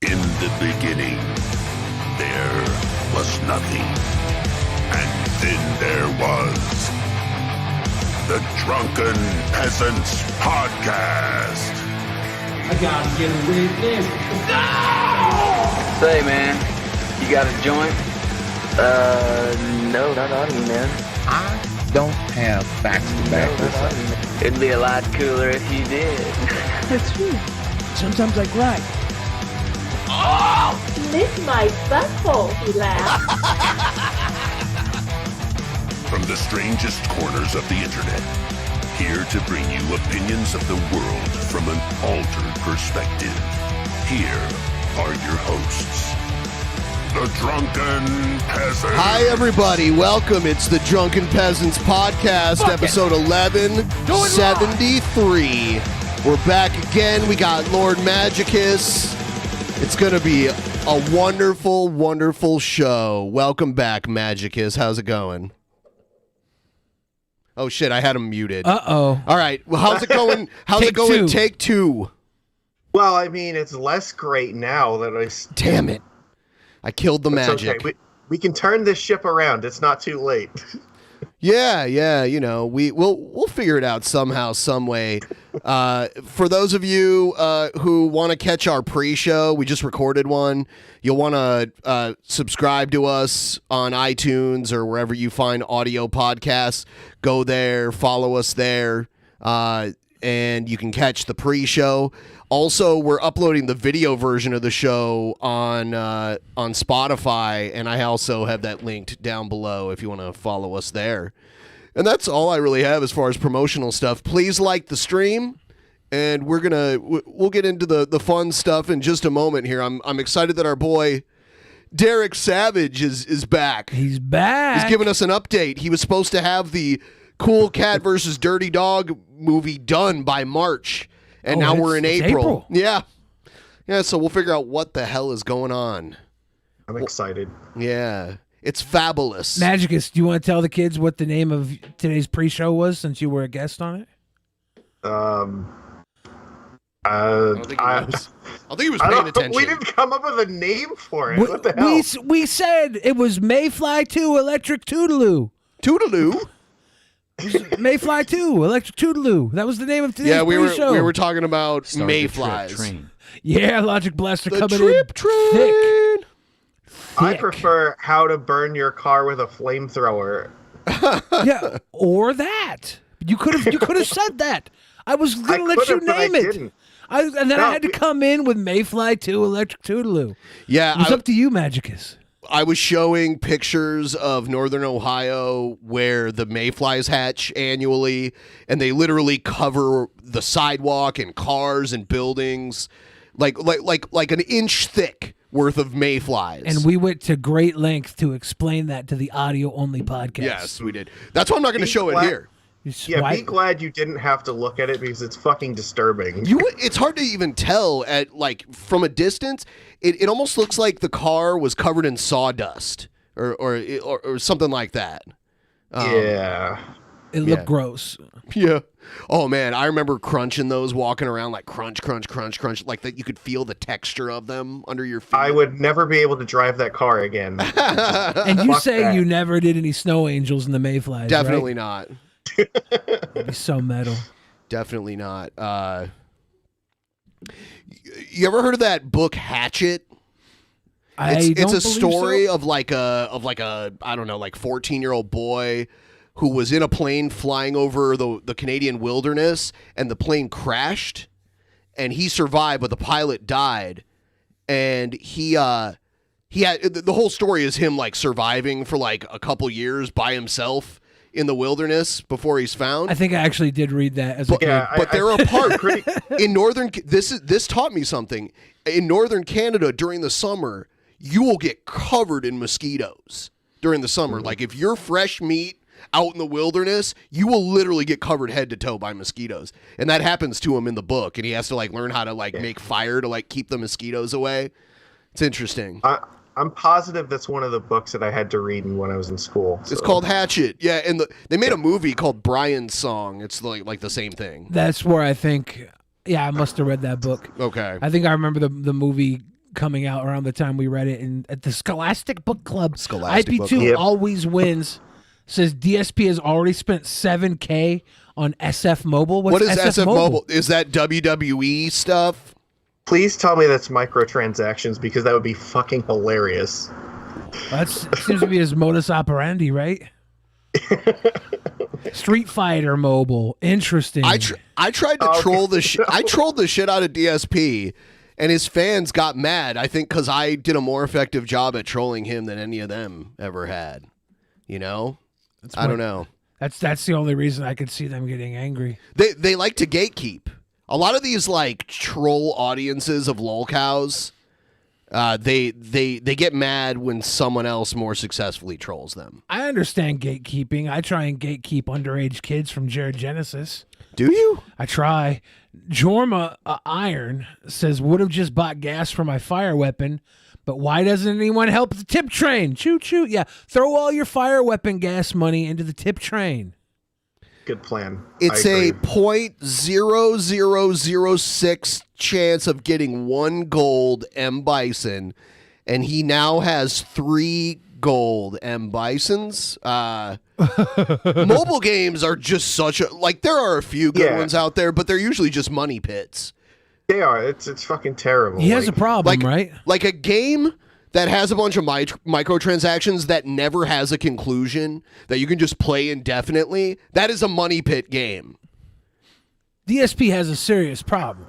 In the beginning, there was nothing. And then there was the Drunken Peasants Podcast. I gotta get away with this. No! Say, man, you got a joint? No, not on me, man. I don't have facts to back this up. It'd be a lot cooler if you did. That's true. Sometimes I cry. Oh! Lick my butthole, he laughed. From the strangest corners of the internet, here to bring you opinions of the world from an altered perspective. Here are your hosts, the Drunken Peasants. Hi, everybody. Welcome. It's the Drunken Peasants Podcast, episode 1173. We're back again. We got Lord Magicus. It's going to be a wonderful, wonderful show. Welcome back, Magicus. How's it going? Oh, shit. I had him muted. Uh-oh. All right. Well, how's it going? How's it going? Take two. Well, I mean, it's less great now that I... Damn it. I killed the magic. Okay. We can turn this ship around. It's not too late. Yeah, you know, we'll figure it out somehow, some way. For those of you who want to catch our pre-show, we just recorded one. You'll want to subscribe to us on iTunes or wherever you find audio podcasts. Go there, follow us there, and you can catch the pre-show. Also, we're uploading the video version of the show on Spotify, and I also have that linked down below if you want to follow us there. And that's all I really have as far as promotional stuff. Please like the stream, and we'll get into the fun stuff in just a moment here. I'm excited that our boy Derek Savage is back. He's back. He's giving us an update. He was supposed to have the Cool Cat versus Dirty Dog movie done by March. And now we're in April. Yeah, so we'll figure out what the hell is going on. I'm excited. Yeah, it's fabulous. Magicus, do you want to tell the kids what the name of today's pre-show was since you were a guest on it? I don't think he was paying attention. We didn't come up with a name for it. What the hell? We said it was Mayfly 2 Electric Toodaloo. Toodaloo? Mayfly 2 Electric Toodaloo. That was the name of today's pre-show. We were talking about mayflies. Yeah, Logic Blaster the coming trip in train. thick. I prefer how to burn your car with a flamethrower. Yeah, or that. You could have said that. I was going to let you name it. Didn't. I had to come in with Mayfly 2 Electric Toodaloo. Yeah, It was up to you, Magicus. I was showing pictures of Northern Ohio where the mayflies hatch annually, and they literally cover the sidewalk and cars and buildings, like an inch thick worth of mayflies. And we went to great length to explain that to the audio-only podcast. Yes, we did. That's why I'm not going to show it here. Yeah, be glad you didn't have to look at it because it's fucking disturbing. It's hard to even tell from a distance. It almost looks like the car was covered in sawdust or something like that. Yeah. It looked gross. Yeah. Oh man, I remember crunching those, walking around like crunch, crunch, crunch, crunch, like that. You could feel the texture of them under your feet. I would never be able to drive that car again. And you say you never did any snow angels in the mayflies? Definitely right? not. It'd be so metal. Definitely not. You ever heard of that book Hatchet? It's a story of like a I don't know, like 14-year-old boy who was in a plane flying over the Canadian wilderness, and the plane crashed, and he survived, but the pilot died, and he had the whole story is him like surviving for like a couple years by himself in the wilderness before he's found. I think I actually did read that as a kid. But they're apart. In northern, this taught me something. In northern Canada during the summer, you will get covered in mosquitoes during the summer. Like if you're fresh meat out in the wilderness, you will literally get covered head to toe by mosquitoes. And that happens to him in the book, and he has to like learn how to like make fire to like keep the mosquitoes away. It's interesting. I'm positive that's one of the books that I had to read when I was in school. So. It's called Hatchet. Yeah, and they made a movie called Brian's Song. It's like the same thing. That's where I think, I must have read that book. Okay. I think I remember the movie coming out around the time we read it, and at the Scholastic Book Club, Scholastic Book IP2 Club. Yep. always wins. Says DSP has already spent $7,000 on SF Mobile. What is SF Mobile? Is that WWE stuff? Please tell me that's microtransactions, because that would be fucking hilarious. That seems to be his modus operandi, right? Street Fighter Mobile, interesting. I tried to troll the I trolled the shit out of DSP, and his fans got mad. I think because I did a more effective job at trolling him than any of them ever had. You know, I don't know. That's the only reason I could see them getting angry. They like to gatekeep. A lot of these like troll audiences of lolcows, they get mad when someone else more successfully trolls them. I understand gatekeeping. I try and gatekeep underage kids from Jared Genesis. Do you? I try. Jorma Iron says, would have just bought gas for my fire weapon, but why doesn't anyone help the tip train? Choo choo. Yeah, throw all your fire weapon gas money into the tip train. Good plan. It's a 0.0006 chance of getting 1 gold M Bison, and he now has 3 gold M Bisons. Mobile games are just such a there are a few good ones out there, but they're usually just money pits. They are. It's fucking terrible. He has a problem, right? Like a game that has a bunch of microtransactions that never has a conclusion that you can just play indefinitely. That is a money pit game. DSP has a serious problem.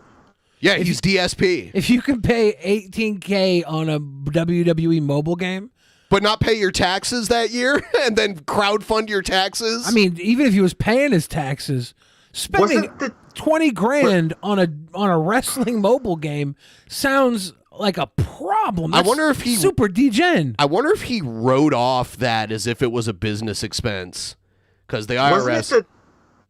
Yeah, he's DSP. If you can pay $18,000 on a WWE mobile game, but not pay your taxes that year and then crowdfund your taxes. I mean, even if he was paying his taxes, spending $20,000 on a wrestling mobile game sounds like a problem. That's I wonder if he super degen. I wonder if he wrote off that as if it was a business expense, because the IRS. Wasn't it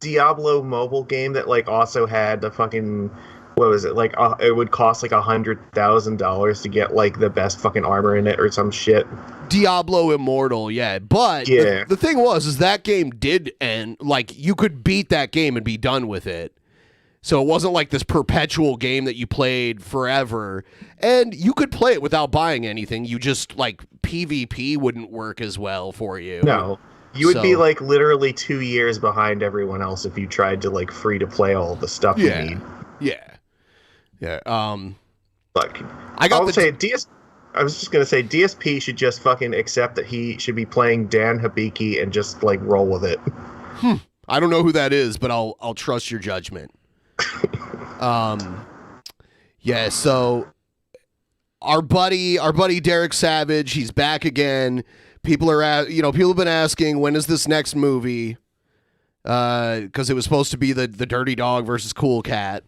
the Diablo mobile game that also had the fucking, what was it, it would cost $100,000 to get the best fucking armor in it or some shit? Diablo Immortal, yeah. But the thing is that game did end. You could beat that game and be done with it. So it wasn't like this perpetual game that you played forever. And you could play it without buying anything. You just, PvP wouldn't work as well for you. No. You would be, literally 2 years behind everyone else if you tried to, free to play all the stuff you need. Yeah. Yeah. I was just going to say, DSP should just fucking accept that he should be playing Dan Hibiki and just, roll with it. I don't know who that is, but I'll trust your judgment. Yeah, so our buddy Derek Savage, he's back again. People are people have been asking, when is this next movie? Because it was supposed to be the Dirty Dog versus Cool Cat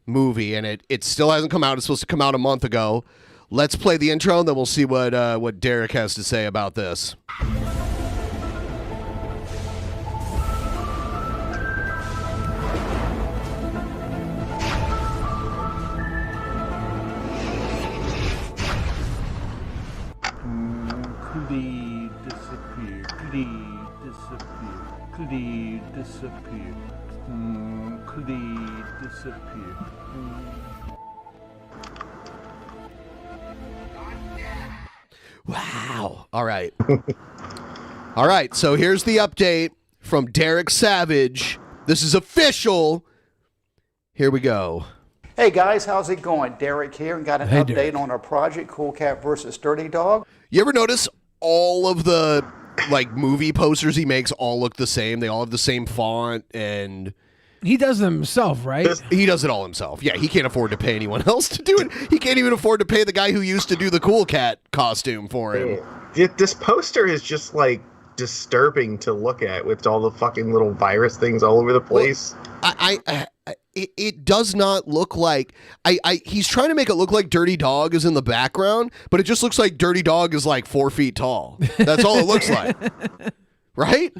movie, and it still hasn't come out. It's supposed to come out a month ago. Let's play the intro, and then we'll see what Derek has to say about this. Please disappear. Please disappear. Please disappear. Please disappear. Wow. All right. All right. So here's the update from Derek Savage. This is official. Here we go. Hey guys, how's it going? Derek here, and got an update on our project, Cool Cat versus Dirty Dog. You ever notice all of the movie posters he makes all look the same? They all have the same font, and he does them himself, right? He does it all himself. Yeah, he can't afford to pay anyone else to do it. He can't even afford to pay the guy who used to do the Cool Cat costume for him. This poster is just disturbing to look at with all the fucking little virus things all over the place. Well, it does not look like he's trying to make it look like Dirty Dog is in the background, but it just looks like Dirty Dog is 4 feet tall. That's all it looks like. Right?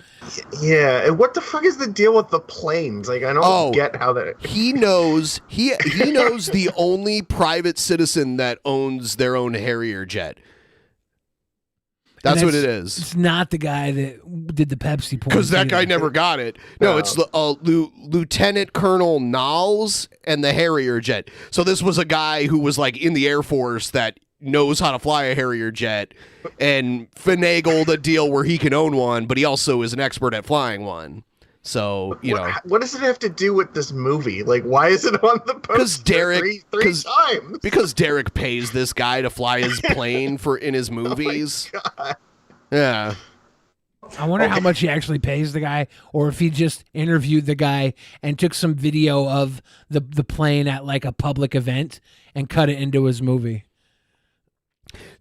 Yeah, and what the fuck is the deal with the planes? I don't get how that. He knows he knows the only private citizen that owns their own Harrier jet. That's what it is. It's not the guy that did the Pepsi point. Because that guy never got it. No, it's Lieutenant Colonel Knowles and the Harrier jet. So this was a guy who was in the Air Force that knows how to fly a Harrier jet and finagled a deal where he can own one, but he also is an expert at flying one. So, what does it have to do with this movie? Like, why is it on the poster three times? Because Derek pays this guy to fly his plane in his movies. Oh my God. Yeah. I wonder how much he actually pays the guy, or if he just interviewed the guy and took some video of the plane at like a public event and cut it into his movie.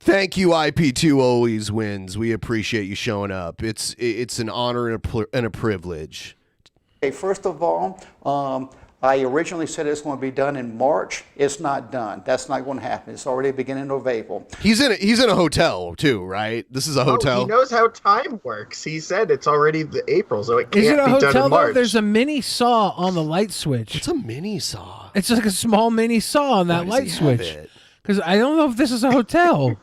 Thank you, IP2 always wins. We appreciate you showing up. It's an honor and a privilege. Okay, first of all, I originally said it's going to be done in March. It's not done. That's not going to happen. It's already beginning of April. He's in a hotel too, right? This is a hotel. He knows how time works. He said it's already April, so it can't Is it a be hotel done in March. though? There's a mini saw on the light switch. It's a mini saw. It's like a small mini saw on that light switch. Because I don't know if this is a hotel.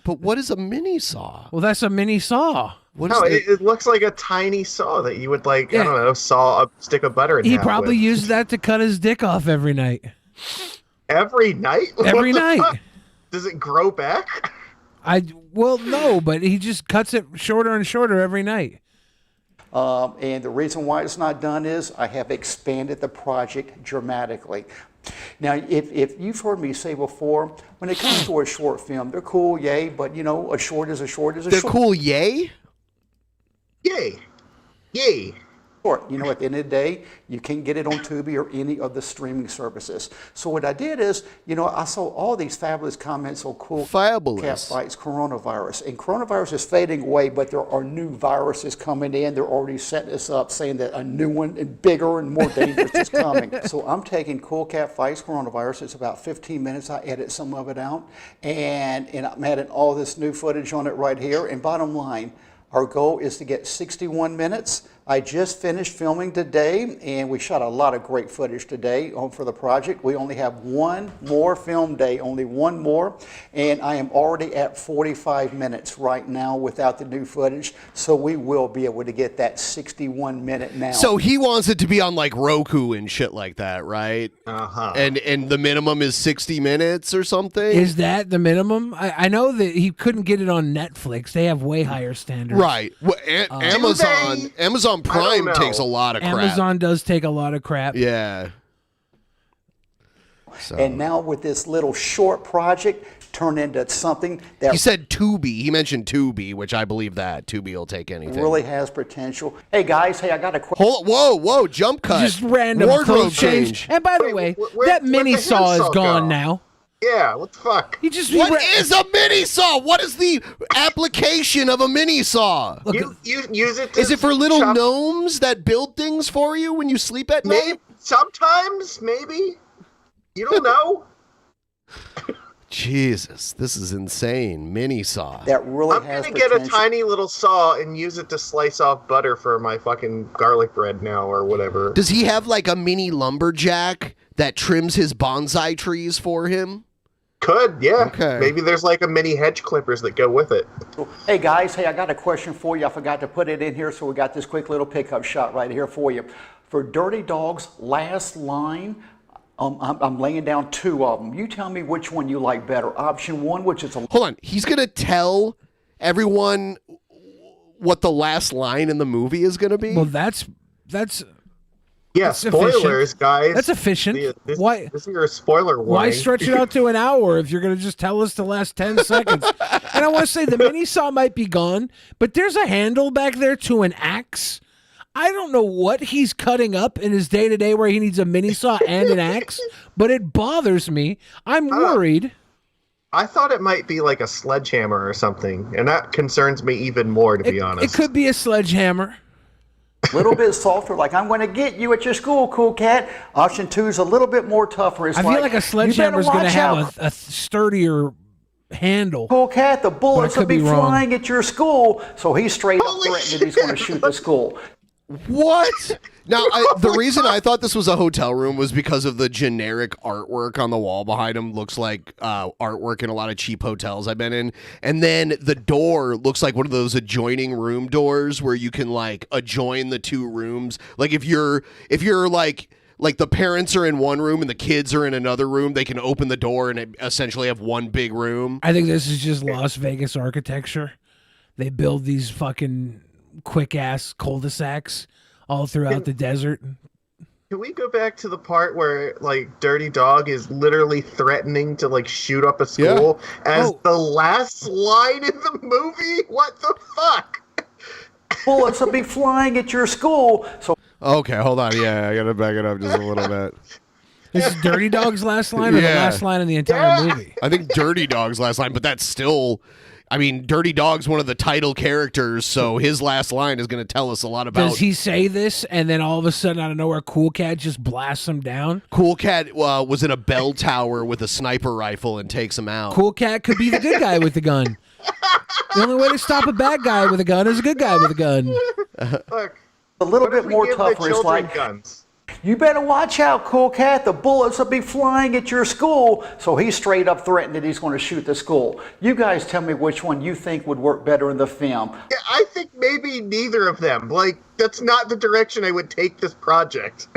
But what is a mini saw? Well, that's a mini saw. It looks like a tiny saw that you would I don't know, saw a stick of butter in He half probably with. used that to cut his dick off every night. Every night? Every What the night. fuck? Does it grow back? Well, no, but he just cuts it shorter and shorter every night. And the reason why it's not done is I have expanded the project dramatically. Now, if you've heard me say before, when it comes to a short film, they're cool, yay, but a short is a short is a short. They're cool, yay? Yay. Yay. At the end of the day, you can get it on Tubi or any of the streaming services. So what I did is, I saw all these fabulous comments on cool cat fights coronavirus. And coronavirus is fading away, but there are new viruses coming in. They're already setting us up, saying that a new one and bigger and more dangerous is coming. So I'm taking Cool Cat Fights Coronavirus. It's about 15 minutes. I edit some of it out. And I'm adding all this new footage on it right here. And bottom line, our goal is to get 61 minutes. I just finished filming today, and we shot a lot of great footage today for the project. We only have one more film day, only one more, and I am already at 45 minutes right now without the new footage, so we will be able to get that 61 minute now. So he wants it to be on like Roku and shit like that, right? Uh-huh. And the minimum is 60 minutes or something? Is that the minimum? I know that he couldn't get it on Netflix. They have way higher standards. Right. Well, Amazon Prime takes a lot of crap. Amazon does take a lot of crap. Yeah. So. And now with this little short project, turn into something that he said Tubi. He mentioned Tubi, which I believe that Tubi will take anything. Really has potential. Hey guys, I got a question. Whoa, jump cut. Just random wardrobe change. And by the way, that mini saw is gone now. Yeah, what the fuck? What is a mini saw? What is the application of a mini saw? You use it to Is it for little gnomes that build things for you when you sleep at night? Sometimes, maybe. You don't know. Jesus, this is insane. Mini saw. That really I'm has gonna get a potential. tiny little saw and use it to slice off butter for my fucking garlic bread now or whatever. Does he have like a mini lumberjack that trims his bonsai trees for him? Could, yeah. Okay. Maybe there's like a mini hedge clippers that go with it. Hey guys, I got a question for you. I forgot to put it in here, so we got this quick little pickup shot right here for you. For Dirty Dog's last line, I'm laying down two of them. You tell me which one you like better. Option one, which is a... Hold on. He's going to tell everyone what the last line in the movie is going to be? Well, that's yeah, that's spoilers, efficient. guys. That's efficient. This is your spoiler warning. Why stretch it out to an hour if you're going to just tell us the last 10 seconds? And I want to say the mini saw might be gone, but there's a handle back there to an axe. I don't know what he's cutting up in his day-to-day where he needs a mini saw and an axe, but it bothers me. I'm worried. I thought it might be like a sledgehammer or something, and that concerns me even more, to be honest. It could be a sledgehammer. A little bit softer, like I'm going to get you at your school, cool cat. Option two is a little bit more tougher. It's I feel like a sledgehammer is going to have a sturdier handle. Cool cat, the bullets will be wrong. flying at your school. So he straight up threatened that he's going to shoot the school. What? Now, the reason I thought this was a hotel room was because of the generic artwork on the wall behind him. Looks like artwork in a lot of cheap hotels I've been in. And then the door looks like one of those adjoining room doors where you can like adjoin the two rooms. Like if you're like like the parents are in one room and the kids are in another room. They can open the door and essentially have one big room. I think this is just Las Vegas architecture. They build these fucking quick-ass cul-de-sacs all throughout the desert. Can we go back to the part where, like, Dirty Dog is literally threatening to, like, shoot up a school as the last line in the movie? What the fuck? Bullets will be flying at your school. So okay, hold on. Yeah, I gotta back it up just a little bit. This is Dirty Dog's last line or the last line in the entire movie? I think Dirty Dog's last line, but that's still... I mean, Dirty Dog's one of the title characters, so his last line is going to tell us a lot about... Does he say this, and then all of a sudden, out of nowhere, Cool Cat just blasts him down? Cool Cat was in a bell tower with a sniper rifle and takes him out. Cool Cat could be the good guy with the gun. The only way to stop a bad guy with a gun is a good guy with a gun. Look, a little bit more tougher. It's like, guns? You better watch out, Cool Cat. The bullets will be flying at your school. So he straight up threatened that he's going to shoot the school. You guys tell me which one you think would work better in the film. Yeah, I think maybe neither of them. Like, that's not the direction I would take this project.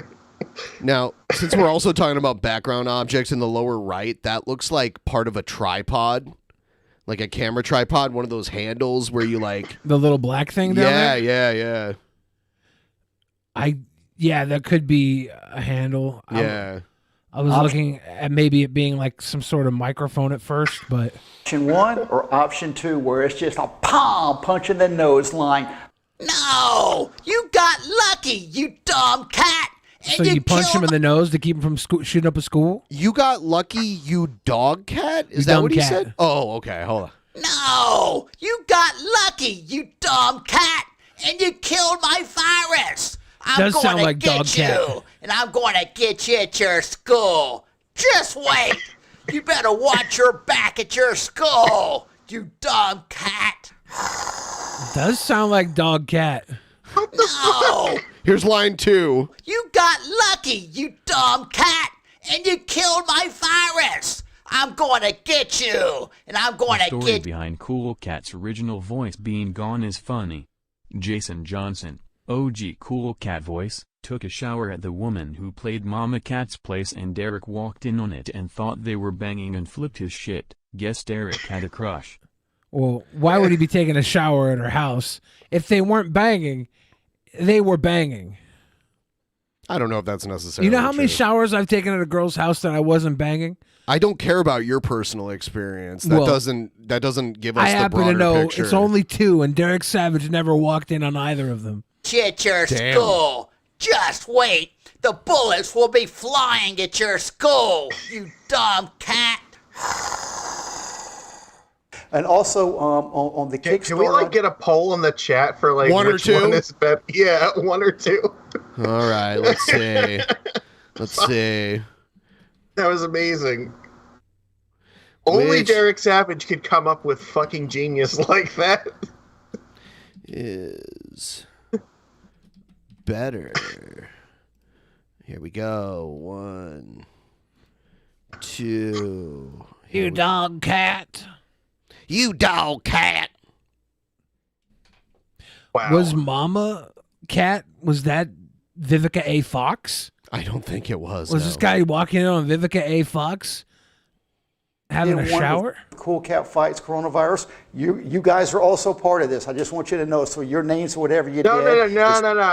Now, since we're also talking about background objects in the lower right, that looks like part of a tripod. Like a camera tripod, one of those handles where you like... The little black thing down there? Yeah. Yeah, that could be a handle. Yeah. I was looking at maybe it being like some sort of microphone at first, but... Option 1 or option 2 where it's just a palm punch in the nose line. No! You got lucky, you dumb cat! And So you punch him in the nose to keep him from shooting up a school? You got lucky, you dog cat? Is that what he said? Oh, okay, hold on. No! You got lucky, you dumb cat! And you killed my virus! I'm Does going sound to like get dog you, cat. and I'm going to get you at your school. Just wait. You better watch your back at your school, you dumb cat. Does sound like dog cat. No! Here's line 2. You got lucky, you dumb cat, and you killed my virus. I'm going to get you, and I'm going to The story get... behind Cool Cat's original voice being gone is funny. Jason Johnson, OG Cool Cat voice, took a shower at the woman who played Mama Cat's place and Derek walked in on it and thought they were banging and flipped his shit. Guess Derek had a crush. Well, why would he be taking a shower at her house? If they weren't banging, they were banging. I don't know if that's necessary. You know how many showers I've taken at a girl's house that I wasn't banging? I don't care about your personal experience. That Well, doesn't give us I the happen to broader know picture. it's only 2, and Derek Savage never walked in on either of them. At your Damn. school. Just wait. The bullets will be flying at your school, you dumb cat. And also on the Kickstarter. Can we like get a poll in the chat for like One or which two? one is better? Yeah, 1 or 2. All right, let's see. Let's see. That was amazing. Only Which Derek Savage could come up with fucking genius like that. is better. Here we go. 1, 2. You dog cat. You dog cat. Wow. Was Mama Cat, was that Vivica A. Fox? I don't think it was. Was no. this guy walking in on Vivica A. Fox having a Did one shower? with Cool Cat Fights Coronavirus. You guys are also part of this. I just want you to know. So your names, whatever you No, did. no.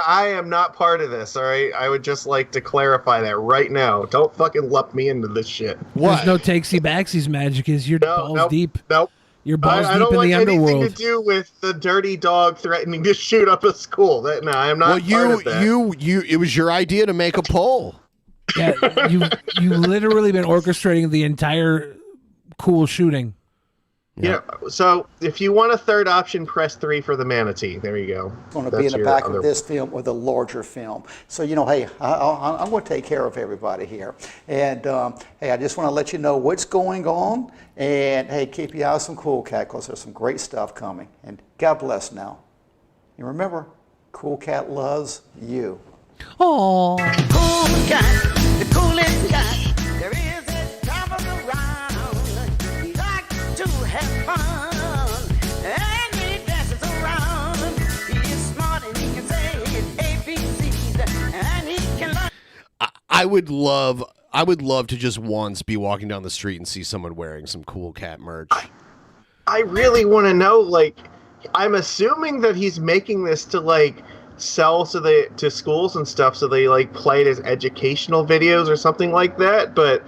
I am not part of this, all right? I would just like to clarify that right now. Don't fucking lump me into this shit. There's no takesy backsies magic. You're balls deep. Nope. You're balls I deep don't in want the anything underworld. to do with the dirty dog threatening to shoot up a school. No, I'm not part of that. It was your idea to make a poll. Yeah, you literally been orchestrating the entire cool shooting. Yeah. So if you want a third option, press 3 for the manatee. There you go. It's going to be in the back of this film or the larger film. So, hey, I'm going to take care of everybody here. And, hey, I just want to let you know what's going on. And, hey, keep your eyes on Cool Cat because there's some great stuff coming. And God bless now. And remember, Cool Cat loves you. Oh. Cool cat, the coolest cat. There is a travel around. He likes to have fun. And he dances around. He is smart and he can say ABCs. And he can learn. I would love to just once be walking down the street and see someone wearing some Cool Cat merch. I really want to know, like, I'm assuming that he's making this to, like, sell to schools and stuff, so they, like, play it as educational videos or something like that, but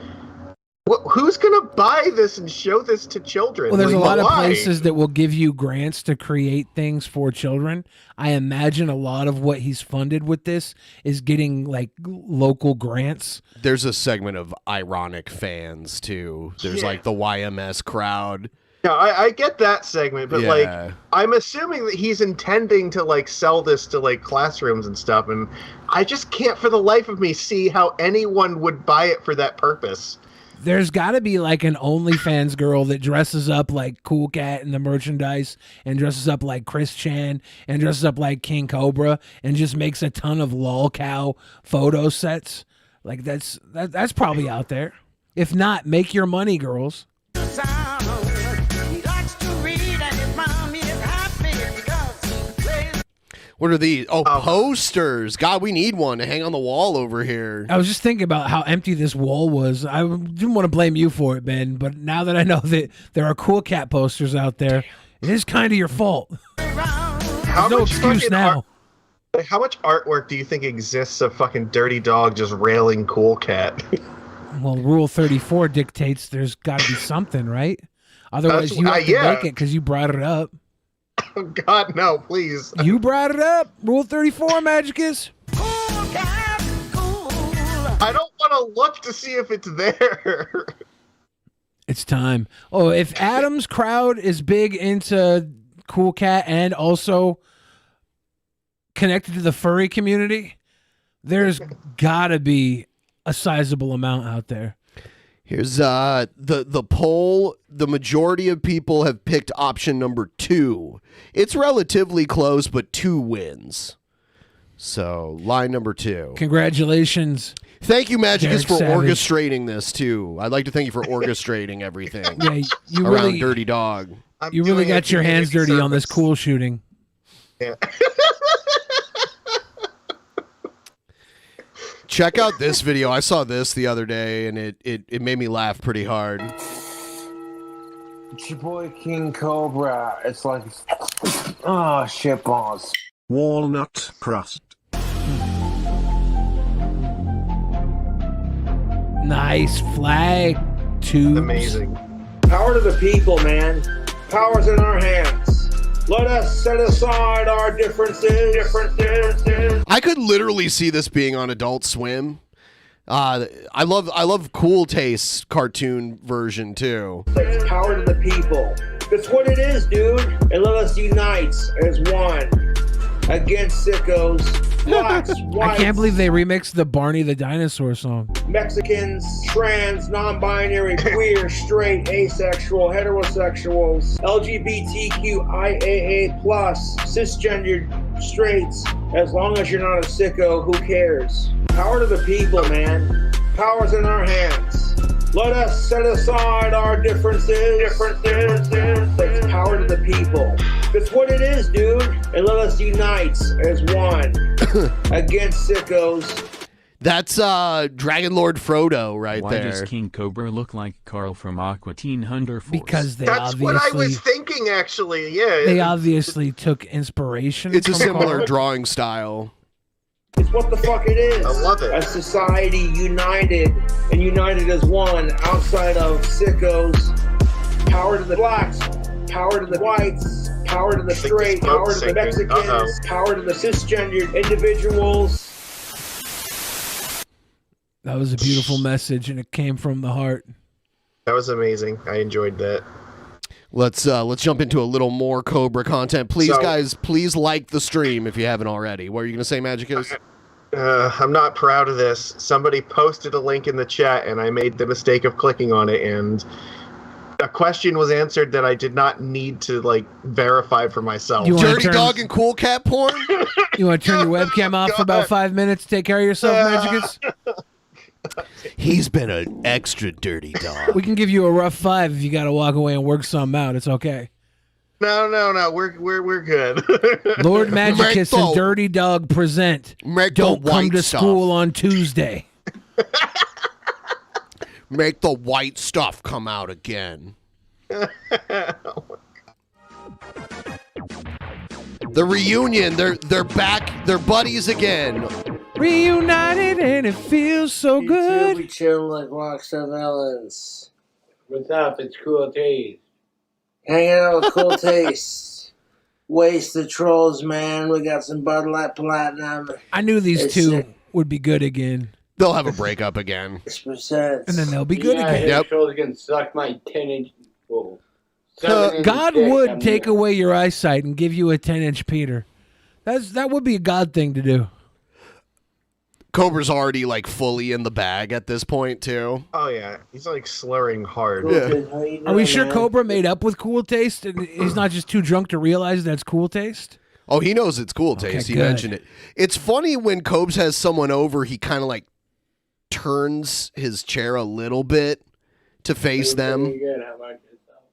who's gonna buy this and show this to children? Well, there's like, a lot of why? places that will give you grants to create things for children. I imagine a lot of what he's funded with this is getting like local grants. There's a segment of ironic fans too. There's like the YMS crowd. Yeah, I get that segment, but like, I'm assuming that he's intending to like sell this to like classrooms and stuff, and I just can't for the life of me see how anyone would buy it for that purpose. There's got to be like an OnlyFans girl that dresses up like Cool Cat in the merchandise and dresses up like Chris Chan and dresses up like King Cobra and just makes a ton of lol cow photo sets. Like that's probably out there. If not, make your money, girls. What are these? Oh, posters. God, we need one to hang on the wall over here. I was just thinking about how empty this wall was. I didn't want to blame you for it, Ben, but now that I know that there are Cool Cat posters out there, it is kind of your fault. There's no excuse now. How much artwork do you think exists of fucking Dirty Dog just railing Cool Cat? Well, Rule 34 dictates there's got to be something, right? Otherwise, you have to make it because you brought it up. Oh, God, no, please. You brought it up. Rule 34, Magicus. I don't want to look to see if it's there. It's time. Oh, if Adam's crowd is big into Cool Cat and also connected to the furry community, there's got to be a sizable amount out there. Here's the poll. The majority of people have picked option number 2. It's relatively close, but 2 wins. So line number 2. Congratulations. Thank you, Magicus, for Savage. orchestrating this too. I'd like to thank you for orchestrating everything. Yeah, you around really, Dirty Dog. You really got your hands dirty on this cool shooting. Yeah. Check out this video. I saw this the other day, and it made me laugh pretty hard. It's your boy King Cobra. It's like, oh, shit balls. Walnut crust. Nice flag, too. Amazing. Power to the people, man. Power's in our hands. Let us set aside our differences. I could literally see this being on Adult Swim. I love Cool Taste's cartoon version too. It's power to the people. That's what it is, dude. And let us unite as one against sickos, blacks, whites. I can't believe they remixed the Barney the Dinosaur song. Mexicans, trans, non-binary, queer, straight, asexual, heterosexuals, LGBTQIAA+, cisgendered, straights. As long as you're not a sicko, who cares? Power to the people, man. Power's in our hands. Let us set aside our differences. It's power to the people. That's what it is, dude. And let us unite as one against sickos. That's Dragon Lord Frodo right Why there. does King Cobra look like Carl from Aqua Teen Hunter Force? Because they That's obviously, what I was thinking, actually. Yeah. they obviously took inspiration. It's a from similar Carl. drawing style. It's what the fuck it is. I love it. A society united and united as one outside of sickos. Power to the blacks. Power to the whites. Power to the straight. Power to the Mexicans. Power to the cisgendered individuals. That was a beautiful message, and it came from the heart. That was amazing. I enjoyed that. Let's jump into a little more Cobra content. Please, So- guys, please like the stream if you haven't already. What are you going to say, Magicus? I'm not proud of this. Somebody posted a link in the chat, and I made the mistake of clicking on it, and a question was answered that I did not need to, like, verify for myself. Dirty Dog and Cool Cat porn? You want to turn your webcam off for about 5 minutes? Take care of yourself, Magicus? He's been an extra dirty dog. We can give you a rough 5 if you got to walk away and work something out. It's okay. No, we're good. Lord Magicus and Dirty Dog present Don't Come white to stuff. School on Tuesday. Make the white stuff come out again. The reunion, they're back, they're buddies again. Reunited and it feels so good. We chill like rockstar villains. What's up? It's Cool Taste. Hanging out with Cool Taste. Waste the trolls, man. We got some Bud Light Platinum. I knew these It's two would be good again. They'll have a breakup again. 6%. And then they'll be good again. Yep. Trolls can suck my 10-inch. Whoa. God would take away your eyesight and give you a 10-inch Peter. That would be a God thing to do. Cobra's already like fully in the bag at this point too. Oh yeah, he's like slurring hard. Yeah. Are we sure Cobra made up with Cool Taste and he's not just too drunk to realize that's Cool Taste? Oh, he knows it's Cool Taste. He good. mentioned it. It's funny when Cobes has someone over, he kind of like turns his chair a little bit to face them. Good. How about yourself?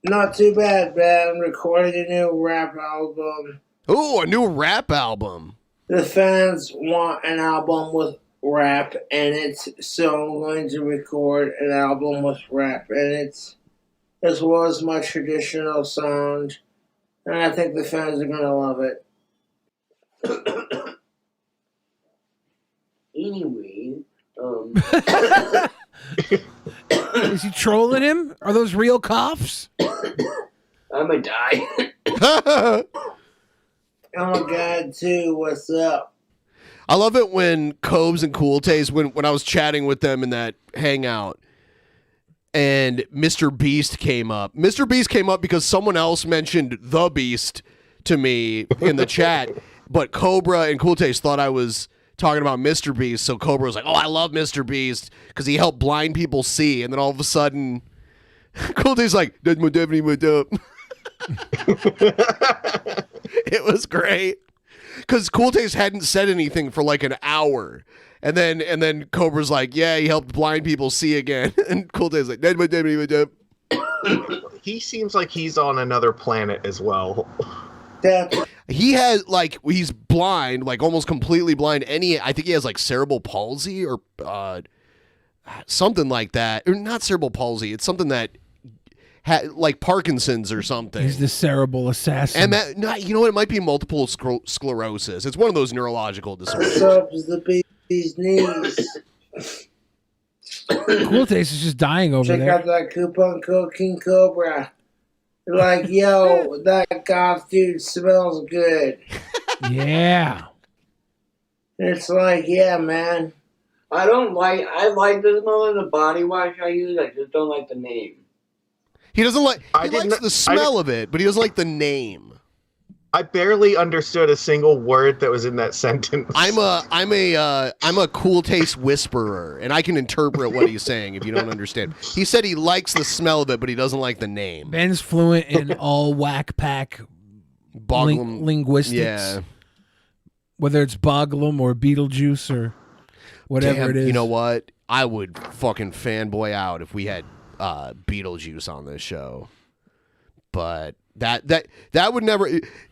Not too bad, man. I'm recording a new rap album. Ooh, a new rap album. The fans want an album with rap in it, so I'm going to record an album with rap in it, as well as my traditional sound, and I think the fans are going to love it. Anyway, Is he trolling him? Are those real coughs? I'm gonna die. Oh my God, too, what's up? I love it when Cobes and Cool Taste, when I was chatting with them in that hangout, and Mr. Beast came up. Mr. Beast came up because someone else mentioned The Beast to me in the chat, but Cobra and Cool Taste thought I was talking about Mr. Beast, so Cobra was like, oh, I love Mr. Beast because he helped blind people see, and then all of a sudden, Cool Taste's like, that's my deputy, my up. It was great because Cool Taste hadn't said anything for like an hour, and then Cobra's like, "Yeah, he helped blind people see again," and Cool Taste's like, "That's my deputy, my up." He seems like he's on another planet as well. He has like he's blind, like almost completely blind. I think he has like cerebral palsy or something like that, or not cerebral palsy. It's something that. Like Parkinson's or something. He's the cerebral assassin. And that, no, you know what? It might be multiple sclerosis. It's one of those neurological disorders. What's up is the bee's knees. Cool Taste is just dying over Check there. out that coupon code King Cobra. They're like, yo, that goth dude smells good. Yeah. And it's like, yeah, man. I like the smell of the body wash I use. I just don't like the name. He doesn't like. He likes the smell of it, but he doesn't like the name. I barely understood a single word that was in that sentence. I'm a Cool Taste whisperer, and I can interpret what he's saying if you don't understand. He said he likes the smell of it, but he doesn't like the name. Ben's fluent in all whack pack linguistics. Yeah. Whether it's Boglum or Beetlejuice or whatever it is. You know what? I would fucking fanboy out if we had Beetlejuice on this show, but that would never.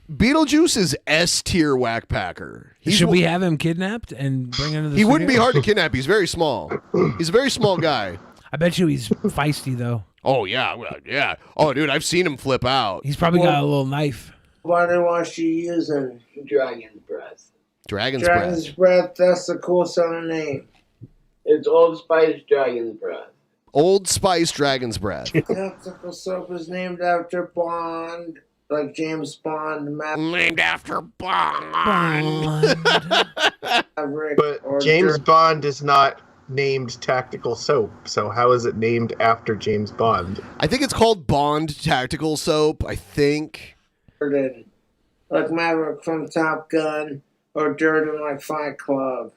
Beetlejuice is S tier whackpacker. Should we have him kidnapped and bring him to the He studio? wouldn't be hard to kidnap. He's very small. He's a very small guy. I bet you he's feisty though. Oh yeah, well, yeah. Oh dude, I've seen him flip out. He's probably got a little knife. What was she using? Dragon's breath. Dragon's breath. That's the cool sounding name. It's Old Spice Dragon's breath. Old Spice Dragon's Breath. Tactical soap is named after Bond, like James Bond. Named after Bond. But James Bond is not named Tactical Soap, so how is it named after James Bond? I think it's called Bond Tactical Soap. I think. Like Maverick from Top Gun, or Durden like Fight Club.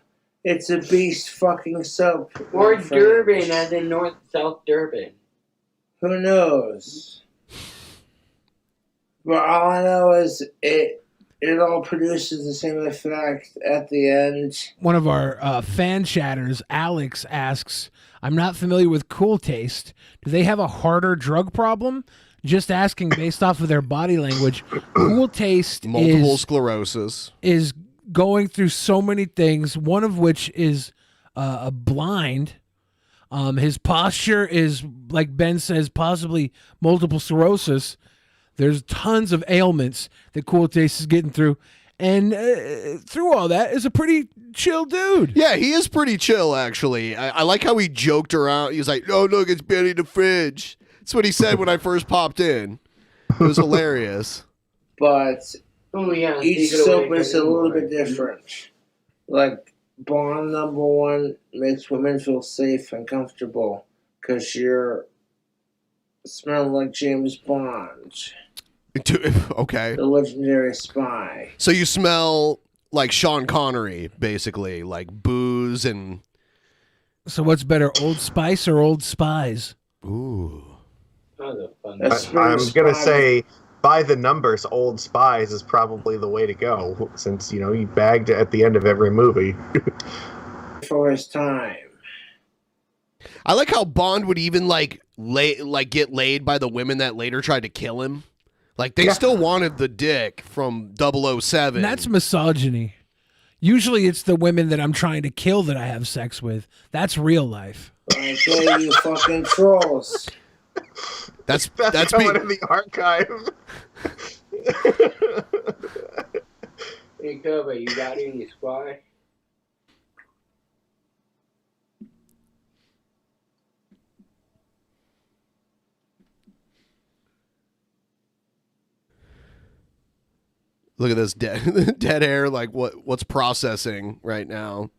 It's a beast fucking soap. Or Durban, as in North-South Durban. Who knows? But all I know is it all produces the same effect at the end. One of our fan chatters, Alex, asks, I'm not familiar with Cool Taste. Do they have a harder drug problem? Just asking based off of their body language. Cool Taste Multiple sclerosis is going through so many things, one of which is blind. His posture is, like Ben says, possibly multiple sclerosis. There's tons of ailments that Cool Taste is getting through. And through all that is a pretty chill dude. Yeah, he is pretty chill, actually. I like how he joked around. He was like, oh, look, it's Benny the Fridge. That's what he said when I first popped in. It was hilarious. But each soap is a little bit different. Like, Bond number 1 makes women feel safe and comfortable because you're smelling like James Bond. Okay. The legendary spy. So you smell like Sean Connery, basically, like booze and... So what's better, Old Spice or Old Spies? Ooh. I'm going to say, by the numbers, Old Spies is probably the way to go, since, he bagged it at the end of every movie. For his time. I like how Bond would even, get laid by the women that later tried to kill him. Like, they still wanted the dick from 007. That's misogyny. Usually it's the women that I'm trying to kill that I have sex with. That's real life. Okay, you fucking trolls. That's going in the archive. Hey, Cobra, you got any squad? Look at this dead air. Like, what's processing right now?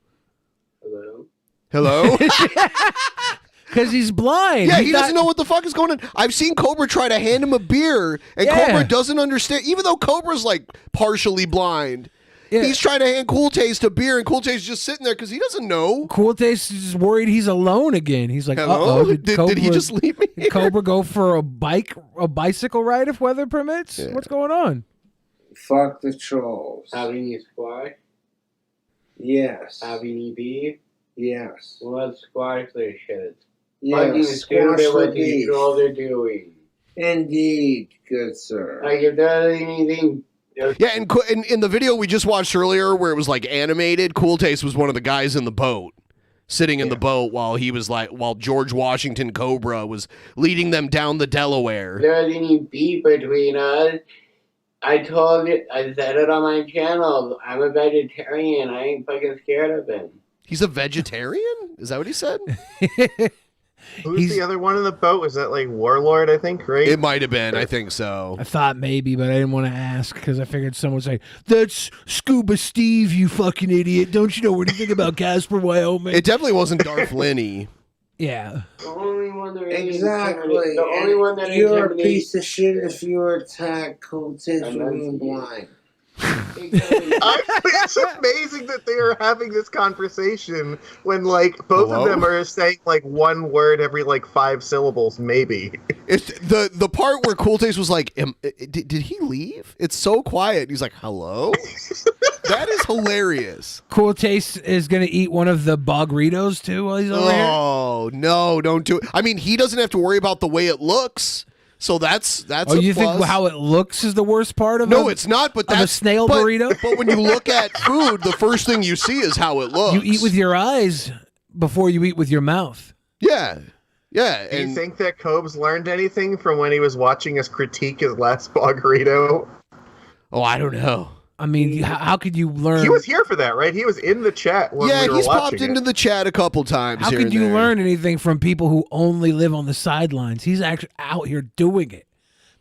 Hello? Because he's blind. Yeah, he doesn't know what the fuck is going on. I've seen Cobra try to hand him a beer, and Cobra doesn't understand. Even though Cobra's, partially blind, he's trying to hand Cool Taste a beer, and Cool Taste is just sitting there because he doesn't know. Cool Taste is worried he's alone again. He's like, hello? uh-oh. Did he just leave me here? Did Cobra go for a bicycle ride if weather permits? Yeah. What's going on? Fuck the trolls. Have any squad? Yes. Have any beef? Yes. Well, let's squash this shit. Yes, squash the what beef. the trolls are doing. Indeed, good sir. Like, if there's anything... Yeah, and in the video we just watched earlier where it was, animated, Cool Taste was one of the guys in the boat. Sitting in the boat while while George Washington Cobra was leading them down the Delaware. If there's any beef between us... I said it on my channel. I'm a vegetarian. I ain't fucking scared of him. He's a vegetarian? Is that what he said? Who's the other one in the boat? Was that Warlord, I think, right? It might have been. I think so. I thought maybe, but I didn't want to ask because I figured someone would say, that's Scuba Steve, you fucking idiot. Don't you know anything about Casper, Wyoming? It definitely wasn't Darth Lenny. Yeah. The only one that exactly. The only one that you're a piece of shit if you attack Cool Taste for being blind. It's amazing that they are having this conversation when both of them are saying one word every 5 syllables, maybe. It's the part where Cool Taste was like, did he leave? It's so quiet. He's like, hello? That is hilarious. Cool Taste is going to eat one of the bogritos too while he's over here? Oh, no, don't do it. I mean, he doesn't have to worry about the way it looks. So that's oh, you think how it looks is the worst part of it? No, it's not, but that's a snail burrito? But when you look at food, the first thing you see is how it looks. You eat with your eyes before you eat with your mouth. Yeah. Yeah. Do you think that Cobes learned anything from when he was watching us critique his last Boggerito? Oh, I don't know. I mean, how could you learn? He was here for that, right? He was in the chat when we were he's watching popped into the chat a couple times. How could you learn anything from people who only live on the sidelines? He's actually out here doing it.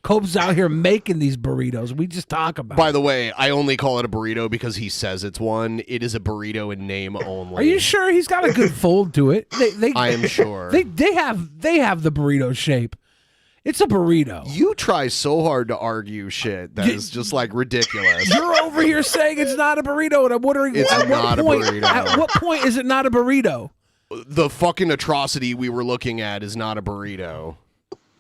Cope's out here making these burritos. We just talk about By the way, I only call it a burrito because he says it's one. It is a burrito in name only. Are you sure he's got a good fold to it? I am sure. They have the burrito shape. It's a burrito. You try so hard to argue shit that is just ridiculous. You're over here saying it's not a burrito, and I'm wondering at what point is it not a burrito? The fucking atrocity we were looking at is not a burrito.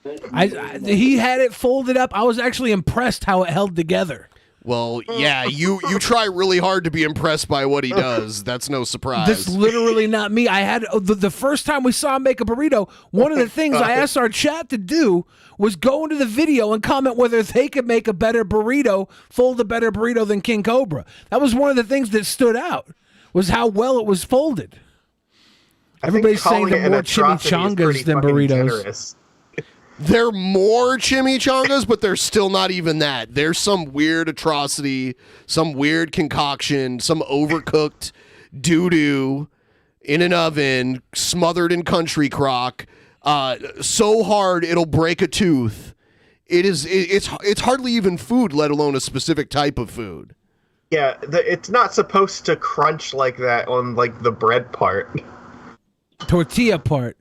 He had it folded up. I was actually impressed how it held together. Well, yeah, you try really hard to be impressed by what he does. That's no surprise. That's literally not me. I had the first time we saw him make a burrito, one of the things I asked our chat to do was go into the video and comment whether they could make a better burrito, fold a better burrito than King Cobra. That was one of the things that stood out, was how well it was folded. Everybody's saying calling it they're an more atrocity is chimichangas pretty than fucking burritos. generous. They're more chimichangas, but they're still not even that. There's some weird atrocity, some weird concoction, some overcooked doo-doo in an oven, smothered in country crock, so hard it'll break a tooth. It's hardly even food, let alone a specific type of food. Yeah, it's not supposed to crunch like that on like the bread part. Tortilla part.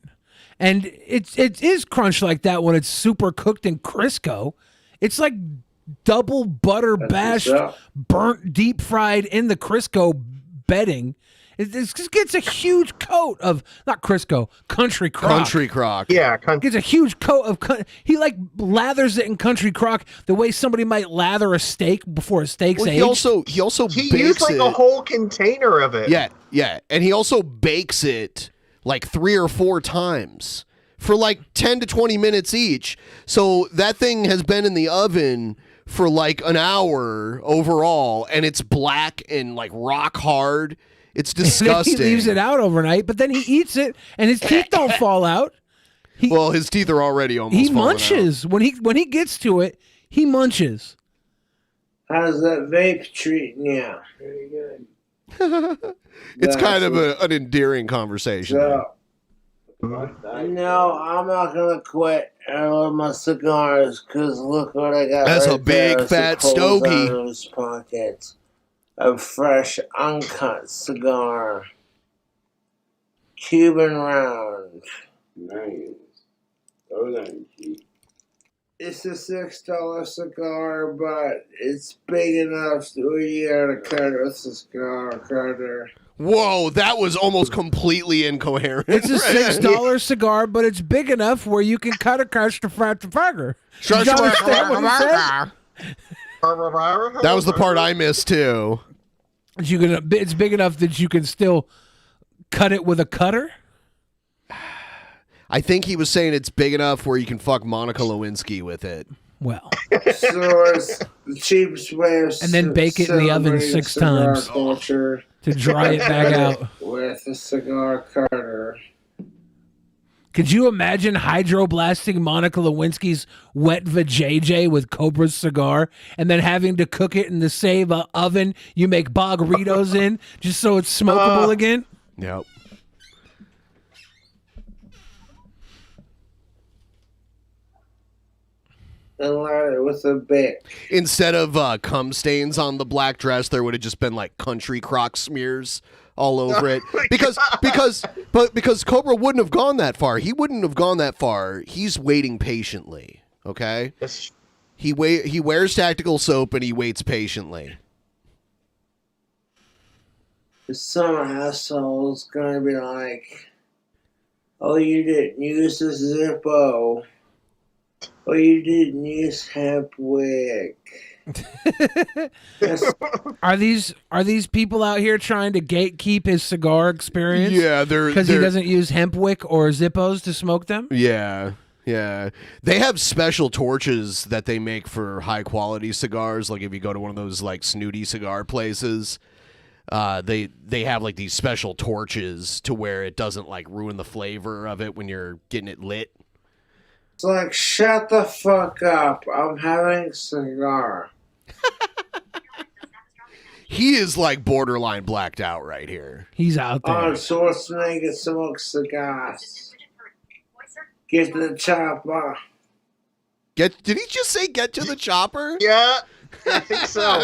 And it is crunched like that when it's super cooked in Crisco. It's like double butter bashed, burnt, deep fried in the Crisco bedding. It just gets a huge coat of, not Crisco, country crock. Country crock. Yeah, gets a huge coat of, he like lathers it in country crock the way somebody might lather a steak before a steak's aged. He also He bakes used like it. a whole container of it. Yeah, and he also bakes it like 3 or 4 times for like 10 to 20 minutes each. So that thing has been in the oven for like an hour overall, and it's black and like rock hard. It's disgusting. He leaves it out overnight, but then he eats it, and his teeth don't fall out. Well, his teeth are already almost He falling munches when he gets to it. He munches. How's that vape treating you? Very good. out. It's kind of an endearing conversation. So, no, I'm not gonna quit. I love my cigars because look what I got. That's right a big there. fat It's a cold stogie. out of his pockets. A fresh, uncut cigar. Cuban round. Nice. So nice. It's a $6 cigar, but it's big enough to you gotta cut a cigar cutter. Whoa, that was almost completely incoherent. It's a $6 cigar, but it's big enough where you can cut a crunch to fry to fagger. Did you understand what he said? That was the part I missed too. It's big enough that you can still cut it with a cutter. I think he was saying it's big enough where you can fuck Monica Lewinsky with it. Well, So it's the cheapest way of and then bake it in the oven celebrating 6 cigar times culture. to dry it back out. With a cigar cutter. Could you imagine hydroblasting Monica Lewinsky's wet vajayjay with Cobra's cigar and then having to cook it in the same oven you make bogritos in just so it's smokable again? Yep. And light it with a Bic. Instead of cum stains on the black dress, there would have just been like country crock smears all over it. Because Cobra wouldn't have gone that far. He wouldn't have gone that far. He's waiting patiently. Okay. He wears tactical soap and he waits patiently. Some asshole's gonna be like, oh, you didn't use a Zippo. Oh, you didn't use hemp wick. Are these people out here trying to gatekeep his cigar experience? Yeah, because he doesn't use hemp wick or Zippos to smoke them. Yeah. Yeah. They have special torches that they make for high quality cigars. Like if you go to one of those like snooty cigar places, they have like these special torches to where it doesn't like ruin the flavor of it when you're getting it lit. It's like, shut the fuck up. I'm having a cigar. He is like borderline blacked out right here. He's out there. Oh, Schwarzenegger smokes cigars. Get to the chopper. Did he just say get to the chopper? Yeah, I think so.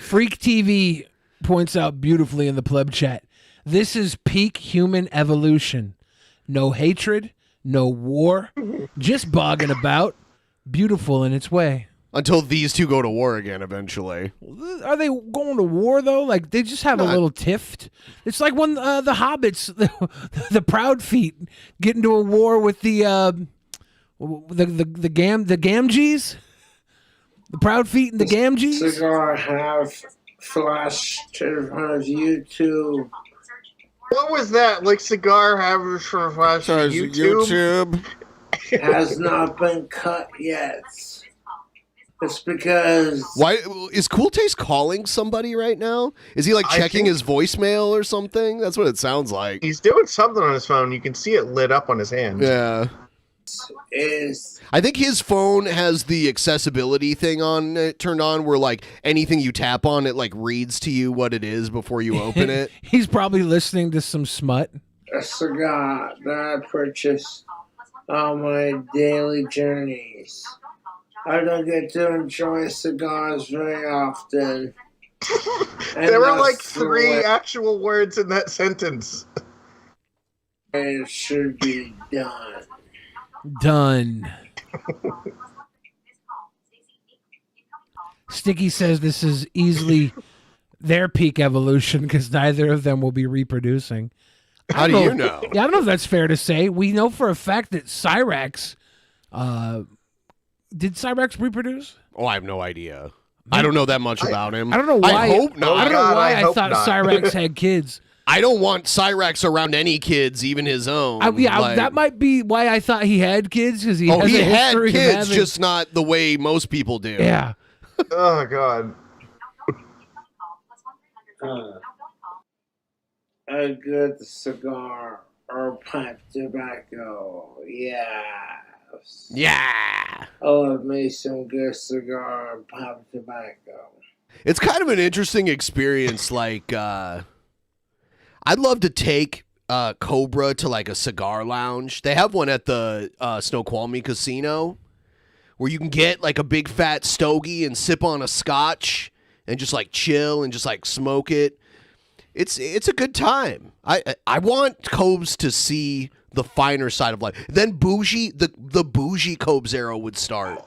Freak TV points out beautifully in the pleb chat. This is peak human evolution. No hatred, no war, just bogging about. Beautiful in its way. Until these two go to war again eventually. Are they going to war though? Like they just have a little tiff. It's like when the hobbits, the Proud Feet, get into a war with the Gamgees. The Proud Feet and the Gamgees. Cigar have flashed in front of you too. What was that? Like cigar havers for flash YouTube? Has not been cut yet. It's because Why is Cool Taste calling somebody right now? Is he like checking his voicemail or something? That's what it sounds like. He's doing something on his phone. You can see it lit up on his hand. Yeah. is I think his phone has the accessibility thing on it turned on where like anything you tap on, it like reads to you what it is before you open it. He's probably listening to some smut. a cigar that I purchase on my daily journeys. I don't get to enjoy cigars very often. There were like 3 actual words in that sentence. It should be done. Done. Sticky says this is easily their peak evolution because neither of them will be reproducing. How do you know? Yeah, I don't know if that's fair to say. We know for a fact that Cyrax, did Cyrax reproduce? Oh, I have no idea. I don't know that much about him. I don't know why. I hope not. I don't know why I thought Cyrax had kids. I don't want Cyrax around any kids, even his own. That might be why I thought he had kids because he has a he had history of kids, having... just not the way most people do. Yeah. Oh God. A good cigar or pipe tobacco. Yes. Yeah. I love me some good cigar or pipe tobacco. It's kind of an interesting experience. Like, I'd love to take Cobra to like a cigar lounge. They have one at the Snoqualmie Casino where you can get like a big fat stogie and sip on a scotch and just like chill and just like smoke it. It's a good time. I want Cobes to see the finer side of life. Then bougie, the bougie Cobes era would start.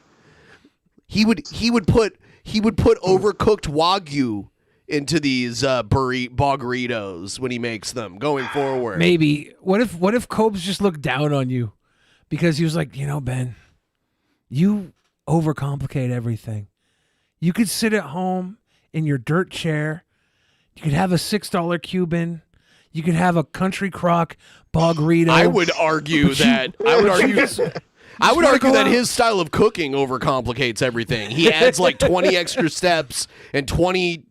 He would put overcooked Wagyu into these burritos when he makes them going forward. Maybe. What if Cobes just looked down on you because he was like, Ben, you overcomplicate everything. You could sit at home in your dirt chair. You could have a $6 Cuban. You could have a country crock bogrito. I would argue that his style of cooking overcomplicates everything. He adds like 20 extra steps and 20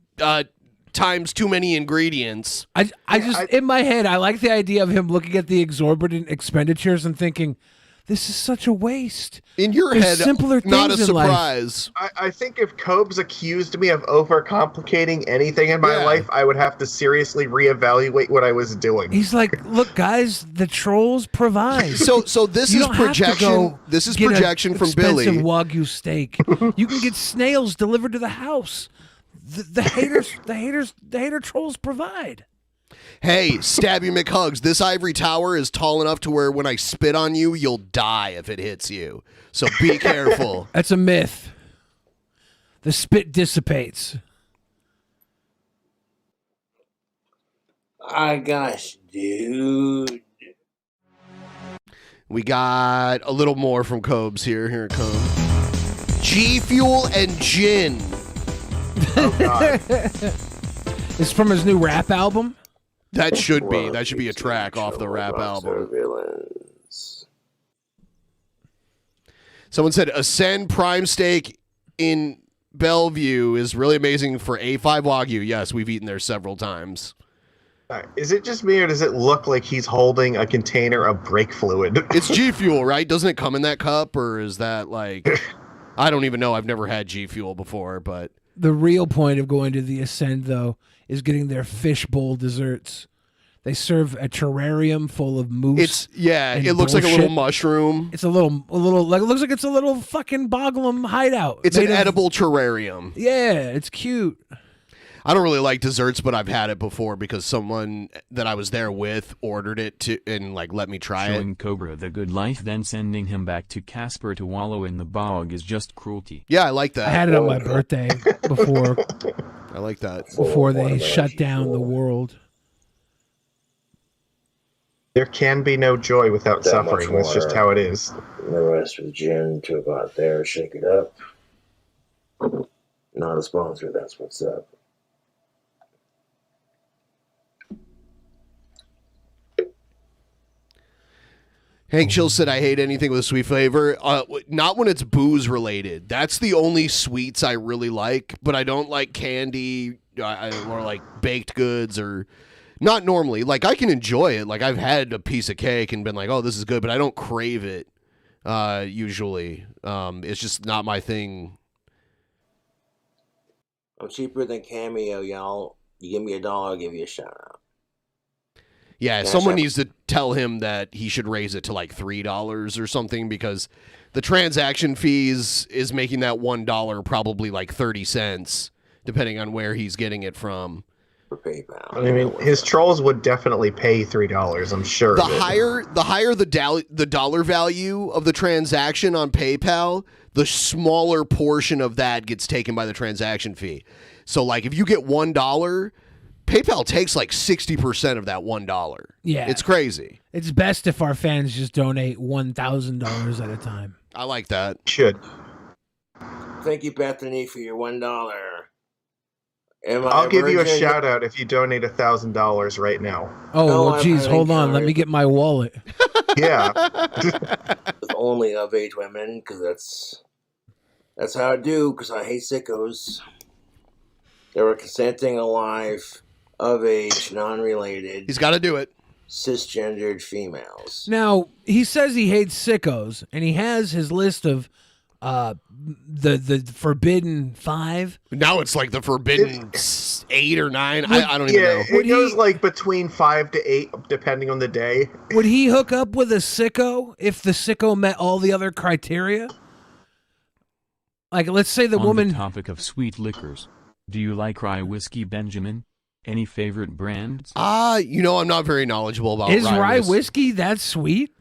times too many ingredients. I just in my head, I like the idea of him looking at the exorbitant expenditures and thinking, this is such a waste. In your There's head, simpler not a things in life. surprise. I think if Cobes accused me of overcomplicating anything in my life, I would have to seriously reevaluate what I was doing. He's like, look, guys, the trolls provide. So this You is don't have to projection. go This is get a projection from Billy. expensive Wagyu steak. You can get snails delivered to the house. The hater trolls provide. Hey, Stabby McHugs, this ivory tower is tall enough to where when I spit on you, you'll die if it hits you. So be careful. That's a myth. The spit dissipates. I gosh, dude. We got a little more from Cobes here. Here it comes. G Fuel and Gin. Oh, God. It's from his new rap album. That should be. That should be a track off the rap album. Someone said Ascend Prime Steak in Bellevue is really amazing for A5 Wagyu. Yes, we've eaten there several times. Is it just me, or does it look like he's holding a container of brake fluid? It's G Fuel, right? Doesn't it come in that cup, or is that like... I don't even know. I've never had G Fuel before, but... The real point of going to the Ascend, though, is getting their fishbowl desserts. They serve a terrarium full of moose. It looks like a little mushroom. It's a little like it looks like it's a little fucking Boglum hideout. It's an edible terrarium. Yeah, it's cute. I don't really like desserts, but I've had it before because someone that I was there with ordered it to and like let me try Showing it. Cobra the good life, then sending him back to Casper to wallow in the bog is just cruelty. Yeah, I like that. I had it on my birthday before. I like that. Before they shut down the world. There can be no joy without That suffering. much That's just more. how it is. The rest of gin to about there, shake it up. Not a sponsor, that's what's up. Hank Chill said, I hate anything with a sweet flavor. Not when it's booze related. That's the only sweets I really like, but I don't like candy or like baked goods or not normally. Like I can enjoy it. Like I've had a piece of cake and been like, oh, this is good, but I don't crave it usually. It's just not my thing. I'm cheaper than Cameo, y'all. You give me $1, I'll give you a shout out. Yeah, someone needs to tell him that he should raise it to like $3 or something because the transaction fees is making that $1 probably like 30 cents, depending on where he's getting it from. For PayPal. I mean, his trolls would definitely pay $3. I'm sure. The higher the dollar value of the transaction on PayPal, the smaller portion of that gets taken by the transaction fee. So, like, if you get $1, PayPal takes like 60% of that $1. Yeah. It's crazy. It's best if our fans just donate $1,000 at a time. I like that. Should. Thank you, Bethany, for your $1. I'll give you a shout out if you donate $1,000 right now. Oh, well, geez, hold on. Let me get my wallet. Yeah. With only of age women, because that's how I do, because I hate sickos. They were consenting, alive, of age, non-related. He's got to do it. Cisgendered females. Now, he says he hates sickos, and he has his list of the forbidden 5. Now it's like the forbidden 8 or 9. I don't even know. It goes like between 5 to 8, depending on the day. Would he hook up with a sicko if the sicko met all the other criteria? Like, let's say the woman... On the topic of sweet liquors, do you like rye whiskey, Benjamin? Any favorite brands? I'm not very knowledgeable about Is rye whiskey. whiskey that sweet?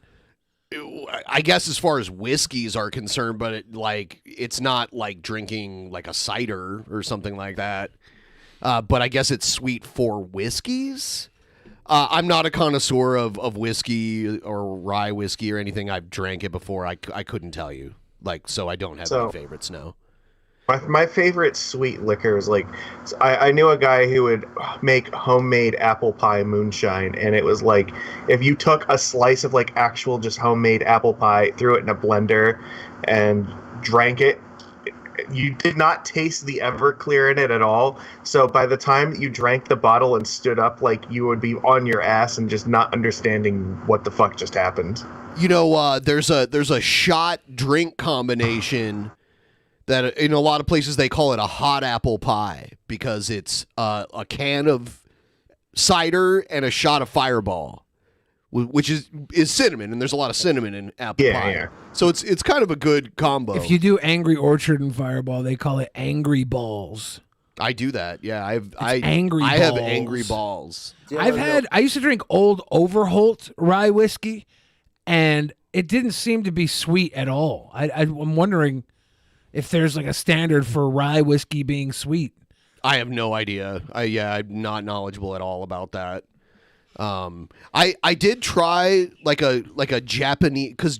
I guess as far as whiskeys are concerned, but it's not like drinking like a cider or something like that. But I guess it's sweet for whiskeys. I'm not a connoisseur of whiskey or rye whiskey or anything. I've drank it before. I couldn't tell you. So I don't have any favorites now. My favorite sweet liquors, I knew a guy who would make homemade apple pie moonshine, and it was like if you took a slice of actual just homemade apple pie, threw it in a blender, and drank it, you did not taste the Everclear in it at all. So by the time you drank the bottle and stood up, you would be on your ass and just not understanding what the fuck just happened. There's a shot drink combination that in a lot of places they call it a hot apple pie because it's a can of cider and a shot of Fireball, which is cinnamon, and there's a lot of cinnamon in apple pie. Yeah. So it's kind of a good combo. If you do Angry Orchard and Fireball, they call it Angry Balls. I do that. Yeah, I have angry balls. I used to drink old Overholt rye whiskey, and it didn't seem to be sweet at all. I'm wondering if there's a standard for rye whiskey being sweet. I have no idea. I'm not knowledgeable at all about that. I did try a Japanese, because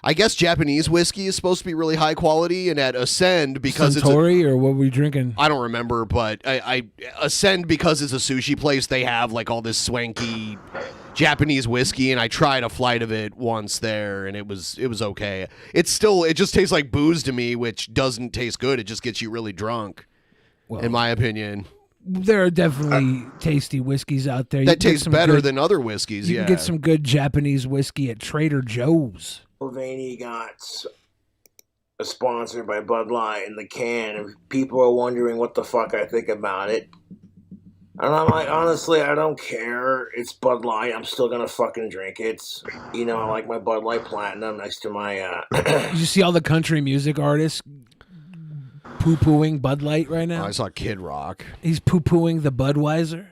I guess Japanese whiskey is supposed to be really high quality, and at Ascend because Suntory, or what were we drinking? I don't remember, but I Ascend because it's a sushi place. They have all this swanky Japanese whiskey, and I tried a flight of it once there, and it was okay. It just tastes like booze to me, which doesn't taste good. It just gets you really drunk, in my opinion. There are definitely tasty whiskeys out there. That taste better than other whiskeys. You can get some good Japanese whiskey at Trader Joe's. Pennsylvania got sponsored by Bud Light in the can, and people are wondering what the fuck I think about it. And I'm like, honestly, I don't care. It's Bud Light. I'm still gonna fucking drink it. I like my Bud Light Platinum next to my. Did you see all the country music artists poo-pooing Bud Light right now? I saw Kid Rock. He's poo-pooing the Budweiser.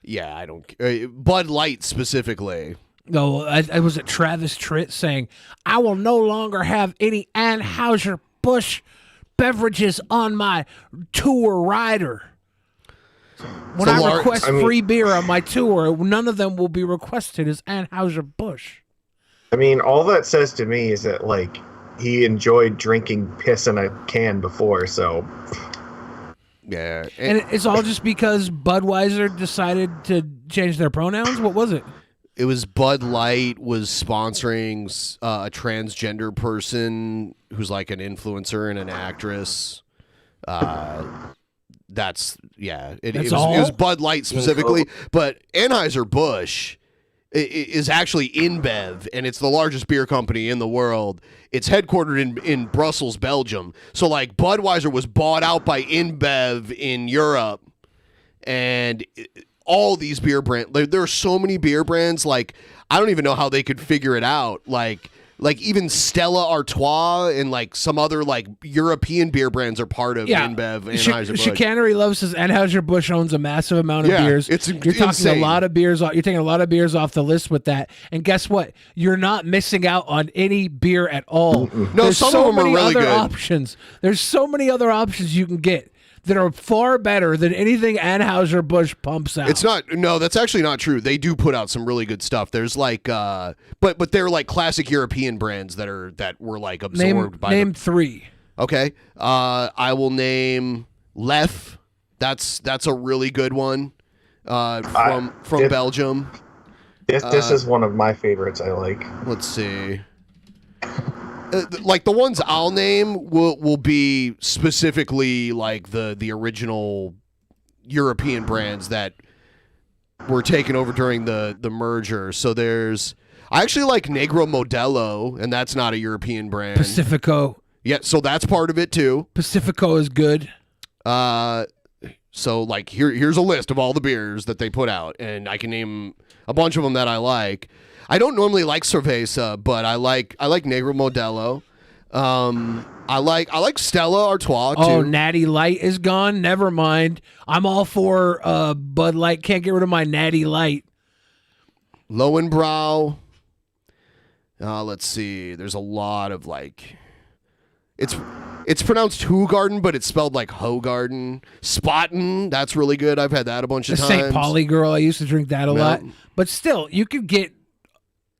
Yeah, I don't. Bud Light specifically. No, I was at Travis Tritt saying, "I will no longer have any Anheuser-Busch beverages on my tour rider." When I request free beer on my tour, none of them will be requested as Anheuser-Busch. I mean, all that says to me is that, he enjoyed drinking piss in a can before, so... Yeah. And it's all just because Budweiser decided to change their pronouns? What was it? It was Bud Light was sponsoring a transgender person who's like an influencer and an actress. That's it was Bud Light specifically, but Anheuser-Busch is actually InBev, and it's the largest beer company in the world. It's headquartered in Brussels, Belgium. So like Budweiser was bought out by InBev in Europe, and all these beer brands. There are so many beer brands. Like I don't even know how they could figure it out. Like even Stella Artois and like some other like European beer brands are part of InBev and Anheuser-Busch. Chicanery Loves says Anheuser-Busch owns a massive amount of beers. You're talking insane. a lot of beers. You're taking a lot of beers off the list with that. And guess what? You're not missing out on any beer at all. No, There's some so of them are many really other good. options. There's so many other options you can get that are far better than anything Anheuser-Busch pumps out. It's not. No, that's actually not true. They do put out some really good stuff. There's like, but they're like classic European brands that were like absorbed by. Name three. Okay, I will name Lef. That's a really good one. From Belgium. This is one of my favorites. I like. Let's see. Like the ones I'll name will be specifically like the original European brands that were taken over during the merger. So I actually like Negro Modelo, and that's not a European brand. Pacifico. Yeah, so that's part of it too. Pacifico is good. So like here's a list of all the beers that they put out, and I can name a bunch of them that I like. I don't normally like Cerveza, but I like Negro Modelo. I like Stella Artois too. Oh, Natty Light is gone. Never mind. I'm all for Bud Light. Can't get rid of my Natty Light. Lowenbrau. Let's see. There's a lot of like. It's pronounced Hoegaarden, but it's spelled like Hoegaarden. Spaten, that's really good. I've had that a bunch of times. St. Pauli Girl. I used to drink that a lot. But still, you could get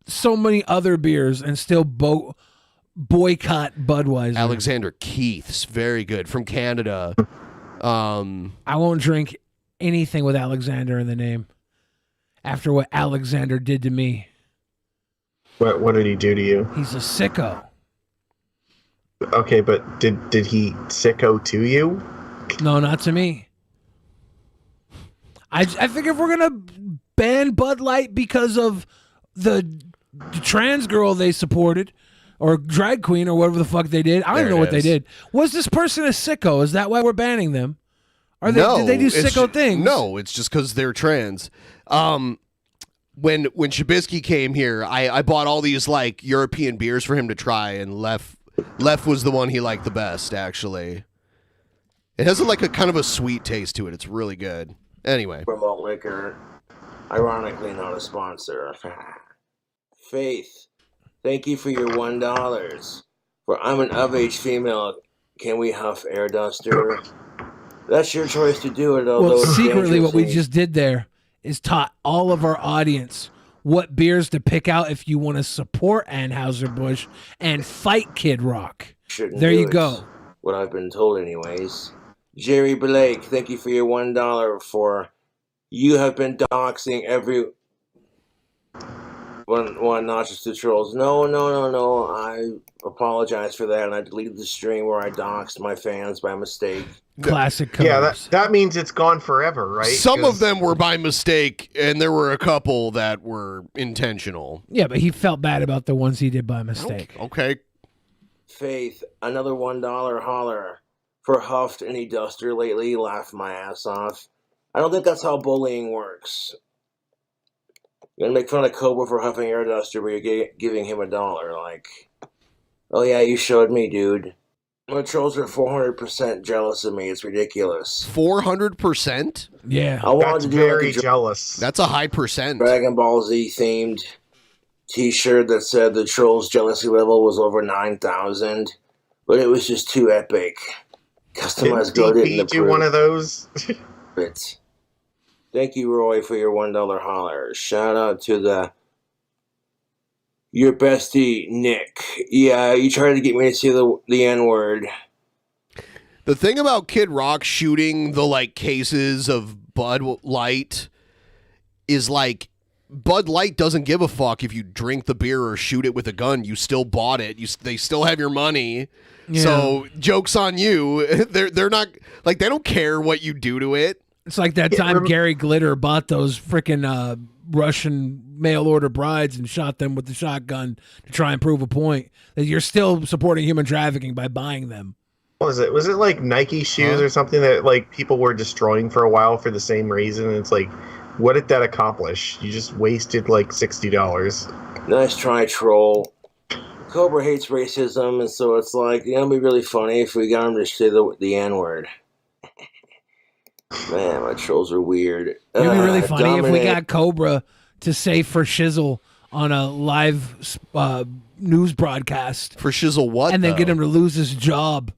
so many other beers and still boycott Budweiser. Alexander Keith's very good from Canada. I won't drink anything with Alexander in the name after what Alexander did to me. What did he do to you? He's a sicko. Okay, but did he sicko to you? No, not to me. I think if we're gonna ban Bud Light because of the trans girl they supported, or drag queen, or whatever the fuck they did, I don't even know what they did. Was this person a sicko? Is that why we're banning them? Did they do sicko things? No, it's just because they're trans. When Shabisky came here, I bought all these like European beers for him to try, and Lef was the one he liked the best. Actually, it has like a kind of a sweet taste to it. It's really good. Anyway, Remote Liquor, ironically not a sponsor. Faith, thank you for your $1. For I'm an of-age female, can we huff air duster? That's your choice to do it. Well, secretly, what we just did there is taught all of our audience what beers to pick out if you want to support Anheuser-Busch and fight Kid Rock. There you go. What I've been told, anyways. Jerry Blake, thank you for your $1 for you have been doxing every one, not just the trolls. No. I apologize for that, and I deleted the stream where I doxed my fans by mistake. Classic colors. Yeah, that means it's gone forever, right? Some of them were by mistake, and there were a couple that were intentional. Yeah, but he felt bad about the ones he did by mistake. Okay. Faith, another $1 holler for huffed any duster lately. Laughed my ass off. I don't think that's how bullying works. You're gonna make fun of Cobra for huffing air duster, but you're giving him $1. Like, oh yeah, you showed me, dude. My trolls are 400% jealous of me. It's ridiculous. 400%? Yeah. I wanted That's to do very like a jealous. That's a high percent. Dragon Ball Z themed t-shirt that said the trolls jealousy level was over 9,000, but it was just too epic. Customized Did goated DP do one of those? Thank you, Roy, for your $1 holler. Shout out to your bestie, Nick. Yeah, you tried to get me to say the N-word. The thing about Kid Rock shooting the like cases of Bud Light is like Bud Light doesn't give a fuck if you drink the beer or shoot it with a gun. You still bought it. They still have your money. Yeah. So joke's on you. They're not like they don't care what you do to it. It's like that time Gary Glitter bought those freaking Russian mail order brides and shot them with the shotgun to try and prove a point that you're still supporting human trafficking by buying them. What was it? Was it like Nike shoes or something that like people were destroying for a while for the same reason? And it's like, what did that accomplish? You just wasted like $60. Nice try, troll. Cobra hates racism, and so it's like, it'd be really funny if we got him to say the N-word. Man, my trolls are weird. It'd be really funny if we got Cobra to say for shizzle on a live news broadcast. For shizzle what? And then get him to lose his job.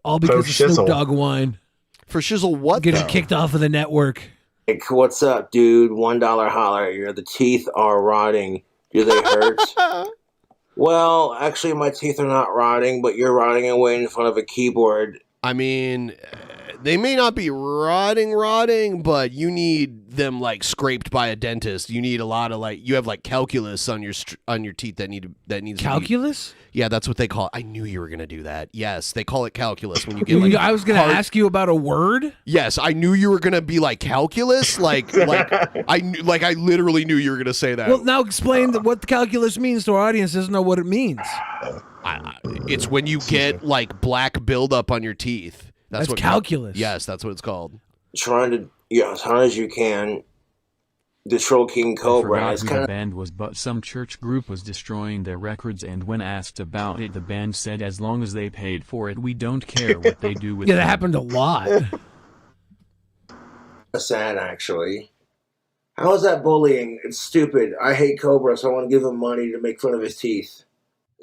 All because of Snoop Dogg wine. For shizzle what? Get him kicked off of the network. Hey, what's up, dude? $1 holler. The teeth are rotting. Do they hurt? Well, actually, my teeth are not rotting, but you're rotting away in front of a keyboard. I mean, they may not be rotting, but you need them like scraped by a dentist. You need a lot of you have like calculus on your teeth that needs calculus. Yeah, that's what they call it. I knew you were gonna do that. Yes, they call it calculus when you get. I was gonna ask you about a word. Yes, I knew you were gonna be like calculus. I literally knew you were gonna say that. Well, now explain what the calculus means to our audience. Doesn't know what it means. It's when you get like black buildup on your teeth. That's calculus. Yes, that's what it's called. Trying to, as hard as you can, destroy King Cobra. Who the band was, but some church group was destroying their records, and when asked about it, the band said, as long as they paid for it, we don't care what they do with it. Yeah, that happened a lot. Sad, actually. How is that bullying? It's stupid. I hate Cobra, so I want to give him money to make fun of his teeth.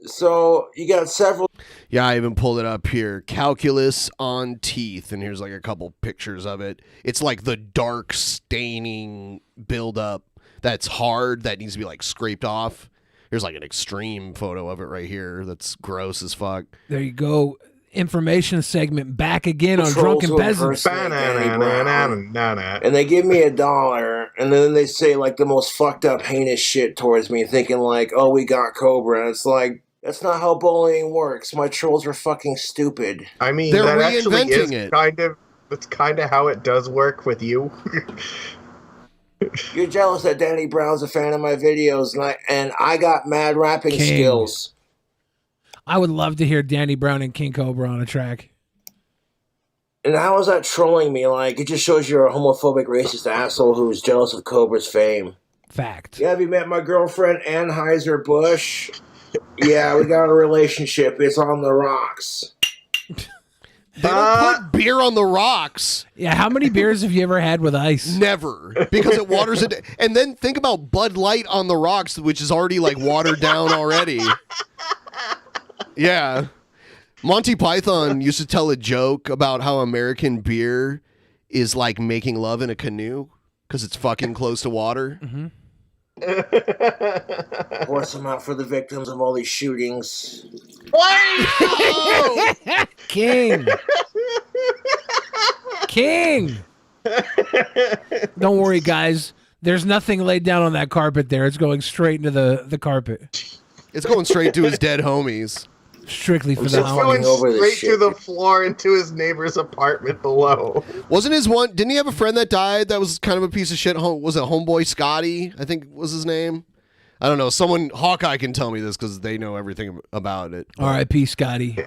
So you got several. Yeah, I even pulled it up here. Calculus on teeth, and here's like a couple pictures of it. It's like the dark staining buildup that's hard that needs to be like scraped off. Here's like an extreme photo of it right here. That's gross as fuck. There you go. Information segment back again on Drunken Peasants. And they give me $1, and then they say like the most fucked up, heinous shit towards me, thinking like, "Oh, we got Cobra." And it's like, that's not how bullying works. My trolls are fucking stupid. I mean, that actually is that's kind of how it does work with you. You're jealous that Danny Brown's a fan of my videos, and I got mad rapping skills. I would love to hear Danny Brown and King Cobra on a track. And how is that trolling me? Like, it just shows you're a homophobic, racist asshole who's jealous of Cobra's fame. Fact. Yeah, have you met my girlfriend, Anheuser-Busch? Yeah, we got a relationship. It's on the rocks. They don't put beer on the rocks. Yeah, how many beers have you ever had with ice? Never, because it waters it. And then think about Bud Light on the rocks, which is already like watered down already. Yeah. Monty Python used to tell a joke about how American beer is like making love in a canoe because it's fucking close to water. Mm-hmm. Pour some out for the victims of all these shootings. Wow! King. Don't worry, guys. There's nothing laid down on that carpet there. It's going straight into the carpet. It's going straight to his dead homies. Strictly for the homies. It's going straight through the floor into his neighbor's apartment below. Wasn't his one? Didn't he have a friend that died that was kind of a piece of shit? Was it Homeboy Scotty? I think was his name. I don't know. Someone Hawkeye can tell me this because they know everything about it. R.I.P. Scotty.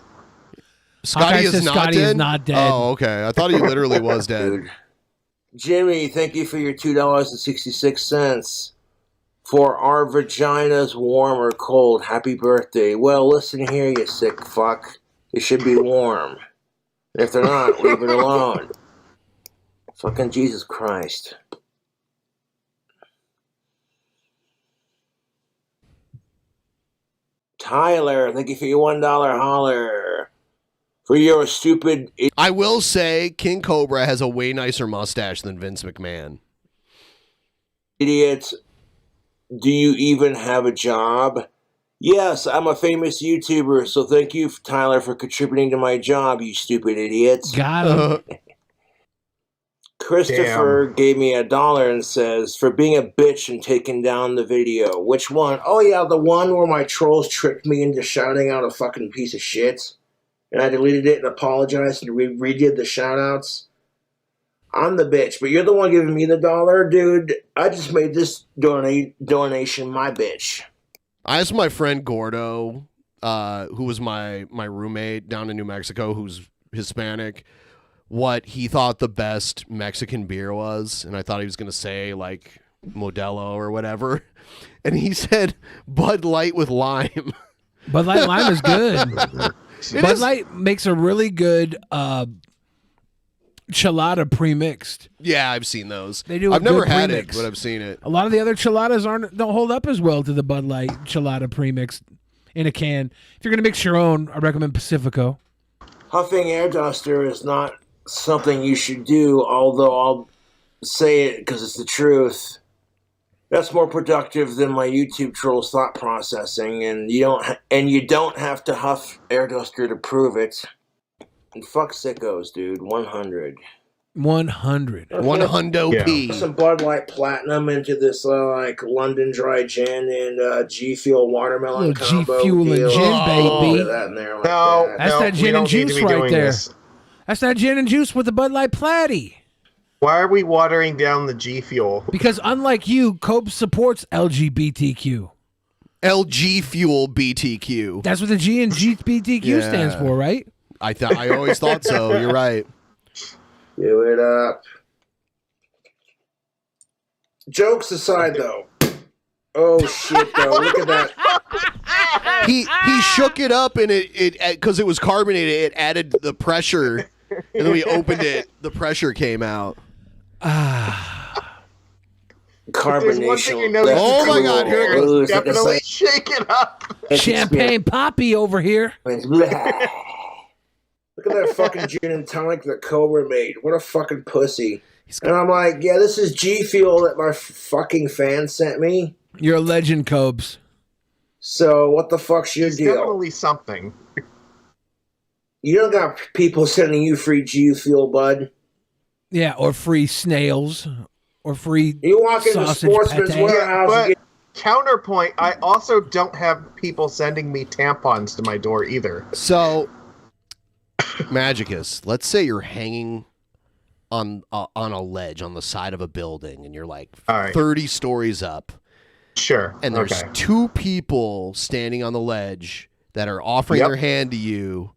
Scotty is not dead. Is not dead. Oh, okay. I thought he literally was dead. Jimmy, thank you for your $2.66. For our vaginas warm or cold, happy birthday. Well, listen here, you sick fuck. They should be warm. And if they're not, leave it alone. Fucking Jesus Christ. Tyler, thank you for your $1 holler. For your stupid... I will say, King Cobra has a way nicer mustache than Vince McMahon. Idiots. Do you even have a job? Yes, I'm a famous YouTuber, so thank you, Tyler, for contributing to my job, you stupid idiots. Got him. Christopher gave me $1 and says, for being a bitch and taking down the video. Which one? Oh, yeah, the one where my trolls tricked me into shouting out a fucking piece of shit. And I deleted it and apologized and redid the shout-outs. I'm the bitch, but you're the one giving me the $1, dude. I just made this donation my bitch. I asked my friend Gordo, who was my roommate down in New Mexico, who's Hispanic, what he thought the best Mexican beer was, and I thought he was going to say, like, Modelo or whatever, and he said Bud Light with lime. Bud Light lime is good. Bud Light makes a really good chelada pre-mixed. Yeah, I've seen those. They do. I've never had premix. it, but I've seen it. A lot of the other cheladas don't hold up as well to the Bud Light chelada pre-mixed in a can. If you're going to mix your own, I recommend Pacifico. Huffing air duster is not something you should do, although I'll say it because it's the truth. That's more productive than my YouTube trolls thought processing, and you don't have to huff air duster to prove it. And fuck sickos, dude. 100. 100. 100 P. Some Bud Light Platinum into this like London Dry Gin and G Fuel watermelon combo. G Fuel and gin, baby. That in there like That's that gin and juice right there. That's that gin and juice with the Bud Light Platy. Why are we watering down the G Fuel? Because unlike you, Cobra supports LGBTQ. LG Fuel BTQ. That's what the G and GBTQ stands for, right? I always thought so. You're right. Do it up. Jokes aside, though. Oh shit! Though, look at that. He shook it up and it because it was carbonated. It added the pressure, and then we opened it. The pressure came out. Carbonation. One thing you notice oh my God! Here it goes. Definitely shake it up. Champagne Poppy over here. Look at that fucking gin and tonic that Cobra made. What a fucking pussy. And I'm like, yeah, this is G Fuel that my fucking fan sent me. You're a legend, Cobes. So what the fuck's your deal? Definitely something. You don't got people sending you free G Fuel, bud. Yeah, or free snails, or free You walk into Sportsman's Warehouse. But counterpoint, I also don't have people sending me tampons to my door either. So, Magicus, let's say you're hanging on a ledge on the side of a building, and you're like 30 stories up. Sure. And there's two people standing on the ledge that are offering their hand to you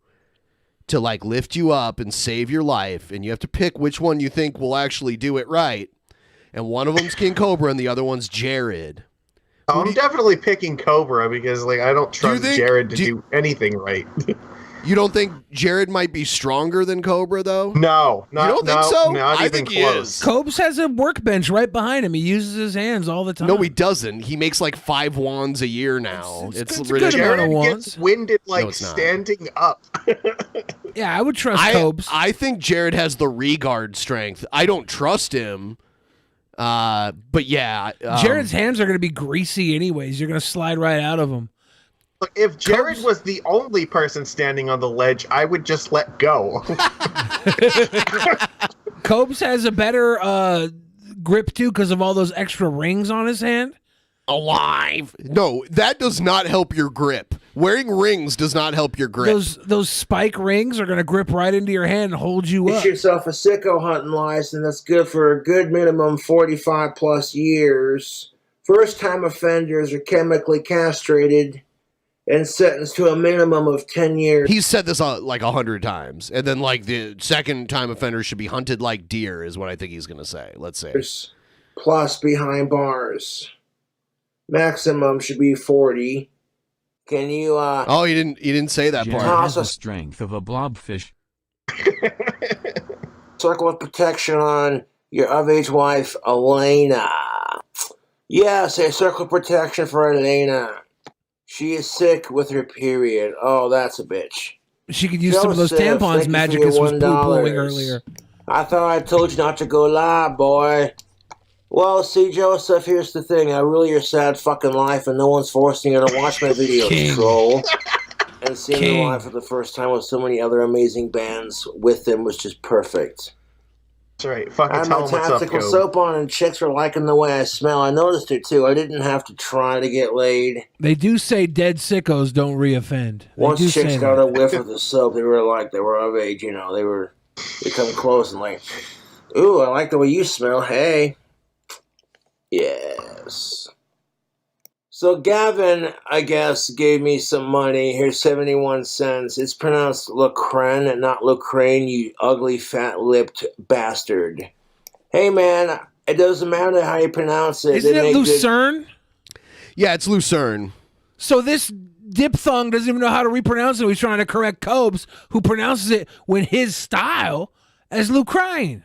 to like lift you up and save your life, and you have to pick which one you think will actually do it right. And one of them's King Cobra, and the other one's Jared. I'm definitely picking Cobra because like I don't trust Jared to do anything right. You don't think Jared might be stronger than Cobra, though? No. You don't think so? I think he close. is. Cobes has a workbench right behind him. He uses his hands all the time. No, he doesn't. He makes like 5 wands a year now. It's good ridiculous. amount of Jared wands. gets winded like it's not. standing up. Yeah, I would trust Cobes. I think Jared has the regard strength. I don't trust him. But yeah. Jared's hands are going to be greasy anyways. You're going to slide right out of them. Look, if Jared was the only person standing on the ledge, I would just let go. Cobes has a better grip too because of all those extra rings on his hand. Alive. No, that does not help your grip. Wearing rings does not help your grip. Those spike rings are going to grip right into your hand and hold you Get up. yourself a sicko hunting license that's good for a good minimum 45 plus years. First time offenders are chemically castrated and sentenced to a minimum of 10 years. He's said this like 100 times. And then like the second time offenders should be hunted like deer is what I think he's going to say. Let's say. Plus behind bars. Maximum should be 40. Can you Oh, you didn't say that Jared part. has the strength of a blobfish. Circle of protection on your of-age wife, Elena. Yes, a circle of protection for Elena. She is sick with her period. Oh, that's a bitch. She could use some of those tampons Magicus was poo-pooing earlier. I thought I told you not to go live, boy. Well, see, Joseph, here's the thing. I rule your sad fucking life, and no one's forcing you to watch my videos, troll. And seeing them live for the first time with so many other amazing bands with them was just perfect. That's right. I Fucking had my tell them what's up, tactical Cobe. soap on, and chicks were liking the way I smell. I noticed it too. I didn't have to try to get laid. They do say dead sickos don't reoffend. They Once do chicks say got that. a whiff of the soap, they were of age. They come close and like, ooh, I like the way you smell. Hey, yes. So Gavin, I guess, gave me some money. Here's 71 cents. It's pronounced Lucren and not Lucrane, you ugly fat-lipped bastard. Hey, man, it doesn't matter how you pronounce it. Isn't it Lucerne? Yeah, it's Lucerne. So this diphthong doesn't even know how to repronounce it. He's trying to correct Cobes, who pronounces it with his style as Lucrane.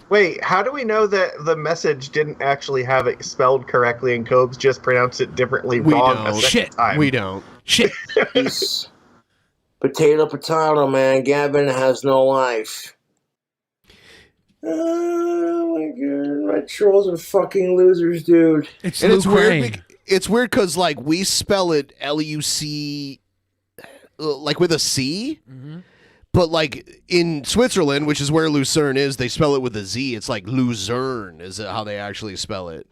Wait, how do we know that the message didn't actually have it spelled correctly and Cobes just pronounced it differently wrong a second time? We don't. Shit. Potato, man. Gavin has no life. Oh my god, my trolls are fucking losers, dude. It's weird. It's weird because like we spell it Luc, like with a C, but like in Switzerland, which is where Lucerne is, they spell it with a Z. It's like Luzerne is how they actually spell it.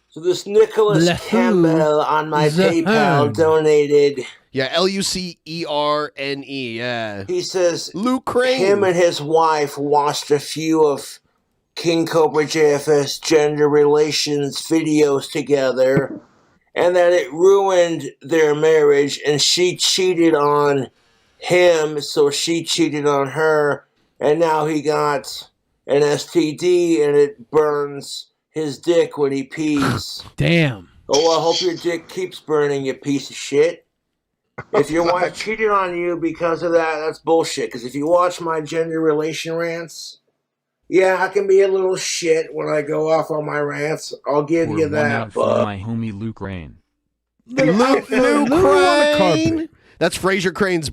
So this Nicholas Campbell on my PayPal donated. Yeah, Lucerne. Yeah. He says Lucrane. Him and his wife watched a few of King Cobra JFS gender relations videos together, and that it ruined their marriage, and she cheated on him, so she cheated on her, and now he got an STD, and it burns his dick when he pees. Damn. Oh, I hope your dick keeps burning, you piece of shit. If your wife cheated on you because of that, that's bullshit. Because if you watch my gender relation rants, yeah, I can be a little shit when I go off on my rants. I'll give you that. For my homie Luke Rain. Luke Crane. That's Fraser Crane's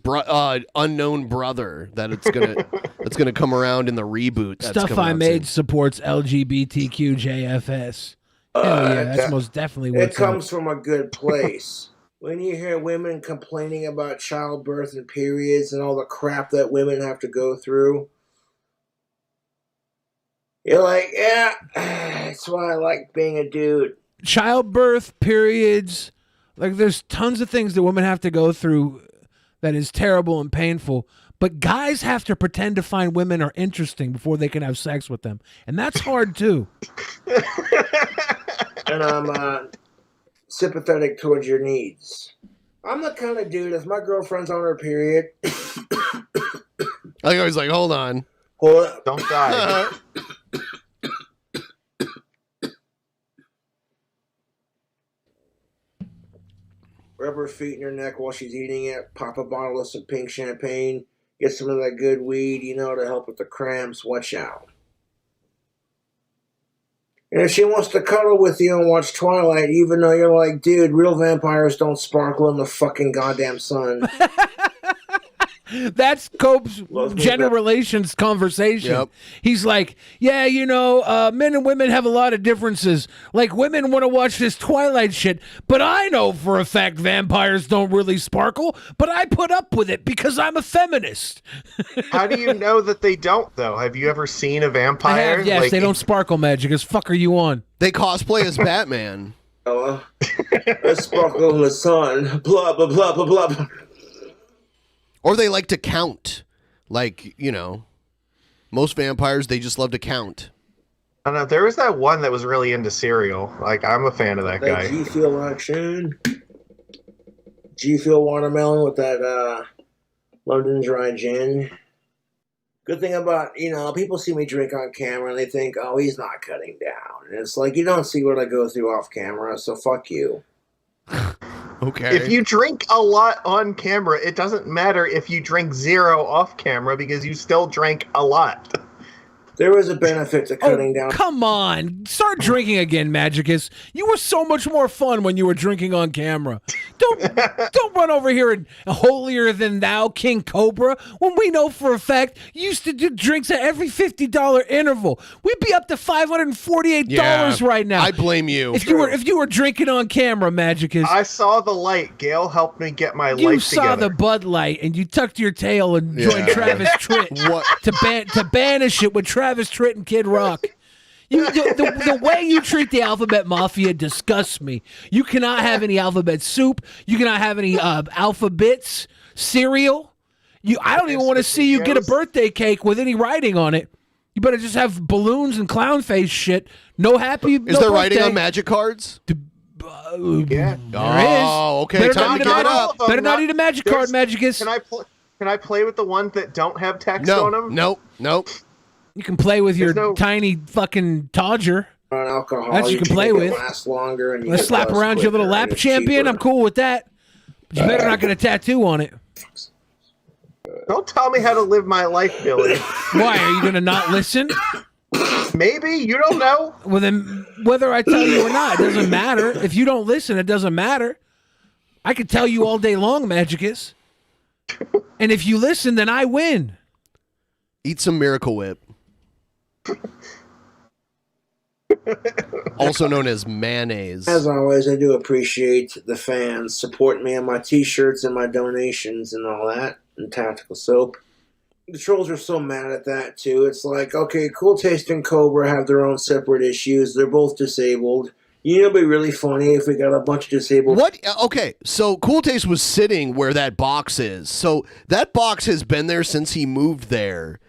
unknown brother. That's gonna come around in the reboot. That's Stuff coming I out Made supports LGBTQ JFS. Hell yeah, that's most definitely It what's comes up. from a good place. When you hear women complaining about childbirth and periods and all the crap that women have to go through, you're like, yeah, that's why I like being a dude. Childbirth, periods, like there's tons of things that women have to go through that is terrible and painful. But guys have to pretend to find women are interesting before they can have sex with them. And that's hard too. And I'm sympathetic towards your needs. I'm the kind of dude, if my girlfriend's on her period... I was like, hold on. Hold on. Don't die. Rub her feet in her neck while she's eating it, pop a bottle of some pink champagne, get some of that good weed, to help with the cramps. Watch out. And if she wants to cuddle with you and watch Twilight, even though you're like, dude, real vampires don't sparkle in the fucking goddamn sun. That's Cope's gender relations conversation. Yep. He's like, yeah, men and women have a lot of differences. Like, women want to watch this Twilight shit, but I know for a fact vampires don't really sparkle, but I put up with it because I'm a feminist. How do you know that they don't, though? Have you ever seen a vampire? I have, yes, Like, they don't sparkle magic. As fuck are you on? They cosplay as Batman. I sparkle in the sun. Blah, blah, blah, blah, blah. Or they like to count. Like, most vampires, they just love to count. I don't know. There was that one that was really into cereal. Like, I'm a fan of that guy. G Fuel action. G Fuel watermelon with that London Dry gin. Good thing about, people see me drink on camera and they think, oh, he's not cutting down. And it's like, you don't see what I go through off camera, so fuck you. Okay. If you drink a lot on camera, it doesn't matter if you drink zero off camera because you still drank a lot. There is a benefit to cutting down. Come on, start drinking again, Magicus. You were so much more fun when you were drinking on camera. Don't run over here and holier than thou, King Cobra, when we know for a fact you used to do drinks at every $50 interval. We'd be up to $548 right now. I blame you. If you were drinking on camera, Magicus. I saw the light. Gail helped me get my You life saw together. the Bud Light and you tucked your tail and joined Travis Tritt to banish it with Travis Tritt and Kid Rock. The way you treat the Alphabet Mafia disgusts me. You cannot have any alphabet soup. You cannot have any alphabets cereal. I don't even want to see you get a birthday cake with any writing on it. You better just have balloons and clown face shit. No happy. Is there writing on magic cards? Yeah. Oh, okay. Time to give it up. Better not eat a magic card, Magicus. Can I play with the ones that don't have text No, on them? Nope. You can play with your tiny fucking Todger. On alcohol, That's you can play make it with. last longer and you Let's get slap less around your little quicker lap and it's champion. cheaper. I'm cool with that. But you better not get a tattoo on it. Don't tell me how to live my life, Billy. Why? Are you going to not listen? Maybe. You don't know. Well, then, whether I tell you or not, it doesn't matter. If you don't listen, it doesn't matter. I could tell you all day long, Magicus. And if you listen, then I win. Eat some Miracle Whip. Also known as mayonnaise. As always, I do appreciate the fans supporting me on my t-shirts and my donations and all that, and tactical soap. The trolls are so mad at that, too. It's like, okay, Cool Taste and Cobra have their own separate issues. They're both disabled. You know, it'd be really funny if we got a bunch of disabled... What? Okay, so Cool Taste was sitting where that box is. So that box has been there since he moved there.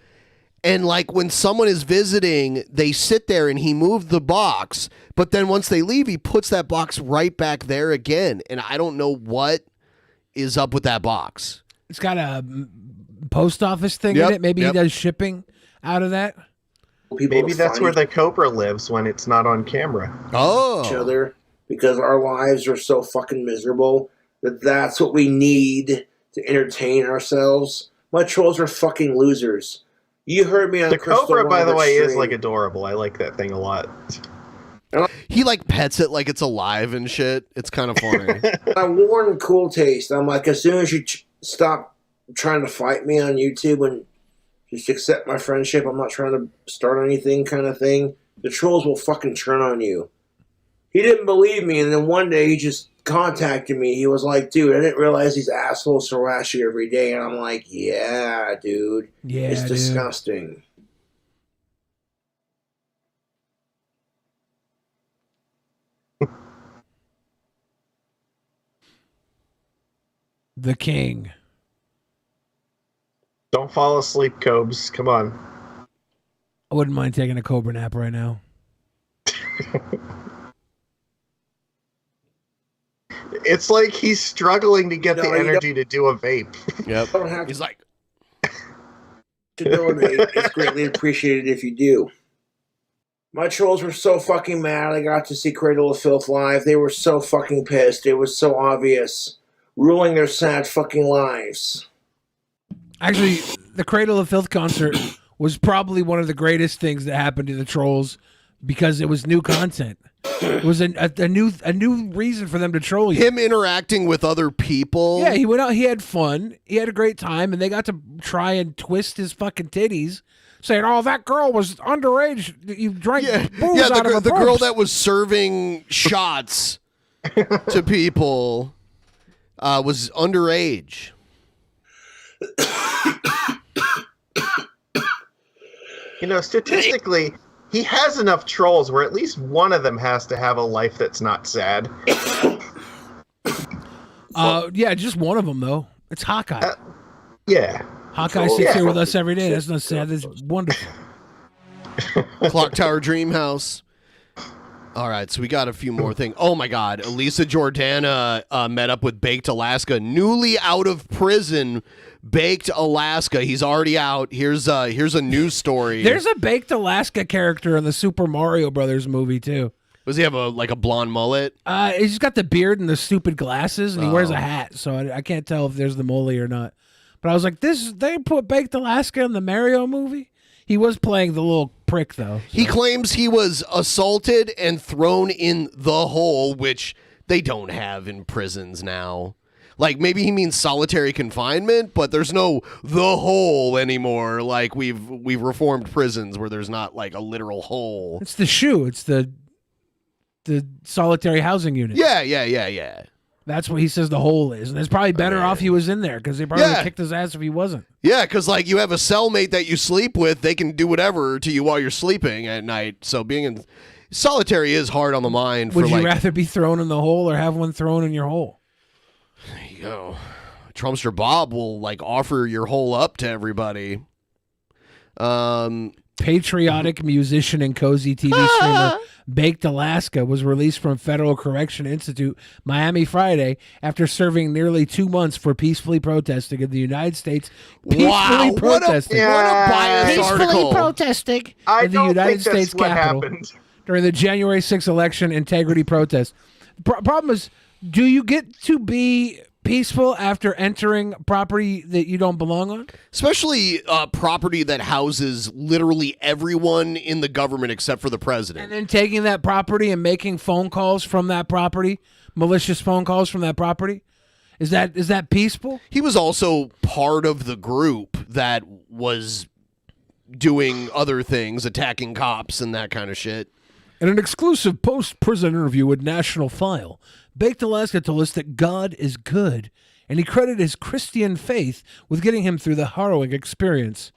And like when someone is visiting, they sit there and he moved the box. But then once they leave, he puts that box right back there again. And I don't know what is up with that box. It's got a post office thing in it. Maybe he does shipping out of that. Maybe that's where the Cobra lives when it's not on camera. Each other because our lives are so fucking miserable that's what we need to entertain ourselves. My trolls are fucking losers. You heard me on The Crystal Cobra, by the Robert way, is stream. like adorable. I like that thing a lot. He like pets it like it's alive and shit. It's kind of funny. I warned Cool Taste. I'm like, as soon as you stop trying to fight me on YouTube and just accept my friendship, I'm not trying to start anything kind of thing, the trolls will fucking turn on you. He didn't believe me, and then one day he just contacted me. He was like, dude, I didn't realize these assholes harass you every day. And I'm like, yeah, dude. Yeah, it's dude. disgusting. The king. Don't fall asleep, Cobes. Come on. I wouldn't mind taking a Cobra nap right now. It's like he's struggling to get the energy to do a vape. Yep. He's like, to donate. It's greatly appreciated if you do. My trolls were so fucking mad. I got to see Cradle of Filth live. They were so fucking pissed. It was so obvious. Ruling their sad fucking lives. Actually, the Cradle of Filth concert was probably one of the greatest things that happened to the trolls because it was new content. It was a new reason for them to troll you. Him interacting with other people. Yeah, he went out. He had fun. He had a great time, and they got to try and twist his fucking titties, saying, "Oh, that girl was underage. You drank booze out of her the girl boobs." that was serving shots to people was underage. You know, statistically, he has enough trolls where at least one of them has to have a life that's not sad. Yeah, just one of them though. It's Hawkeye. Yeah, Hawkeye sits here with us every day. That's not sad. That's wonderful. Clock Tower Dream House. All right, so we got a few more things. Oh my God, Elisa Jordana met up with Baked Alaska, newly out of prison. Baked Alaska, he's already out. Here's a news story. There's a Baked Alaska character in the Super Mario Brothers movie too. Does he have a blonde mullet? He's just got the beard and the stupid glasses, and he wears a hat, so I can't tell if there's the mole or not. But I was like, they put Baked Alaska in the Mario movie. He was playing the little prick, though. He claims he was assaulted and thrown in the hole, which they don't have in prisons now. Like, maybe he means solitary confinement, but there's no the hole anymore. Like, we've reformed prisons where there's not, like, a literal hole. It's the shoe. It's the solitary housing unit. Yeah. That's what he says the hole is. And it's probably better off he was in there, because they probably Yeah. kicked his ass if he wasn't. Yeah, because, like, you have a cellmate that you sleep with. They can do whatever to you while you're sleeping at night. So being in solitary is hard on the mind. Would for you like, rather be thrown in the hole or have one thrown in your hole? There you go. Trumpster Bob will, like, offer your hole up to everybody. Patriotic musician and cozy TV streamer Baked Alaska was released from Federal Correction Institute Miami Friday after serving nearly 2 months for peacefully protesting in the United States. Wow, what a biased article. Peacefully protesting in the United States Capitol happened. during the January 6th election integrity protest. Problem is, do you get to be peaceful after entering property that you don't belong on? Especially property that houses literally everyone in the government except for the president. And then taking that property and making phone calls from that property, malicious phone calls from that property? Is that peaceful? He was also part of the group that was doing other things, attacking cops and that kind of shit. In an exclusive post-prison interview with National File, Baked Alaska told us that God is good, and he credited his Christian faith with getting him through the harrowing experience.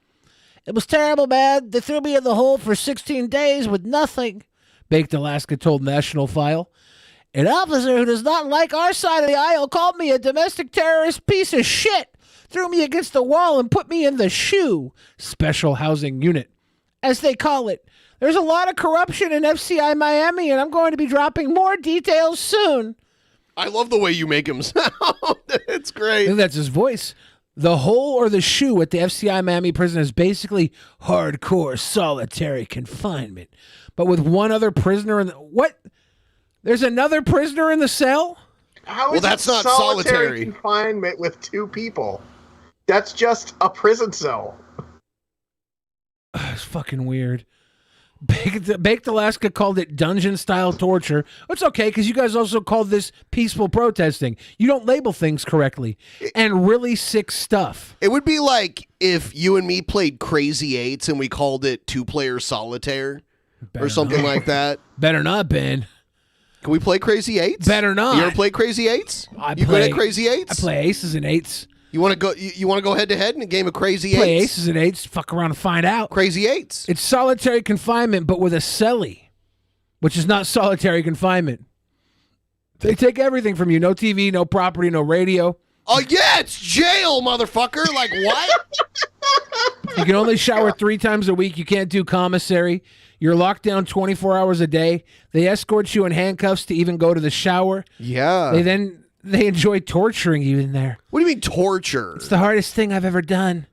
It was terrible, man. They threw me in the hole for 16 days with nothing, Baked Alaska told National File. An officer who does not like our side of the aisle called me a domestic terrorist piece of shit, threw me against the wall, and put me in the SHU, Special Housing Unit, as they call it. There's a lot of corruption in FCI Miami, and I'm going to be dropping more details soon. I love the way you make him sound. It's great. I think that's his voice. The hole or the shoe at the FCI Miami prison is basically hardcore solitary confinement, but with one other prisoner in the... What? There's another prisoner in the cell? How is that's it not solitary solitary. confinement with 2 people? That's just a prison cell. It's fucking weird. Baked Alaska called it dungeon-style torture. It's okay, because you guys also called this peaceful protesting. You don't label things correctly. And really sick stuff. It would be like if you and me played Crazy Eights and we called it 2-player solitaire or something like that. Better not, Ben. Can we play Crazy Eights? Better not. You ever play Crazy Eights? You good at Crazy Eights? I play aces and eights. You want to go? You want to go head to head in a game of Crazy Play Eights? aces and eights. Fuck around and find out. Crazy Eights. It's solitary confinement, but with a cellie, which is not solitary confinement. They take everything from you. No TV, no property, no radio. Oh yeah, it's jail, motherfucker. Like what? You can only shower 3 times a week. You can't do commissary. You're locked down 24 hours a day. They escort you in handcuffs to even go to the shower. Yeah. They enjoy torturing you in there. What do you mean torture? It's the hardest thing I've ever done.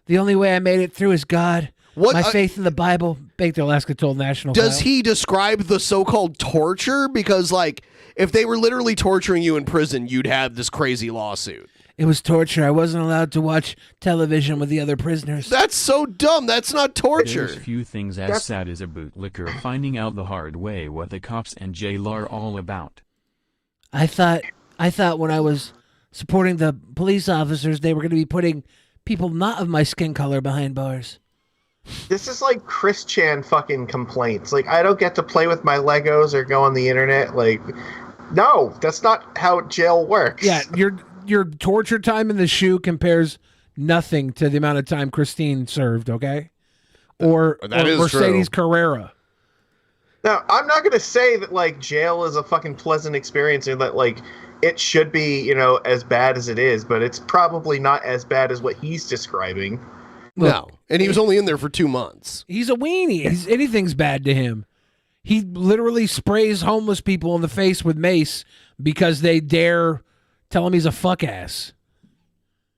The only way I made it through is God. My faith in the Bible. Baked Alaska told National Does File. he describe the so-called torture? Because, like, if they were literally torturing you in prison, you'd have this crazy lawsuit. It was torture. I wasn't allowed to watch television with the other prisoners. That's so dumb. That's not torture. There's few things as sad as a bootlicker finding out the hard way what the cops and jail are all about. I thought when I was supporting the police officers, they were going to be putting people not of my skin color behind bars. This is like Chris Chan fucking complaints. Like, I don't get to play with my Legos or go on the internet. Like, no, that's not how jail works. Yeah, your torture time in the SHU compares nothing to the amount of time Christine served, okay? Or Mercedes Carrera. Now, I'm not going to say that, like, jail is a fucking pleasant experience and that, like, it should be, you know, as bad as it is, but it's probably not as bad as what he's describing. No. And he was only in there for 2 months. He's a weenie. Anything's bad to him. He literally sprays homeless people in the face with mace because they dare tell him he's a fuck ass.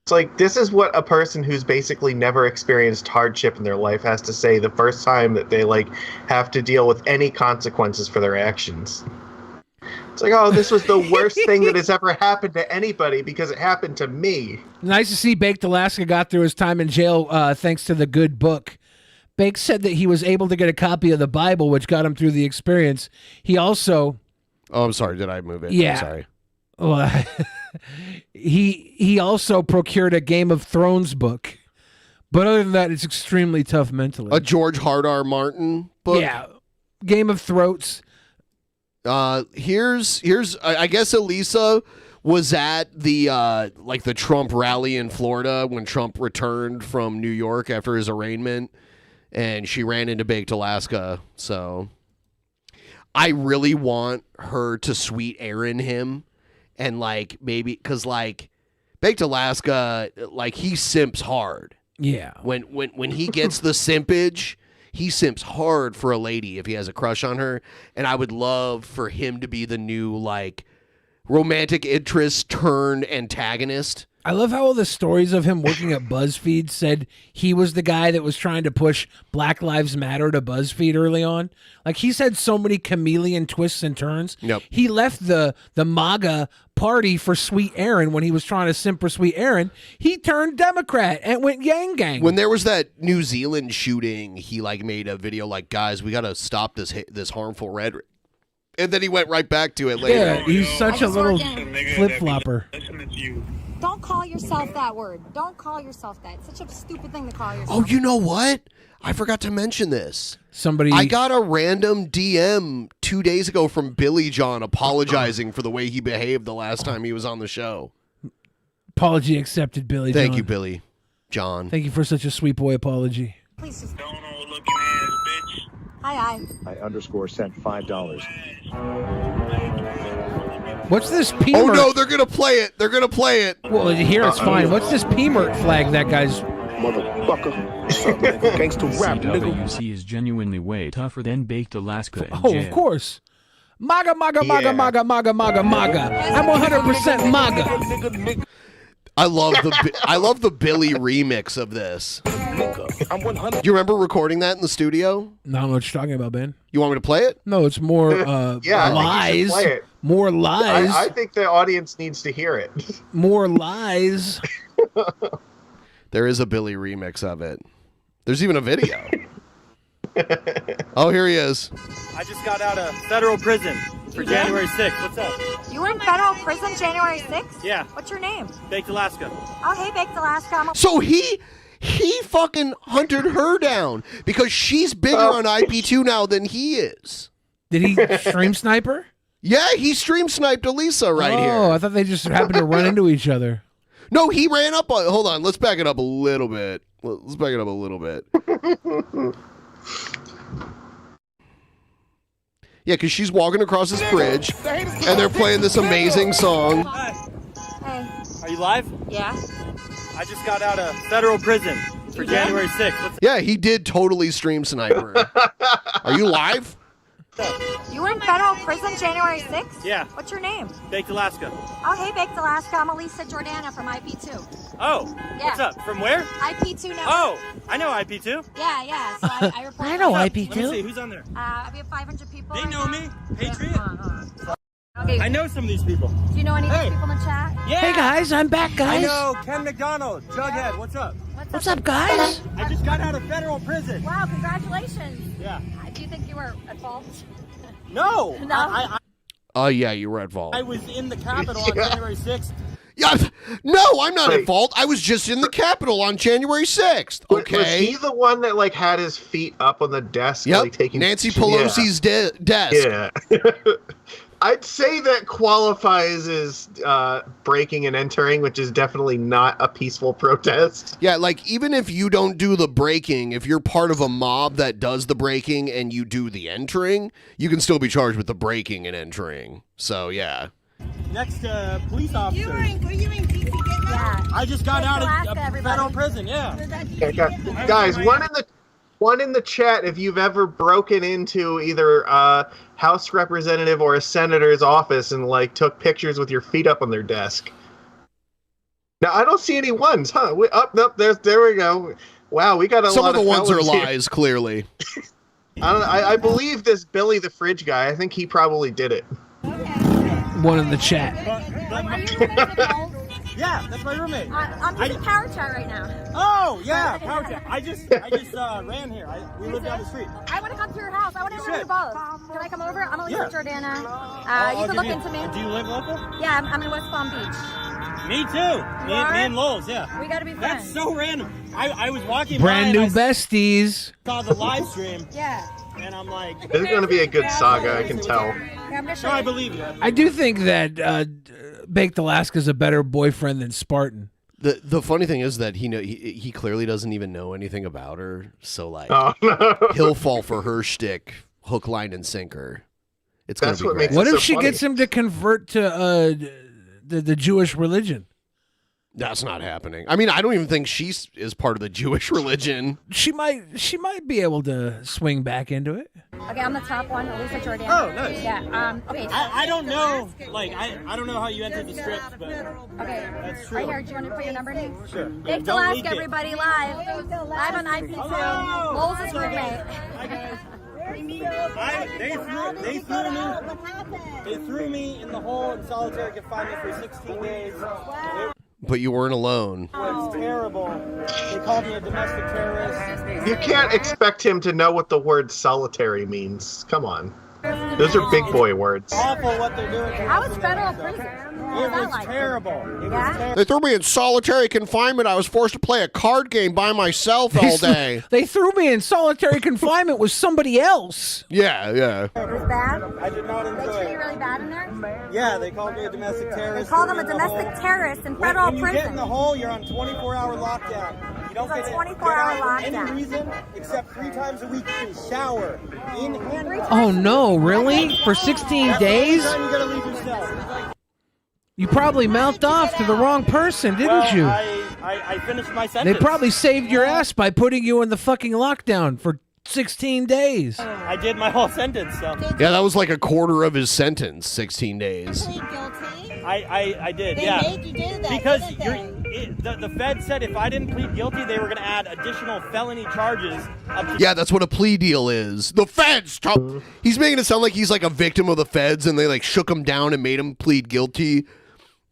It's like, this is what a person who's basically never experienced hardship in their life has to say the first time that they, like, have to deal with any consequences for their actions. It's like, oh, this was the worst thing that has ever happened to anybody because it happened to me. Nice to see Baked Alaska got through his time in jail thanks to the good book. Bake said that he was able to get a copy of the Bible, which got him through the experience. He also... Oh, I'm sorry. Did I move it? Yeah. I'm sorry. Well, he also procured a Game of Thrones book. But other than that, it's extremely tough mentally. A George R. Martin book? Yeah. Game of Throats. Here's I guess Elisa was at the like the Trump rally in Florida when Trump returned from New York after his arraignment, and she ran into Baked Alaska. So I really want her to sweet Aaron him, and like maybe because like Baked Alaska, like he simps hard. Yeah. When he gets the simpage, he simps hard for a lady if he has a crush on her, and I would love for him to be the new like romantic interest turned antagonist. I love how all the stories of him working at BuzzFeed said he was the guy that was trying to push Black Lives Matter to BuzzFeed early on. Like, he's had so many chameleon twists and turns. Yep. He left the MAGA party for Sweet Aaron when he was trying to simp for Sweet Aaron. He turned Democrat and went yang gang. When there was that New Zealand shooting, he like made a video like, guys, we got to stop this harmful rhetoric. And then he went right back to it later. Yeah, he's such a little flip-flopper. Don't call yourself that word. Don't call yourself that. It's such a stupid thing to call yourself. Oh, you know what? I forgot to mention this. Somebody... I got a random DM 2 days ago from Billy John apologizing for the way he behaved the last time he was on the show. Apology accepted, Billy John. Thank you, Billy John. Thank you for such a sweet boy apology. Please just... Hi. I sent $5. What's this P? Oh no, they're gonna play it. They're gonna play it. Well, here it's fine. What's this P-Mert flag that guy's... Motherfucker. Gangsta rap, nigga. CWC is genuinely way tougher than Baked Alaska. Oh, of course. MAGA, MAGA, MAGA, MAGA, MAGA, MAGA, MAGA. I'm 100% MAGA. I love the Billy remix of this. Do you remember recording that in the studio? No, I don't know what you're talking about, Ben. You want me to play it? No, it's more Yeah, I think you lies. should play it. More lies. I think the audience needs to hear it. More lies. There is a Billy remix of it. There's even a video. Oh, here he is. I just got out of federal prison for January 6th. What's up? You were in federal prison January 6th? Yeah. What's your name? Baked Alaska. Oh, hey, Baked Alaska. So he fucking hunted her down because she's bigger on IP2 now than he is. Did he stream sniper? Yeah, he stream sniped Elisa right here. Oh, I thought they just happened to run into each other. No, he ran up on... Hold on, let's back it up a little bit. Let's back it up a little bit. Yeah, because she's walking across this bridge, and they're playing this amazing song. Hey. Are you live? Yeah. I just got out of federal prison for January 6th. Yeah, he did totally stream sniper. Are you live? You were in federal prison January 6th? Yeah. What's your name? Baked Alaska. Oh, hey, Baked Alaska. I'm Elisa Jordana from IP2. Oh, Yeah. what's up? From where? IP2 Network. Oh, I know IP2. Yeah. So I report. I know What's up? IP2. Let me see, who's on there? We have 500 people. They right know now. me. Patriot. Okay. I know some of these people. Do you know any of these people in the chat? Yeah. Hey, guys, I'm back, guys. I know Ken McDonald, Jughead. What's up? What's up, guys? I just got out of federal prison. Wow, congratulations. Yeah. Do you think you were at fault? No. No. Oh, yeah, you were at fault. I was in the Capitol on January 6th. Yeah, no, I'm not at fault. I was just in the Capitol on January 6th. Okay. Was he the one that like had his feet up on the desk? Yep. Like, taking Nancy Pelosi's desk. Yeah. I'd say that qualifies as breaking and entering, which is definitely not a peaceful protest. Yeah, like even if you don't do the breaking, if you're part of a mob that does the breaking and you do the entering, you can still be charged with the breaking and entering. So, yeah. Next police officer. Were you in DC? Yeah. I just got out of Alaska, federal prison, yeah. Guys, one in the chat if you've ever broken into either a House representative or a senator's office and like took pictures with your feet up on their desk. Now I don't see any ones, huh? There we go. Wow, we got a Some lot of the ones are felons here. lies, clearly. I believe this Billy the Fridge guy. I think he probably did it. One in the chat. Yeah, that's my roommate. I'm doing power chat right now. Oh, yeah, power chat. I just ran here. We live down the street. I want to come to your house. I want to interview you both. Can I come over? I'm Elisa Jordana. You I'll can look give into me. Do you live local? Yeah, I'm in West Palm Beach. Me too. Me and Lowell's, yeah. We gotta be friends. That's so random. I was walking Brand by new and besties. I saw the live stream. Yeah. And I'm like... This is going to be a good saga, I can tell. Yeah, I'm just No, I believe you. I do think that Baked Alaska's a better boyfriend than Spartan. The funny thing is that he clearly doesn't even know anything about her, so like he'll fall for her shtick, hook, line, and sinker. It's gonna be great. What if she gets him to convert to the Jewish religion? That's not happening. I mean, I don't even think she is part of the Jewish religion. She might be able to swing back into it. Okay, I'm the top one, Elisa Jordana. Oh, nice. Yeah. Okay. I don't know, like, I don't know how you entered the script, but Okay. that's true. Right here. Do you want to put your number in? Sure. Baked Don't Alaska, leak it. everybody, live on IC2. Lowell's is roommate. They threw me in the hole in solitary confinement for 16 days. But you weren't alone. It was terrible. They called me a domestic terrorist. You can't expect him to know what the word solitary means. Come on. Those are big boy words. Awful what they're doing. How was federal prison? It was terrible. It was terrible. They threw me in solitary confinement. I was forced to play a card game by myself all day. They threw me in solitary confinement with somebody else. Yeah. It was bad? I did not enjoy They treat you it. really bad in there? Yeah, they called me a domestic They terrorist. called him a domestic terrorist in federal When you prison. get in the hole, you're on 24-hour lockdown. You don't It's a get 24-hour get out for lockdown. any reason except 3 times a week you can shower in handcuffs. Oh no, really? For 16 That's the only days? time you gotta leave your cell. You probably mouthed off to the wrong person, didn't Well, you? I finished my They sentence. probably saved your ass by putting you in the fucking lockdown for 16 days. I did my whole sentence, so. Yeah, that was like a quarter of his sentence, 16 days. I did, They yeah. made you do that, Because didn't the Fed said if I didn't plead guilty, they were going to add additional felony charges up to... Yeah, that's what a plea deal is. The feds. He's making it sound like he's like a victim of the feds and they like shook him down and made him plead guilty.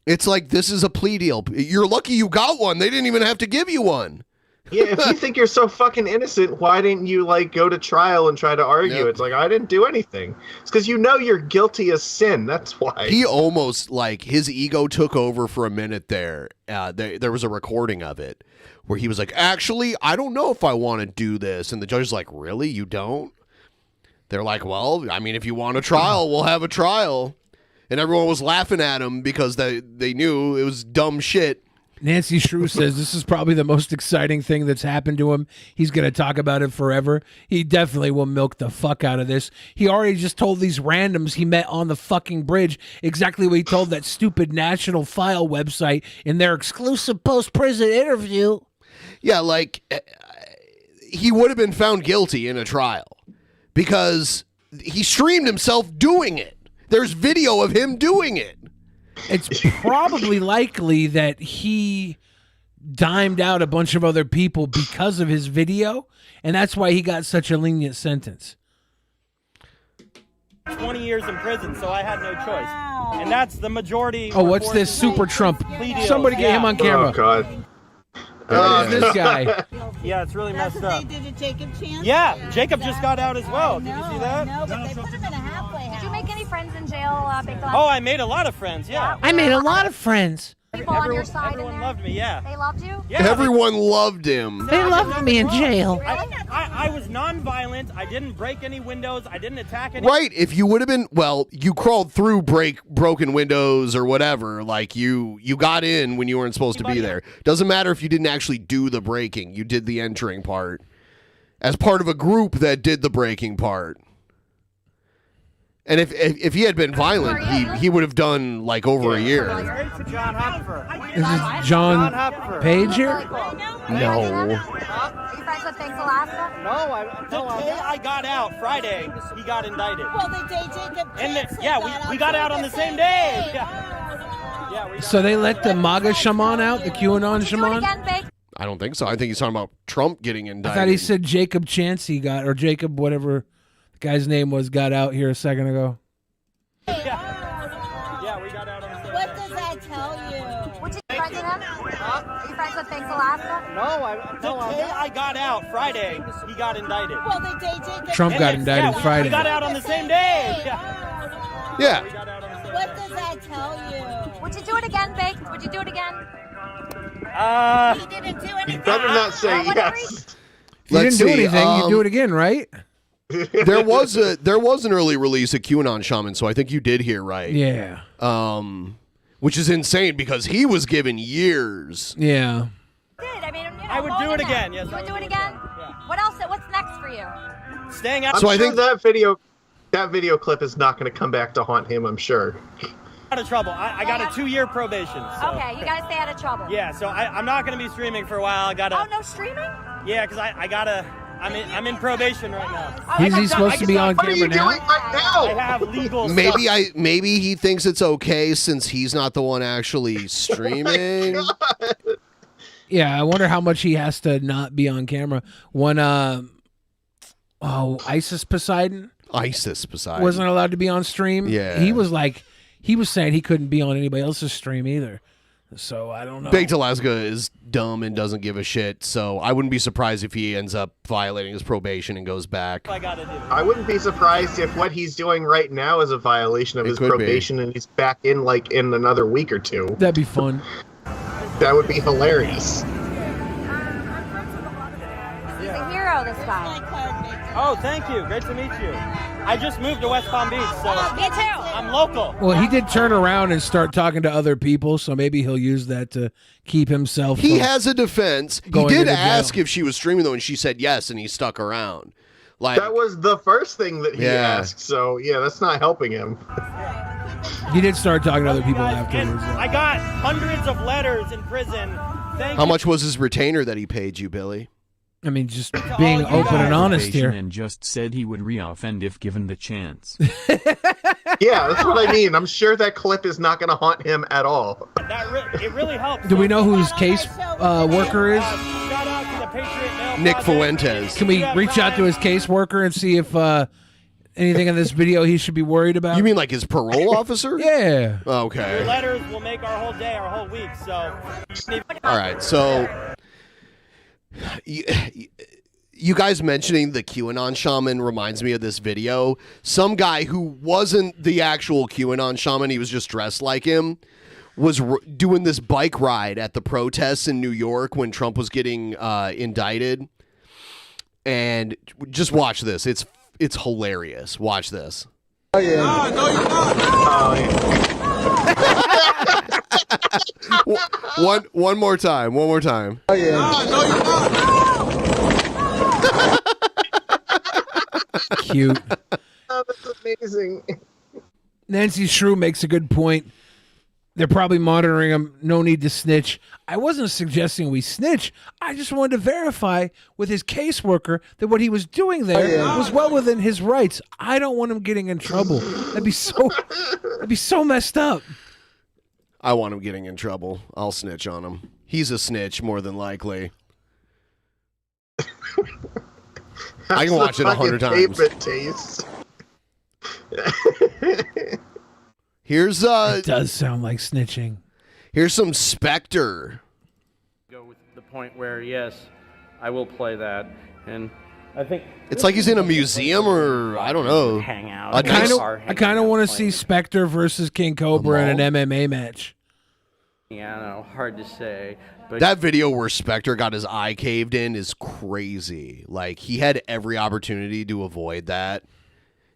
It's like, this is a plea deal. You're lucky you got one. They didn't even have to give you one. Yeah, if you think you're so fucking innocent, why didn't you like go to trial and try to argue? Yep. It's like, I didn't do anything. It's because you know you're guilty as sin. That's why. He almost, like, his ego took over for a minute there. There was a recording of it where he was like, actually, I don't know if I want to do this. And the judge is like, really? You don't? They're like, well, I mean, if you want a trial, we'll have a trial. And everyone was laughing at him because they knew it was dumb shit. Nancy Shrew says this is probably the most exciting thing that's happened to him. He's going to talk about it forever. He definitely will milk the fuck out of this. He already just told these randoms he met on the fucking bridge exactly what he told that stupid National File website in their exclusive post-prison interview. Yeah, like, he would have been found guilty in a trial because he streamed himself doing it. There's video of him doing it. It's probably likely that he dimed out a bunch of other people because of his video, and that's why he got such a lenient sentence. 20 years in prison, so I had no choice. And that's the majority. Oh, what's this Super Trump? Plea deals. Somebody get him on camera. Oh, God. This guy. Yeah, it's really That's messed what up. they did to Jacob Chance? Yeah, Jacob just got out as well. Did you see that? No, but they put him in a halfway house. Did you make any friends in jail, Baked Alaska? Oh, I made a lot of friends, yeah. I made a lot of friends. People on your side in Everyone there? loved me, yeah. They loved you? Yeah, Everyone loved him. They loved me in jail. I was non-violent. I didn't break any windows. I didn't attack any... Right, if you would have been, well, you crawled through broken windows or whatever, like you got in when you weren't supposed to be there. Doesn't matter if you didn't actually do the breaking. You did the entering part as part of a group that did the breaking part. And if he had been violent, he would have done like over a year. John Hopper. This is John Page here? No. Are you friends with Baked Alaska? No, the day I got out, Friday, he got indicted. Well, the day Jacob And Chance we got out on the same day. Yeah, So they let the MAGA shaman out, the QAnon shaman? I don't think so. I think he's talking about Trump getting I indicted. thought he said Jacob Chancey got, or Jacob, whatever the guy's name was, got out here a second ago. Yeah, we got out on the same What does that tell you? What's he friends with him? Are you friends with Thanks Alaska? No, the day I got out Friday, he got indicted. Well, the day Trump got indicted Friday. We got out on the same day. Yeah. What does that tell you? Would you do it again, Baked? Would you do it again? He didn't do anything. You better not say yes. You Let's didn't do see, anything. You do it again, right? there was an early release of QAnon Shaman, so I think you did hear right. Yeah. Which is insane because he was given years. Yeah. I mean, I would do it again. Yes. You would do it again? What else? What's next for you? Staying out. I'm sure that video clip is not going to come back to haunt him. I'm sure. Out of trouble. I got a 2-year probation. So. Okay, you gotta stay out of trouble. Yeah, so I'm not gonna be streaming for a while. I gotta. Oh, no streaming? Yeah, because I gotta. I'm in probation right now. Is he supposed to be on camera now? I have legal. Maybe he thinks it's okay since he's not the one actually streaming. Yeah, I wonder how much he has to not be on camera. When ISIS Poseidon wasn't allowed to be on stream. Yeah. He was saying he couldn't be on anybody else's stream either. So I don't know. Baked Alaska is dumb and doesn't give a shit, so I wouldn't be surprised if he ends up violating his probation and goes back. I wouldn't be surprised if what he's doing right now is a violation of his probation and he's back in in another week or two. That'd be fun. That would be hilarious. He's a hero this time. Oh, thank you. Great to meet you. I just moved to West Palm Beach, so me too. I'm local. Well, he did turn around and start talking to other people, so maybe he'll use that to keep himself. He has a defense. He going to did the ask jail. if she was streaming though, and she said yes, and he stuck around. Like That was the first thing that he Yeah. asked, so yeah, that's not helping him. He did start talking to other people afterwards. I got hundreds of letters in prison. how much was his retainer that he paid you, Billy? I mean, just being open and honest here. And just said he would reoffend if given the chance. Yeah, that's what I mean. I'm sure that clip is not going to haunt him at all. It really helps. Do we know who his case worker is? Shout out to the Patriot Mail Nick Project. Fuentes. Can we reach out to his caseworker and see if anything in this video he should be worried about? You mean like his parole officer? Yeah. Your Okay. letters will make our whole day, our whole week. So, All right. So you guys mentioning the QAnon shaman reminds me of this video. Some guy who wasn't the actual QAnon shaman, he was just dressed like him, was doing this bike ride at the protests in New York when Trump was getting indicted. And just watch this. It's hilarious. Watch this. Oh, yeah. No, you're not. One more time. One more time. Oh, yeah. No, you're not. Cute. Oh, that's amazing. Nancy Shrew makes a good point. They're probably monitoring him. No need to snitch. I wasn't suggesting we snitch. I just wanted to verify with his caseworker that what he was doing there was well within his rights. I don't want him getting in trouble. That'd be so messed up. I want him getting in trouble. I'll snitch on him. He's a snitch, more than likely. I can watch it 100 times. Favorite taste. Here's It does sound like snitching. Here's some Specter. Go with the point where yes, I will play that, and I think It's like he's in a museum or I don't know. Hang out. I kind of want to see Specter versus King Cobra in an MMA match. Yeah, I know, hard to say. But That video where Specter got his eye caved in is crazy. Like he had every opportunity to avoid that,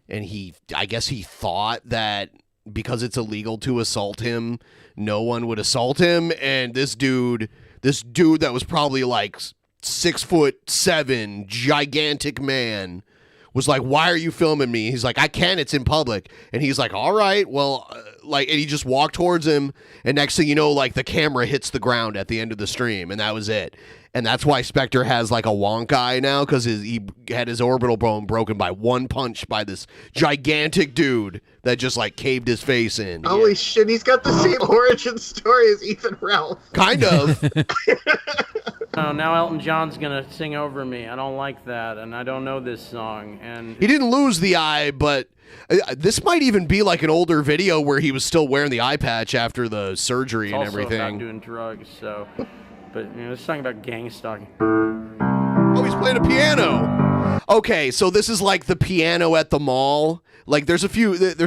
and I guess he thought that because it's illegal to assault him, no one would assault him. And this dude that was probably like 6'7", gigantic man, was like, "Why are you filming me?" He's like, "I can't. It's in public." And he's like, "All right, well," and he just walked towards him. And next thing you know, like the camera hits the ground at the end of the stream, and that was it. And that's why Specter has like a wonk eye now, because he had his orbital bone broken by one punch by this gigantic dude that just like caved his face in. Holy shit, he's got the same origin story as Ethan Ralph. Kind of. Oh, now Elton John's gonna sing over me. I don't like that, and I don't know this song. And He didn't lose the eye, but this might even be like an older video where he was still wearing the eye patch after the surgery it's and also everything. about doing drugs. So, but this song about gang stalking. Oh, he's playing a piano. Okay, so this is like the piano at the mall. Like there's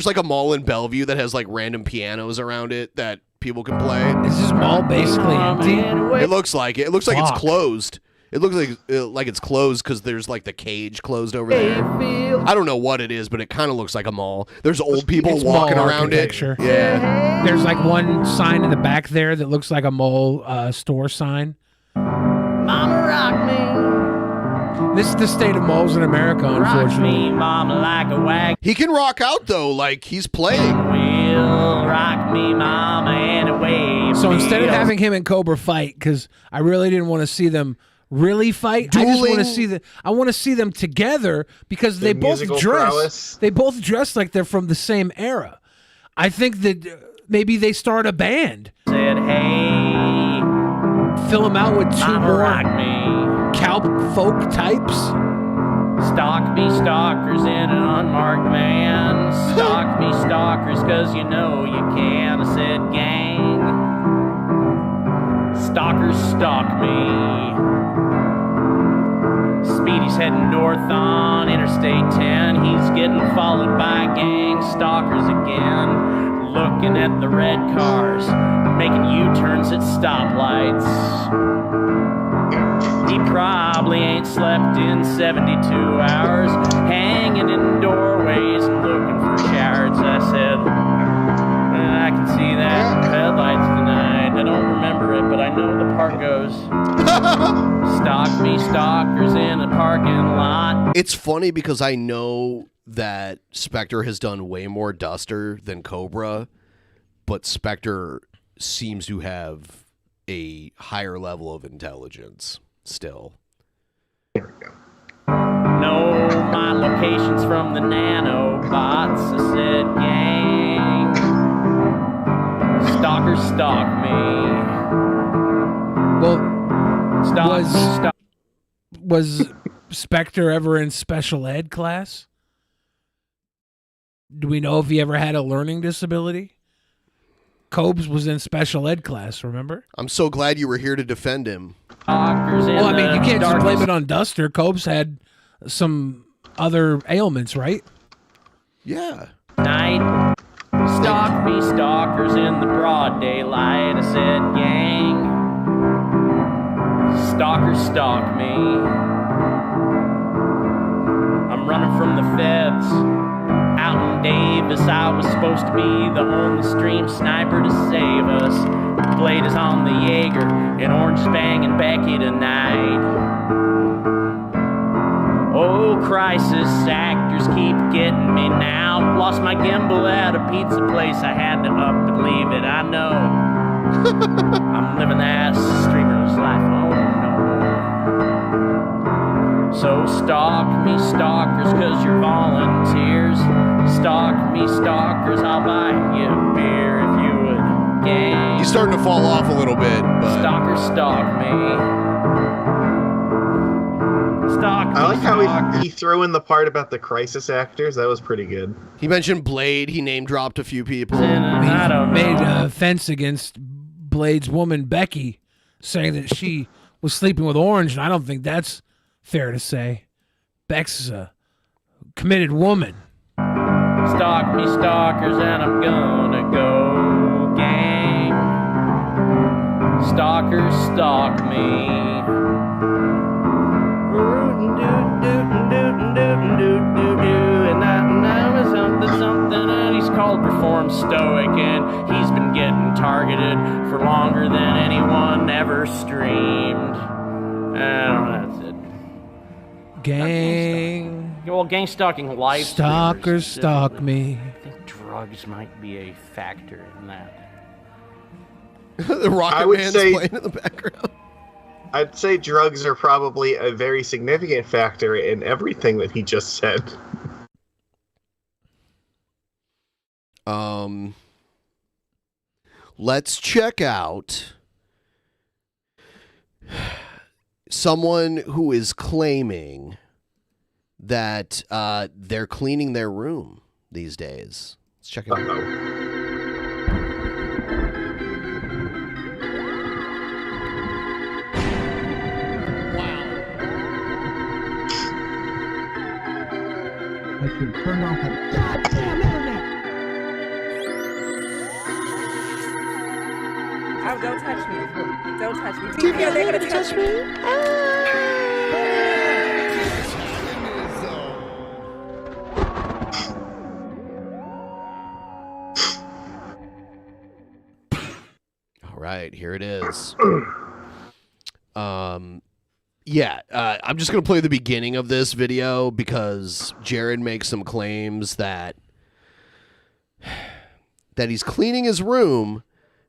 like a mall in Bellevue that has like random pianos around it that people can play. Is this mall basically empty? It looks like it. It looks like it's Fuck. closed. It looks like it's closed because there's like the cage closed over there. I don't know what it is, but it kind of looks like a mall. There's old people It's walking mall around it. architecture. Yeah. There's like one sign in the back there that looks like a mall store sign. Mama rock me. This is the state of malls in America, unfortunately. Mama like a wag. He can rock out though, like he's playing. Will rock me, mama, anyway. So instead of having him and Cobra fight, because I really didn't want to see them really fight, I just want to see I want to see them together because they both musical dress. prowess. They both dress like they're from the same era. I think that maybe they start a band. Said, hey, fill them out with two mama more rock me. cow folk types. Stalk me stalkers in an unmarked van. Stalk me stalkers cause you know you can. I said gang. Stalkers stalk me. Speedy's heading north on Interstate 10. He's getting followed by gang stalkers again. Looking at the red cars, making U-turns at stoplights. He probably ain't slept in 72 hours, hanging in doorways and looking for shards. I said, I can see that in headlights tonight. I don't remember it, but I know the part goes. Stalk me stalkers in a parking lot. It's funny because I know that Specter has done way more Duster than Cobra, but Specter seems to have a higher level of intelligence still. Know my locations from the nanobots. I said, gang, stalkers stalk me. Well, Stalk. Was Specter ever in special ed class? Do we know if he ever had a learning disability? Cobes was in special ed class, remember? I'm so glad you were here to defend him. Well, I mean, you can't just blame it on Duster. Cobes had some other ailments, right? Yeah. Night. Stalk me stalkers in the broad daylight. I said, gang, stalkers stalk me. I'm running from the feds. Out in Davis, I was supposed to be the only stream sniper to save us. The blade is on the Jaeger, and Orange is banging Becky tonight. Oh, crisis actors keep getting me now. Lost my gimbal at a pizza place, I had to up and leave it, I know. I'm living that streamer's life, oh no. So stalk me stalkers cause you're volunteers. Stalk me stalkers, I'll buy you a beer if you would. Gang. He's starting to fall off a little bit, but Stalkers stalk me. Stalk me. I like how he threw in the part about the crisis actors. That was pretty good. he mentioned Blade. He name dropped a few people. I don't Made know. a offense against Blade's woman, Becky, saying that she was sleeping with Orange, and I don't think that's fair to say. Bex is a committed woman. Stalk me stalkers and I'm gonna go gang. Stalkers stalk me. And that was something and he's called Reform Stoic and he's been getting targeted for longer than anyone ever streamed. I don't know, that's it. Gang. Well, gang stalking life. Stalkers stalk me. I think drugs might be a factor in that. The Rocket Man's playing in the background. I'd say drugs are probably a very significant factor in everything that he just said. Let's check out someone who is claiming that they're cleaning their room these days. Let's check it out. I should turn off the goddamn internet. Oh, don't touch me. Don't touch me. They're gonna touch me. All right, here it is. Yeah, I'm just going to play the beginning of this video because Jared makes some claims that he's cleaning his room,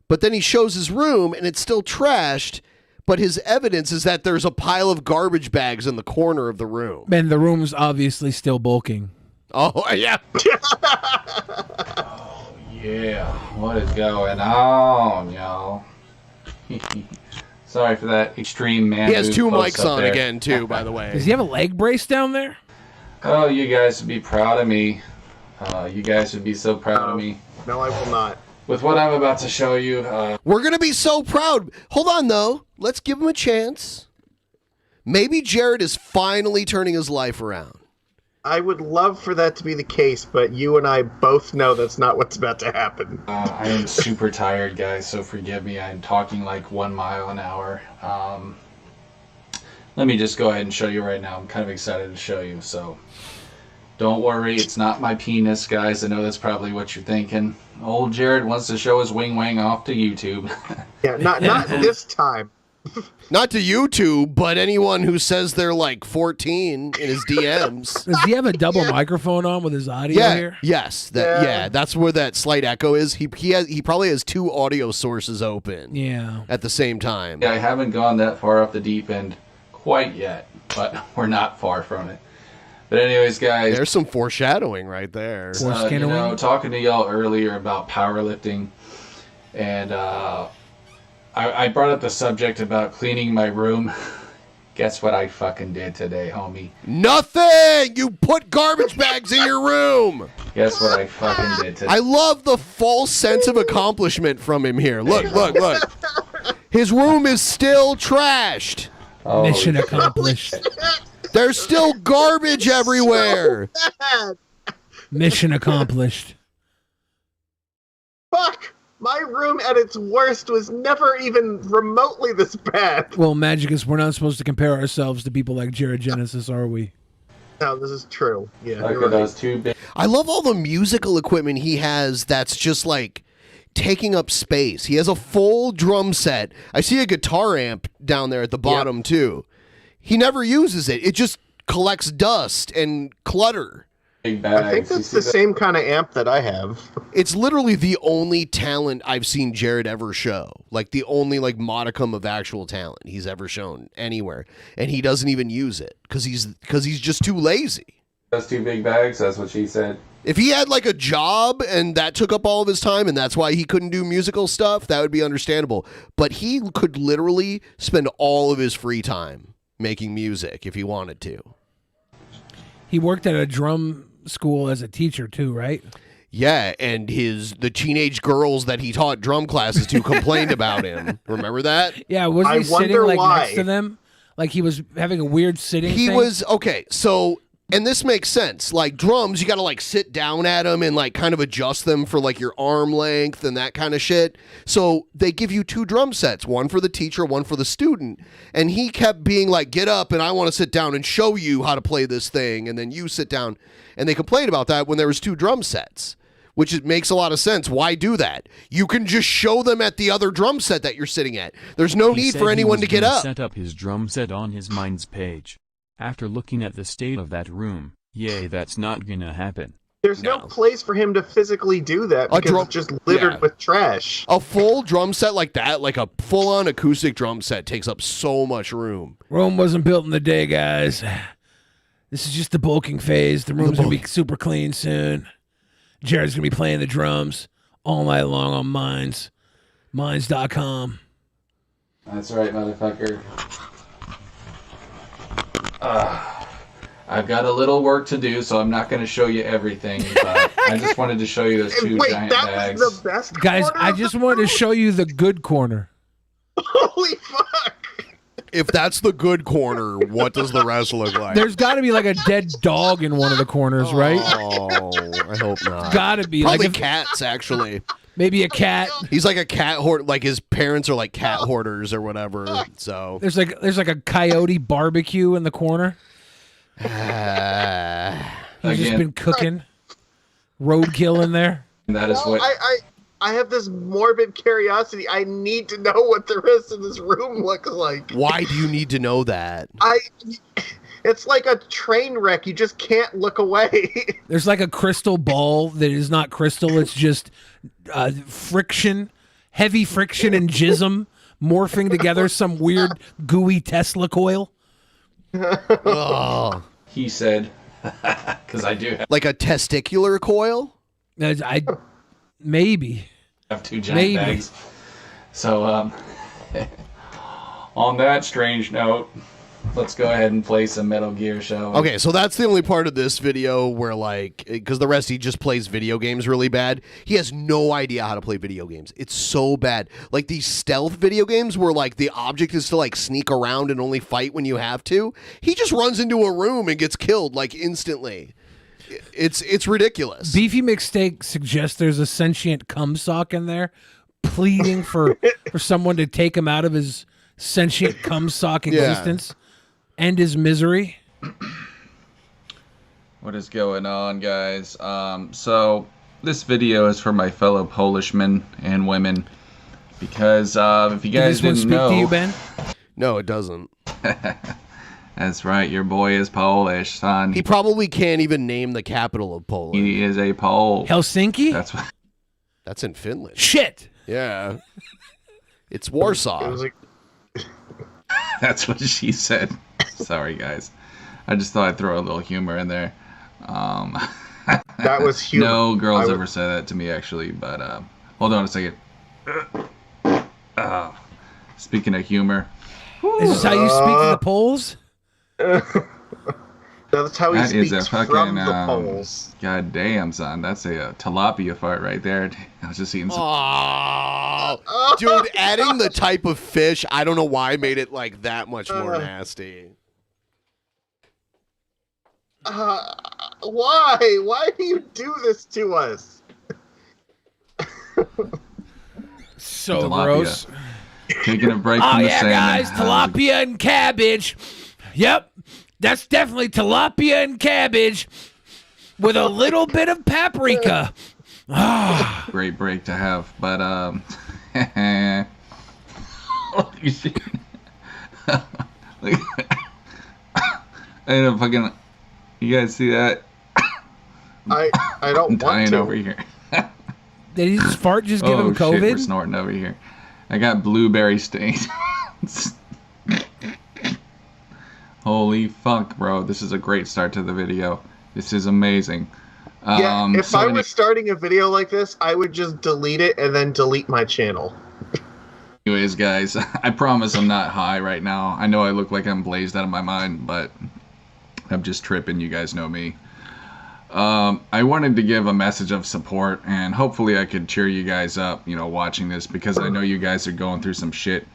but then he shows his room and it's still trashed, but his evidence is that there's a pile of garbage bags in the corner of the room. And the room's obviously still bulking. Oh, yeah. Yeah, what is going on, y'all? Sorry for that extreme man. He has boob two close mics up on there. again, too, by the way. Does he have a leg brace down there? Oh, you guys would be proud of me. You guys would be so proud of me. No, I will not. With what I'm about to show you. We're going to be so proud. Hold on, though. Let's give him a chance. Maybe Jared is finally turning his life around. I would love for that to be the case, but you and I both know that's not what's about to happen. I am super tired, guys, so forgive me. I'm talking like 1 mile an hour. Let me just go ahead and show you right now. I'm kind of excited to show you, so don't worry. It's not my penis, guys. I know that's probably what you're thinking. Old Jared wants to show his wing off to YouTube. Yeah, not this time. Not to YouTube, but anyone who says they're like 14 in his DMs. Does he have a double microphone on with his audio Yeah, here? yes, that's where that slight echo is. He probably has two audio sources open. Yeah. At the same time. Yeah, I haven't gone that far off the deep end quite yet, but we're not far from it. But anyways, guys, There's some foreshadowing right there. you know, talking to y'all earlier about powerlifting, and I brought up the subject about cleaning my room. Guess what I fucking did today, homie? Nothing! You put garbage bags in your room! Guess what I fucking did today? I love the false sense of accomplishment from him here. Look. His room is still trashed. Oh, Mission accomplished. There's still garbage everywhere. Mission accomplished. Fuck! My room at its worst was never even remotely this bad. Well, Magicus, we're not supposed to compare ourselves to people like Jared Genesis, are we? No, this is true. Yeah, Look you're at right. those two big. I love all the musical equipment he has that's just like taking up space. He has a full drum set. I see a guitar amp down there at the bottom too. He never uses it. It just collects dust and clutter. Big bags. I think that's the same kind of amp that I have. It's literally the only talent I've seen Jared ever show. Like the only like modicum of actual talent he's ever shown anywhere, and he doesn't even use it because he's just too lazy. Those two big bags. That's what she said. If he had like a job and that took up all of his time and that's why he couldn't do musical stuff, that would be understandable. But he could literally spend all of his free time making music if he wanted to. He worked at a drum school as a teacher too, right? Yeah, and the teenage girls that he taught drum classes to complained about him. Remember that? Yeah, was I he sitting wonder like why. next to them? Like he was having a weird sitting He thing? was okay. So, and this makes sense. Like drums, you got to like sit down at them and like kind of adjust them for like your arm length and that kind of shit. So they give you two drum sets, one for the teacher, one for the student. And he kept being like, "Get up, and I want to sit down and show you how to play this thing." And then you sit down. And they complained about that when there was two drum sets, which it makes a lot of sense. Why do that? You can just show them at the other drum set that you're sitting at. There's no He need said for he anyone was to get gonna up. Set up his drum set on his Minds page. After looking at the state of that room, yay, that's not gonna happen. There's no place for him to physically do that because it's just littered with trash. A full drum set like that, like a full-on acoustic drum set, takes up so much room. Rome wasn't built in a day, guys. This is just the bulking phase. The room's going to be super clean soon. Jared's going to be playing the drums all night long on Minds. Minds.com. That's right, motherfucker. I've got a little work to do, so I'm not going to show you everything. But I just wanted to show you those two giant bags. Was the best Guys, corner I of just the wanted to food? show you the good corner. Holy fuck! If that's the good corner, what does the rest look like? There's got to be like a dead dog in one of the corners, right? Oh, I hope not. Gotta be. Probably Like if- cats, actually. Maybe a cat. He's like a cat hoarder. Like his parents are like cat hoarders or whatever. So There's like a coyote barbecue in the corner. He's just Again. been cooking roadkill in there. That is No, what. I have this morbid curiosity. I need to know what the rest of this room looks like. why do you need to know that? It's like a train wreck. You just can't look away. There's like a crystal ball that is not crystal. It's just friction, heavy friction and jism morphing together some weird gooey Tesla coil. Oh. He said, because I do have Like a testicular coil? Maybe. two giant Maybe. bags. So, on that strange note, let's go ahead and play some Metal Gear, shall we? Okay, so that's the only part of this video where, like, because the rest he just plays video games really bad. He has no idea how to play video games. It's so bad. Like these stealth video games where, like, the object is to, like, sneak around and only fight when you have to. He just runs into a room and gets killed, like, instantly. It's ridiculous. Beefy McSteak suggests there's a sentient cum sock in there, pleading for someone to take him out of his sentient cum sock existence. End his misery. What is going on, guys? So this video is for my fellow Polishmen and women, because if you guys Did this one didn't speak know, to you, Ben? No, it doesn't. That's right, your boy is Polish, son. He probably can't even name the capital of Poland. He is a Pole. Helsinki? That's what. That's in Finland. Shit. Yeah. It's Warsaw. That's what she said. Sorry, guys. I just thought I'd throw a little humor in there. That was humor. No girls ever said that to me, actually. But hold on a second. Speaking of humor, Is this how you speak to the Poles? That's how he that is speaks a fucking from the poles. God damn, son. That's a tilapia fart right there. I was just eating some. Oh, dude, adding the type of fish, I don't know why, made it like that much more nasty. Why? Why do you do this to us? So Tilapia. gross. Taking a break Oh from the yeah, salmon. guys, tilapia and cabbage. Yep, that's definitely tilapia and cabbage with a little bit of paprika. Ah, Great break to have, but you see, and fucking, you guys see that? I I'm don't want dying to. over here. did his fart just give Oh him shit, we're COVID? snorting over here. I got blueberry stains. Holy fuck, bro! This is a great start to the video. This is amazing. Yeah, if so I any- was starting a video like this, I would just delete it and then delete my channel. Anyways, guys, I promise I'm not high right now. I know I look like I'm blazed out of my mind, but I'm just tripping. You guys know me. I wanted to give a message of support, and hopefully I could cheer you guys up, you know, watching this, because I know you guys are going through some shit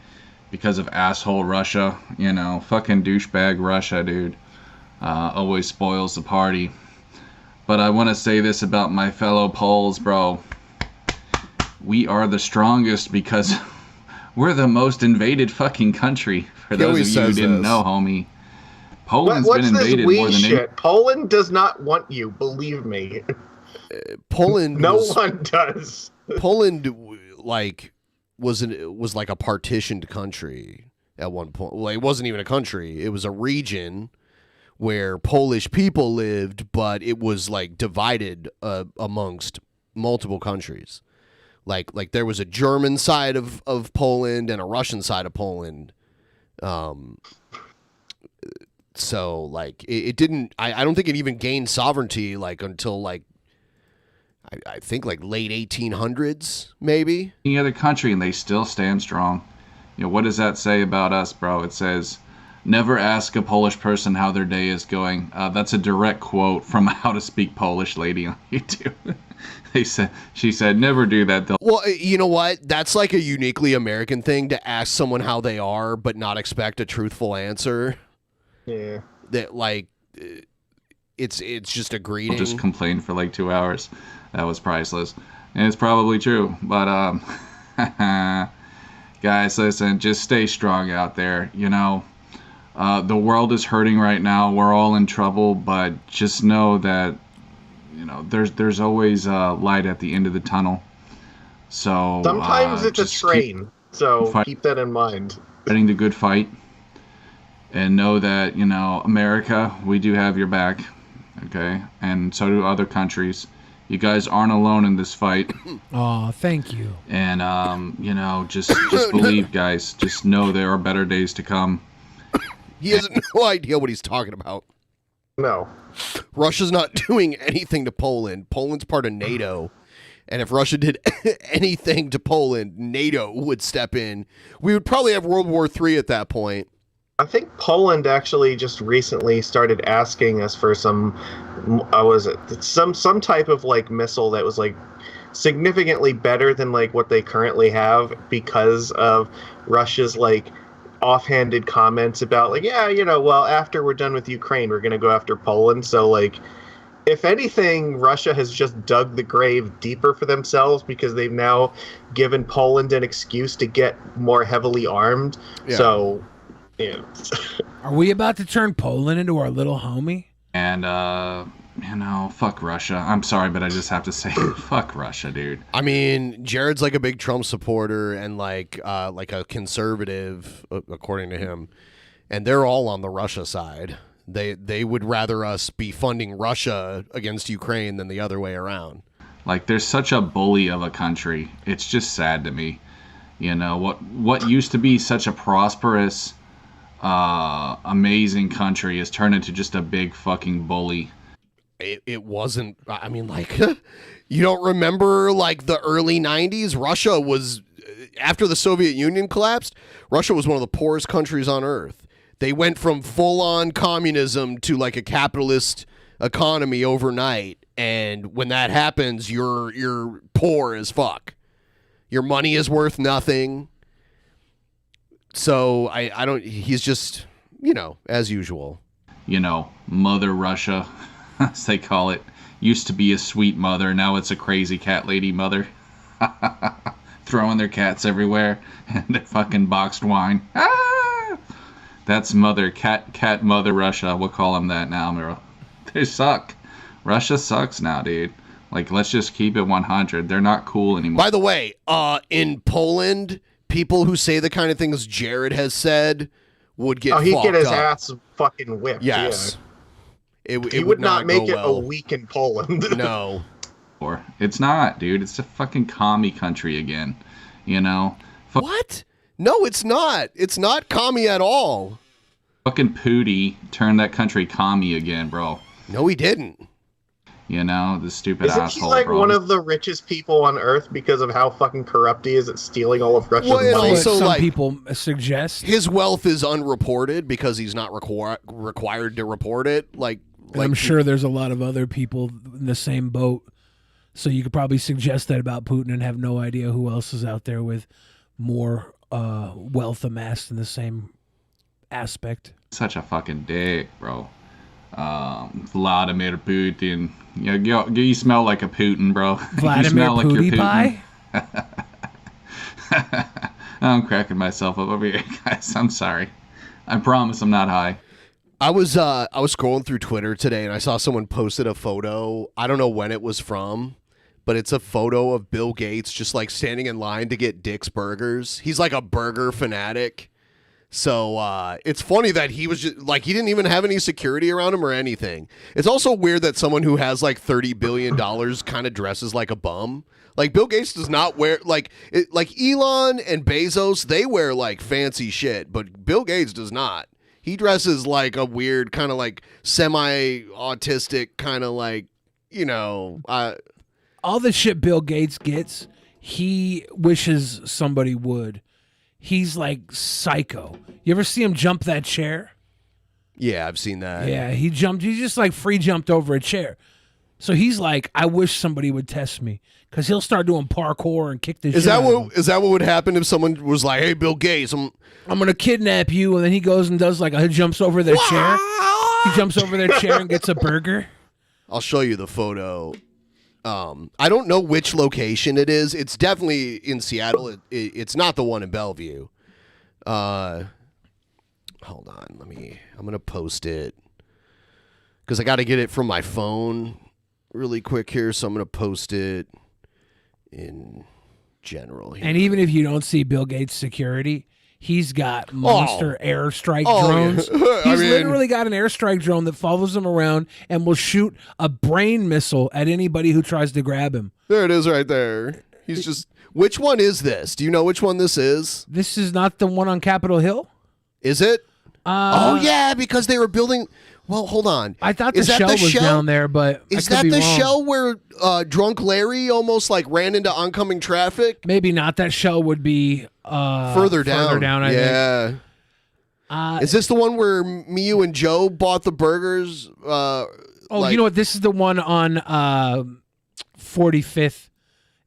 because of asshole Russia. You know, fucking douchebag Russia, dude. Always spoils the party. But I want to say this about my fellow Poles, bro. We are the strongest because we're the most invaded fucking country. For He those of always you who says didn't this. know, homie. Poland's What's been this invaded we more than shit? Poland does not want you, believe me. Poland No was- one does. Poland like was like a partitioned country at one point. Well, it wasn't even a country. It was a region where Polish people lived, but it was like divided amongst multiple countries. Like there was a German side of Poland and a Russian side of Poland. So like it didn't. I don't think it even gained sovereignty like until like I think like late 1800s maybe. any other country, and they still stand strong. You know, what does that say about us, bro? It says Never ask a Polish person how their day is going. That's a direct quote from a How to Speak Polish lady on YouTube. She said, never do that. Well, you know what? That's like a uniquely American thing to ask someone how they are, but not expect a truthful answer. Yeah. That like, it's just a greeting. I'll just complain for like 2 hours. That was priceless. And it's probably true. But, guys, listen, just stay strong out there. You know, the world is hurting right now. We're all in trouble, but just know that, you know, there's always light at the end of the tunnel. So sometimes it's a train. So keep that in mind. Fighting the good fight. And know that, you know, America, we do have your back. Okay? And so do other countries. You guys aren't alone in this fight. Oh, thank you. And, you know, just believe, guys. Just know there are better days to come. He has no idea what he's talking about. No. Russia's not doing anything to Poland. Poland's part of NATO. And if Russia did anything to Poland, NATO would step in. We would probably have World War III at that point. I think Poland actually just recently started asking us for some type of like missile that was like significantly better than like what they currently have because of Russia's like offhanded comments about like, yeah, you know, well, after we're done with Ukraine, we're going to go after Poland. So like, if anything, Russia has just dug the grave deeper for themselves because they've now given Poland an excuse to get more heavily armed. Yeah. So, yeah. Are we about to turn Poland into our little homie? And, you know, fuck Russia. I'm sorry, but I just have to say, fuck Russia, dude. I mean, Jared's like a big Trump supporter and like a conservative, according to him, and they're all on the Russia side. They would rather us be funding Russia against Ukraine than the other way around. Like, there's such a bully of a country. It's just sad to me. You know, what used to be such a prosperous, amazing country has turned into just a big fucking bully. It wasn't, I mean, like, you don't remember, like, the early 90s? Russia was, after the Soviet Union collapsed, Russia was one of the poorest countries on earth. They went from full-on communism to, like, a capitalist economy overnight, and when that happens, you're poor as fuck. Your money is worth nothing. So, I don't, he's just, you know, as usual. You know, Mother Russia, as they call it, used to be a sweet mother. Now it's a crazy cat lady mother. Throwing their cats everywhere and their fucking boxed wine. That's cat mother Russia. We'll call them that now, Miro. They suck. Russia sucks now, dude. Like, let's just keep it 100. They're not cool anymore. By the way, in Poland, people who say the kind of things Jared has said would get he'd fucked get his up. ass fucking whipped. Yes. Yeah. It he would not make go it well. a week in Poland. No. It's not, dude. It's a fucking commie country again. You know? What? No, it's not. It's not commie at all. Fucking Pootie turned that country commie again, bro. No, he didn't. You know, the stupid Isn't asshole, he like bro. one of the richest people on earth because of how fucking corrupt he is at stealing all of Russia's Well, money? also, Some like, people suggest. his wealth is unreported because he's not required to report it. Like I'm sure there's a lot of other people in the same boat. So you could probably suggest that about Putin and have no idea who else is out there with more wealth amassed in the same aspect. Such a fucking dick, bro. Vladimir Putin. You smell like a Putin, bro. Vladimir You smell like you're Putin Putin. I'm cracking myself up over here, guys. I'm sorry. I promise I'm not high. I was scrolling through Twitter today and I saw someone posted a photo. I don't know when it was from, but it's a photo of Bill Gates just like standing in line to get Dick's Burgers. He's like a burger fanatic. So it's funny that he was just like, he didn't even have any security around him or anything. It's also weird that someone who has like $30 billion kind of dresses like a bum. Like Bill Gates does not wear like Elon and Bezos. They wear like fancy shit, but Bill Gates does not. He dresses like a weird kind of like semi-autistic kind of like, you know. All the shit Bill Gates gets, he wishes somebody would. He's like psycho. You ever see him jump that chair? Yeah, I've seen that. Yeah, he just like free jumped over a chair. So he's like, I wish somebody would test me because he'll start doing parkour and kick the shit out of him. Is that what would happen if someone was like, "Hey, Bill Gates, I'm gonna kidnap you," and then he goes and does like he jumps over their chair. He jumps over their chair and gets a burger. I'll show you the photo. I don't know which location it is. It's definitely in Seattle. It's not the one in Bellevue. Hold on. I'm going to post it because I got to get it from my phone really quick here. So I'm going to post it in general here. And even if you don't see Bill Gates' security, he's got monster airstrike drones. Yeah. He's literally got an airstrike drone that follows him around and will shoot a brain missile at anybody who tries to grab him. There it is right there. He's just... Which one is this? Do you know which one this is? This is not the one on Capitol Hill? Is it? Oh, yeah, because they were building... Well, hold on. I thought the shell was down there, but is I could that be the wrong. shell where Drunk Larry almost like ran into oncoming traffic? Maybe not. That shell would be further down. I think. Is this the one where me, you, and Joe bought the burgers? You know what? This is the one on 45th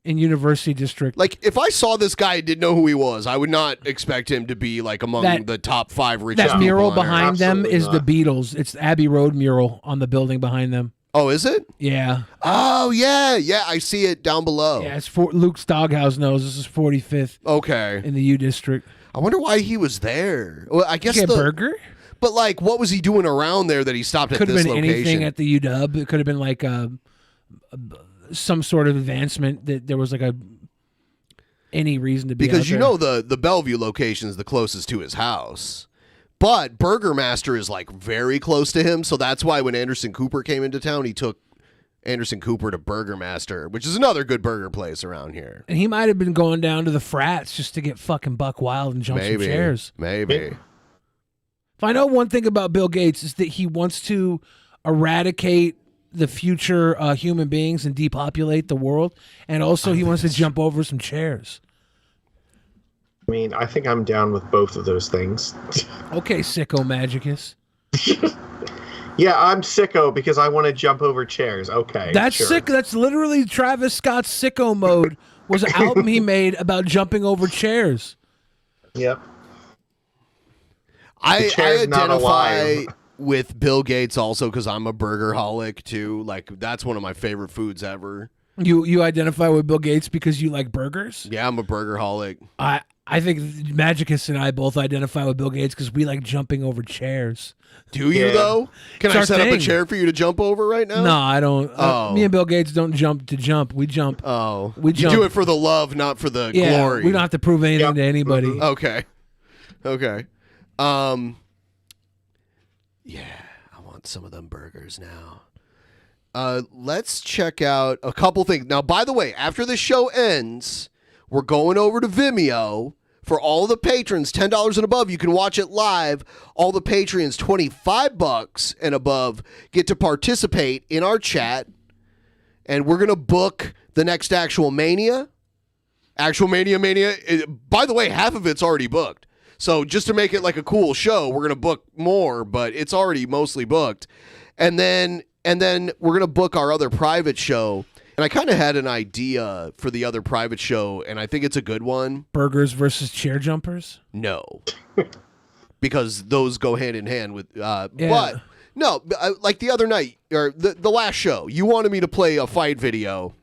in University District. Like, if I saw this guy and didn't know who he was, I would not expect him to be like among the top 5 richest people. That mural on Earth. behind them Absolutely is not. the Beatles. It's the Abbey Road mural on the building behind them. Oh, is it? Yeah. Oh, yeah. Yeah, I see it down below. Yeah, it's for Luke's Doghouse knows this is 45th. Okay. In the U District. I wonder why he was there. Well, I guess Get a burger? But like, what was he doing around there that he stopped Could at have this been location? anything at the UW. It could have been like some sort of advancement that there was like any reason to be Because out you there. know the Bellevue location is the closest to his house. But Burger Master is like very close to him, so that's why when Anderson Cooper came into town, he took Anderson Cooper to Burger Master, which is another good burger place around here. And he might have been going down to the frats just to get fucking buck wild and jump some chairs. Maybe. If I know one thing about Bill Gates is that he wants to eradicate the future human beings and depopulate the world, and also he wants to jump over some chairs. I mean, I think I'm down with both of those things. Okay, sicko magicus. Yeah, I'm sicko because I want to jump over chairs. Okay, That's sure. sick. That's literally Travis Scott's Sicko Mode was an album he made about jumping over chairs. Yep. I chair's not identify alive. with Bill Gates also because I'm a burgerholic too. Like, that's one of my favorite foods ever. You identify with Bill Gates because you like burgers? Yeah, I'm a burgerholic. I think Magicus and I both identify with Bill Gates because we like jumping over chairs. Do you though? Can It's I our set up a thing. chair for you to jump over right now? No, I don't. Oh. Me and Bill Gates don't jump to jump. We jump. Oh, we you jump. do it for the love, not for the Yeah, glory. we don't have to prove anything to anybody. Okay. Yeah, I want some of them burgers now. Let's check out a couple things. Now, by the way, after the show ends, we're going over to Vimeo. For all the patrons, $10 and above, you can watch it live. All the patrons, $25 and above, get to participate in our chat. And we're going to book the next Actual Mania. Actual Mania. By the way, half of it's already booked. So just to make it like a cool show, we're going to book more, but it's already mostly booked. And then we're going to book our other private show. And I kind of had an idea for the other private show, and I think it's a good one. Burgers versus chair jumpers? No. Because those go hand in hand with... But, no, like the other night, or the last show, you wanted me to play a fight video.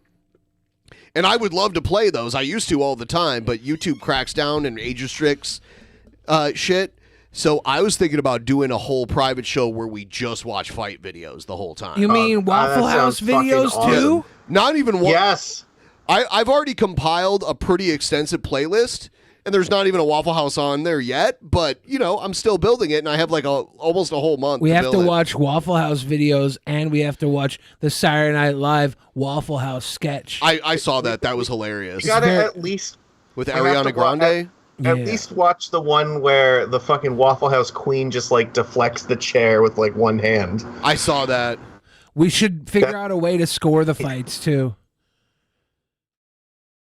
And I would love to play those. I used to all the time, but YouTube cracks down and age restricts shit. So I was thinking about doing a whole private show where we just watch fight videos the whole time. You mean Waffle House videos too? Not even one. Yes. I've already compiled a pretty extensive playlist, and there's not even a Waffle House on there yet, but, you know, I'm still building it, and I have like almost a whole month We to have build to it. watch Waffle House videos, and we have to watch the Saturday Night Live Waffle House sketch. I saw that. That was hilarious. You gotta at least... With we have Ariana to Grande? At least watch the one where the fucking Waffle House queen just like deflects the chair with like one hand. I saw that. We should figure out a way to score the fights, too.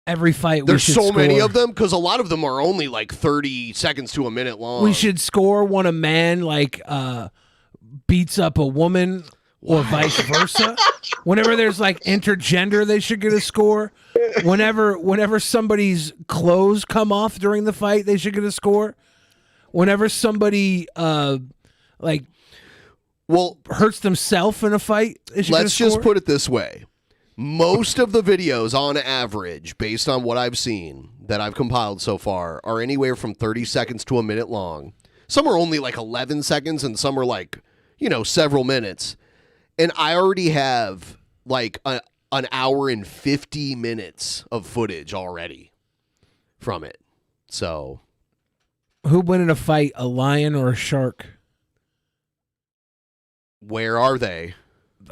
Every fight There's we should so many score. of them because a lot of them are only like 30 seconds to a minute long. We should score one a man, like, beats up a woman or vice versa. Whenever there's like intergender, they should get a score. Whenever somebody's clothes come off during the fight, they should get a score. Whenever somebody hurts themselves in a fight, they should get a Let's score. just put it this way. Most of the videos on average, based on what I've seen that I've compiled so far, are anywhere from 30 seconds to a minute long. Some are only like 11 seconds and some are like, several minutes. And I already have like an hour and 50 minutes of footage already from it. So, Who'd win in a fight, a lion or a shark? Where are they?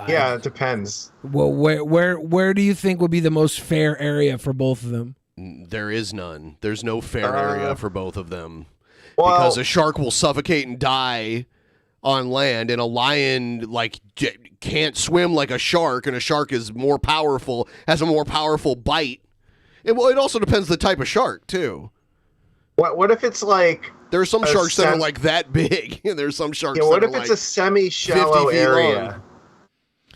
Yeah, it depends. Well, where do you think would be the most fair area for both of them? There is none. There's no fair area for both of them. Well- Because a shark will suffocate and die on land, and a lion can't swim like a shark, and a shark is more powerful, has a more powerful bite. It also depends the type of shark too. What if it's like there are some sharks that are like that big, and there's some sharks. Yeah, what that if are it's like a semi-shallow 50 feet area? long.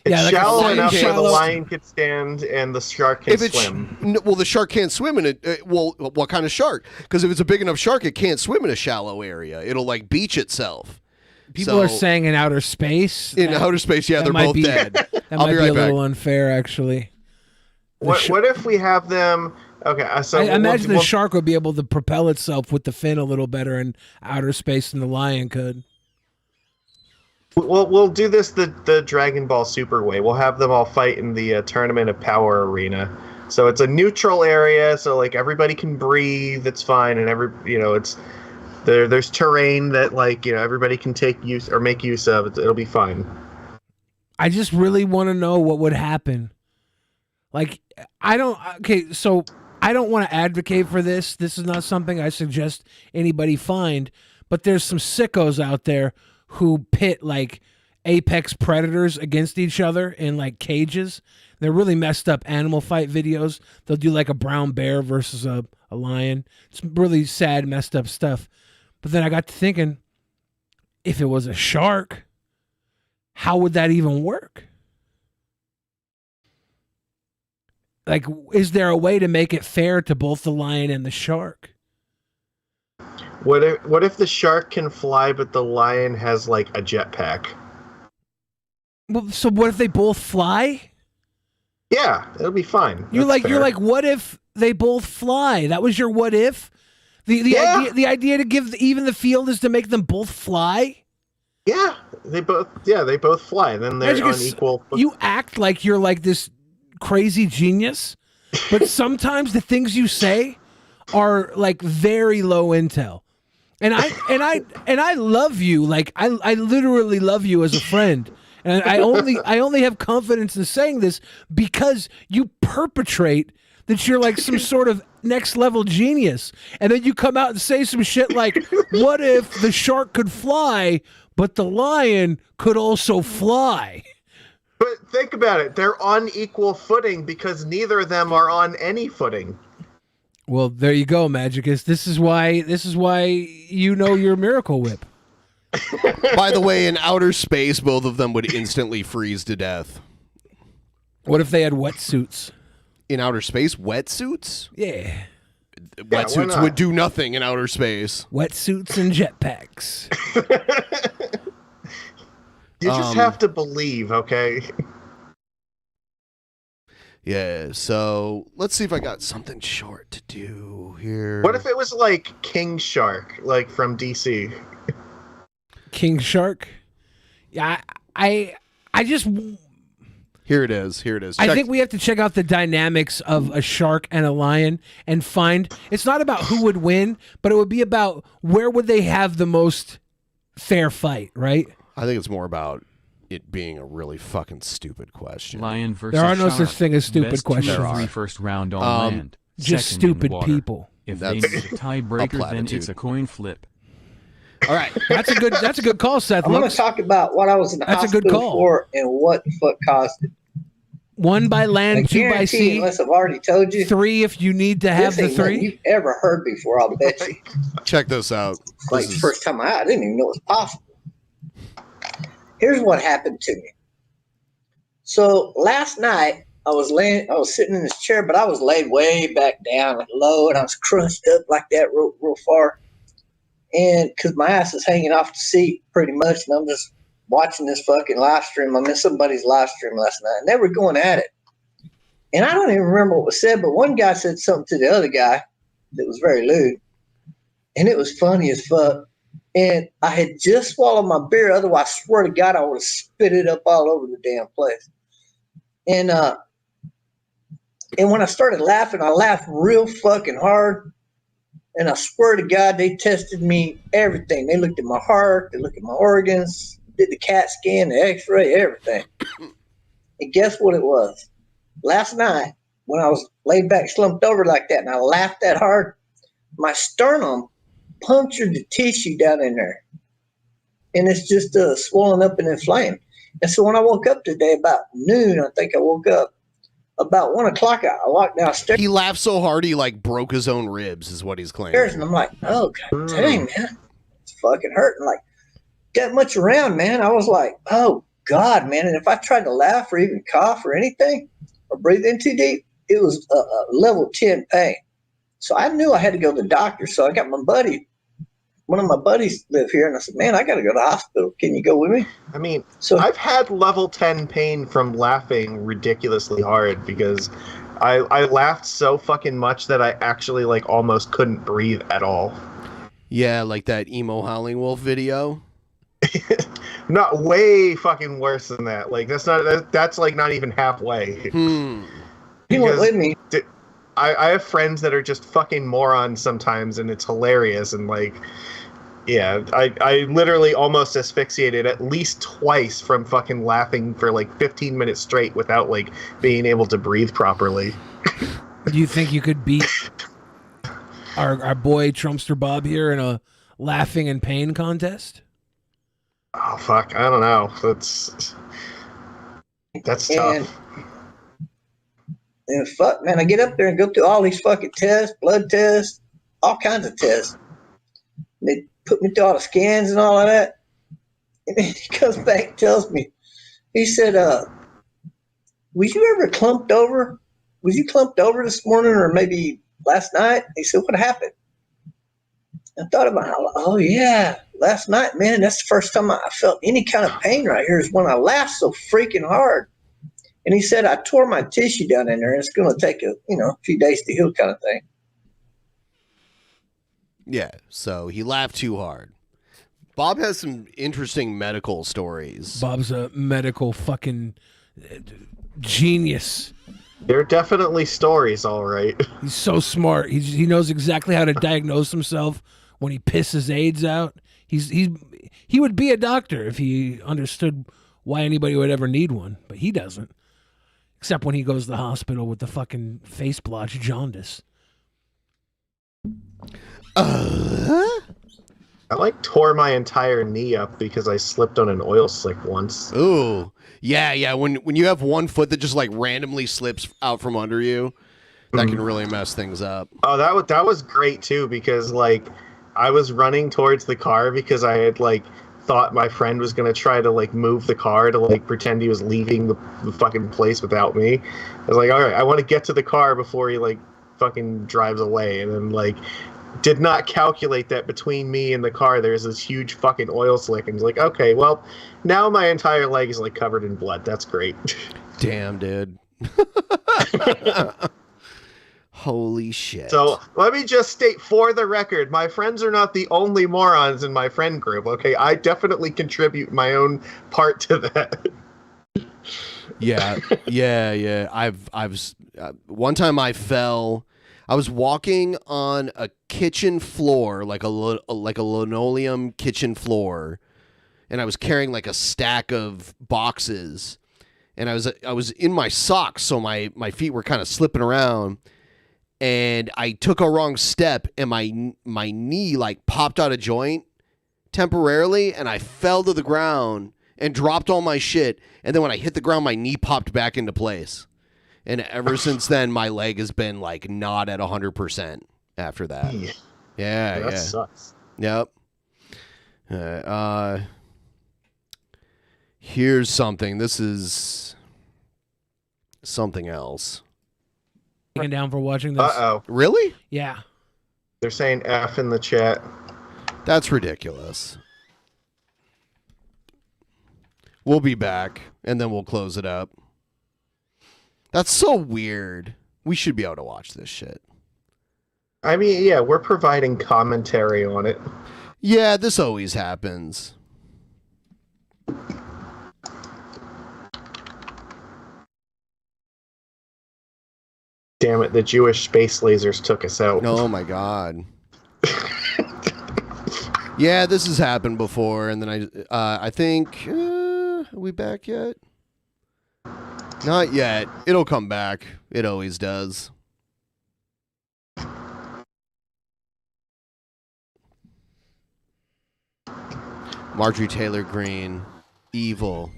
It's like a shallow enough where the semi-shallow- lion could stand and the shark can swim. Well, the shark can't swim in it. Well, what kind of shark? Because if it's a big enough shark, it can't swim in a shallow area. It'll like beach itself. People are saying in outer space. In outer space, yeah, that they're might both be- dead. That I'll might be be right a back. little unfair, actually. What if we have them? Okay, so I imagine the we'll- shark would be able to propel itself with the fin a little better in outer space than the lion could. We'll do this the Dragon Ball Super way. We'll have them all fight in the Tournament of Power arena. So it's a neutral area, so like everybody can breathe. It's fine, and it's there's terrain that everybody can take use or make use of. It'll be fine. I just really want to know what would happen. Like, I don't want to advocate for this. This is not something I suggest anybody find, but there's some sickos out there who pit like apex predators against each other in like cages. They're really messed up animal fight videos. They'll do like a brown bear versus a lion. It's really sad, messed up stuff. But then I got to thinking, if it was a shark, how would that even work? Like, is there a way to make it fair to both the lion and the shark? What if the shark can fly, but the lion has like a jetpack? Well, so what if they both fly? Yeah, it'll be fine. You're That's fair. like, what if they both fly? That was your what if? The idea to give even the field is to make them both fly? Yeah, they both fly. Then they're on equal. You act like you're like this crazy genius, but sometimes the things you say are like very low intel. And I love you. Like I literally love you as a friend. And I only have confidence in saying this because you perpetrate that you're like some sort of next level genius. And then you come out and say some shit like, what if the shark could fly, but the lion could also fly? But think about it. They're on equal footing because neither of them are on any footing. Well, there you go, Magicus. This is why you know your Miracle Whip. By the way, in outer space, both of them would instantly freeze to death. What if they had wetsuits? In outer space, wetsuits? Yeah. Wetsuits would do nothing in outer space. Wetsuits and jetpacks. You just have to believe, okay? Yeah, so let's see if I got something short to do here. What if it was like King Shark, like from DC? King Shark? Yeah, I just... Here it is. I think we have to check out the dynamics of a shark and a lion and find... It's not about who would win, but it would be about where would they have the most fair fight, right? I think it's more about it being a really fucking stupid question. Lion versus There are no shark. such thing as stupid Best questions. 2 or 3 first round on land. Just second in stupid water. people. If they need a tiebreaker, then it's a coin flip. All right, that's a good call, Seth. I'm going to talk about what I was in the That's a good hospital call. for and what the fuck caused it. 1 by land, I 2 by guarantee, sea. unless I've already told you. 3 if you need to have This the ain't nothing 3. you've ever heard before, I'll bet you. Check this out. Like the first time I didn't even know it was possible. Here's what happened to me. So last night I was sitting in this chair, but I was laid way back down, like low, and I was crunched up like that real far. And because my ass is hanging off the seat pretty much, and I'm just watching this fucking live stream. I missed somebody's live stream last night, and they were going at it. And I don't even remember what was said, but one guy said something to the other guy that was very lewd. And it was funny as fuck. And I had just swallowed my beer. Otherwise, I swear to God, I would have spit it up all over the damn place. And when I started laughing, I laughed real fucking hard. And I swear to God, they tested me, everything. They looked at my heart. They looked at my organs, did the CAT scan, the x-ray, everything. And guess what it was? Last night, when I was laid back, slumped over like that, and I laughed that hard, my sternum punctured the tissue down in there. And it's just swollen up and inflamed. And so when I woke up today about noon, I think I woke up, about 1 o'clock, I walked downstairs. He laughed so hard he like broke his own ribs, is what he's claiming. And I'm like, oh, God dang, man. It's fucking hurting. Like, that much around, man. I was like, oh, God, man. And if I tried to laugh or even cough or anything or breathe in too deep, it was a level 10 pain. So I knew I had to go to the doctor. So I got my buddy, one of my buddies live here, and I said, man, I got to go to the hospital. Can you go with me? I mean, so I've had level 10 pain from laughing ridiculously hard because I laughed so fucking much that I actually like almost couldn't breathe at all. Yeah, like that emo howling wolf video. Not way fucking worse than that. Like that's like not even halfway. He went with me. I have friends that are just fucking morons sometimes, and it's hilarious. And like, yeah, I literally almost asphyxiated at least twice from fucking laughing for like 15 minutes straight without like being able to breathe properly. Do you think you could beat our boy Trumpster Bob here in a laughing and pain contest? Oh fuck, I don't know. That's tough. And fuck, man, I get up there and go through all these fucking tests, blood tests, all kinds of tests. And they put me through all the scans and all of that. And then he comes back and tells me, he said, was you ever clumped over? Was you clumped over this morning or maybe last night? He said, what happened? I thought about it. Oh, yeah, last night, man, that's the first time I felt any kind of pain right here is when I laughed so freaking hard. And he said, I tore my tissue down in there, and it's going to take a few days to heal kind of thing. Yeah, so he laughed too hard. Bob has some interesting medical stories. Bob's a medical fucking genius. They're definitely stories, all right. He's so smart. He knows exactly how to diagnose himself when he pisses AIDS out. He would be a doctor if he understood why anybody would ever need one, but he doesn't. Except when he goes to the hospital with the fucking face blotch jaundice. I like tore my entire knee up because I slipped on an oil slick once. Ooh. Yeah. When you have one foot that just like randomly slips out from under you, that can really mess things up. Oh, that was great too because like I was running towards the car because I had like thought my friend was going to try to like move the car to like pretend he was leaving the fucking place without me. I was like, all right, I want to get to the car before he like fucking drives away. And then like did not calculate that between me and the car there's this huge fucking oil slick, and he's like, okay, well now my entire leg is like covered in blood. That's great. Damn, dude. Holy shit. So let me just state for the record, my friends are not the only morons in my friend group, okay? I definitely contribute my own part to that. Yeah. I've one time I fell. I was walking on a kitchen floor, like a linoleum kitchen floor, and I was carrying like a stack of boxes, and I was in my socks, so my feet were kind of slipping around. And I took a wrong step, and my knee like popped out of joint temporarily, and I fell to the ground and dropped all my shit. And then when I hit the ground, my knee popped back into place. And ever since then, my leg has been like not at 100% after that. Yeah. That sucks. Yep. Here's something. This is something else. Taken down for watching this. Uh-oh. Really? Yeah. They're saying F in the chat. That's ridiculous. We'll be back, and then we'll close it up. That's so weird. We should be able to watch this shit. I mean, yeah, we're providing commentary on it. Yeah, this always happens. Damn it, the Jewish space lasers took us out. Oh my god. Yeah, this has happened before, and then I think, are we back yet? Not yet. It'll come back. It always does. Marjorie Taylor Greene, evil.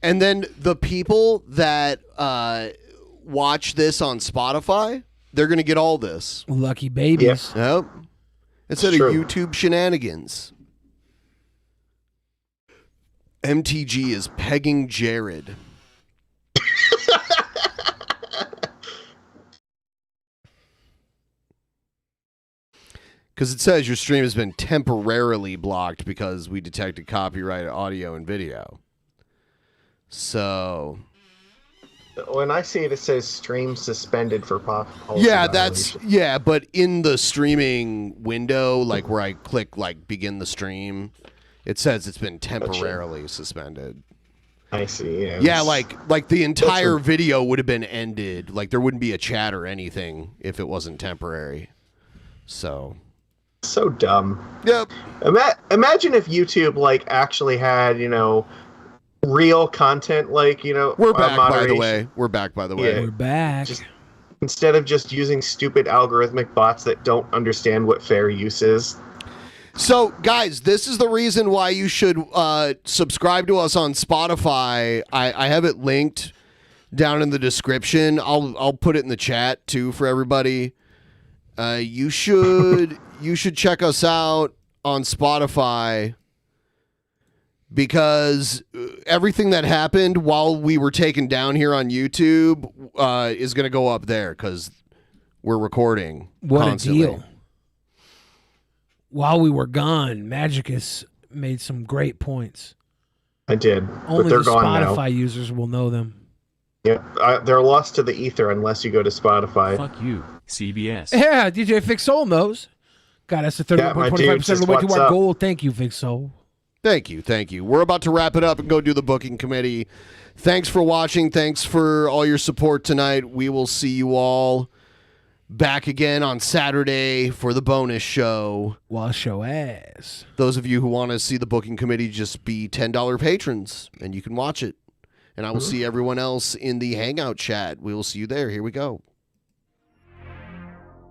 And then the people that watch this on Spotify, they're going to get all this. Lucky babies. Yep. Instead of YouTube shenanigans. MTG is pegging Jared. Because it says your stream has been temporarily blocked because we detected copyrighted audio and video. So... When I see it, it says stream suspended for policy Yeah, violation. but in the streaming window, like where I click like begin the stream, it says it's been temporarily suspended. I see. Yeah, Yeah, like the entire video would have been ended. Like there wouldn't be a chat or anything if it wasn't temporary. So dumb. Yep. Imagine if YouTube like actually had, real content, like, we're back by the moderation. way. We're back by the way. Yeah. We're back. Instead of just using stupid algorithmic bots that don't understand what fair use is. So, guys, this is the reason why you should subscribe to us on Spotify. I have it linked down in the description. I'll put it in the chat too for everybody. You should check us out on Spotify because everything that happened while we were taken down here on YouTube is going to go up there because we're recording constantly. A deal. While we were gone, Magicus made some great points. I did, Only but they're the gone Spotify now. users will know them. Yep, they're lost to the ether unless you go to Spotify. Fuck you, CBS. Yeah, DJ Fix Soul knows. Got us to Yeah, my dude, 30.25% of just the way to what's our up? goal. Thank you, Fix Soul. Thank you. We're about to wrap it up and go do the booking committee. Thanks for watching. Thanks for all your support tonight. We will see you all back again on Saturday for the bonus show. Wash your ass. Those of you who want to see the booking committee, just be $10 patrons and you can watch it. And I will see everyone else in the Hangout chat. We will see you there. Here we go.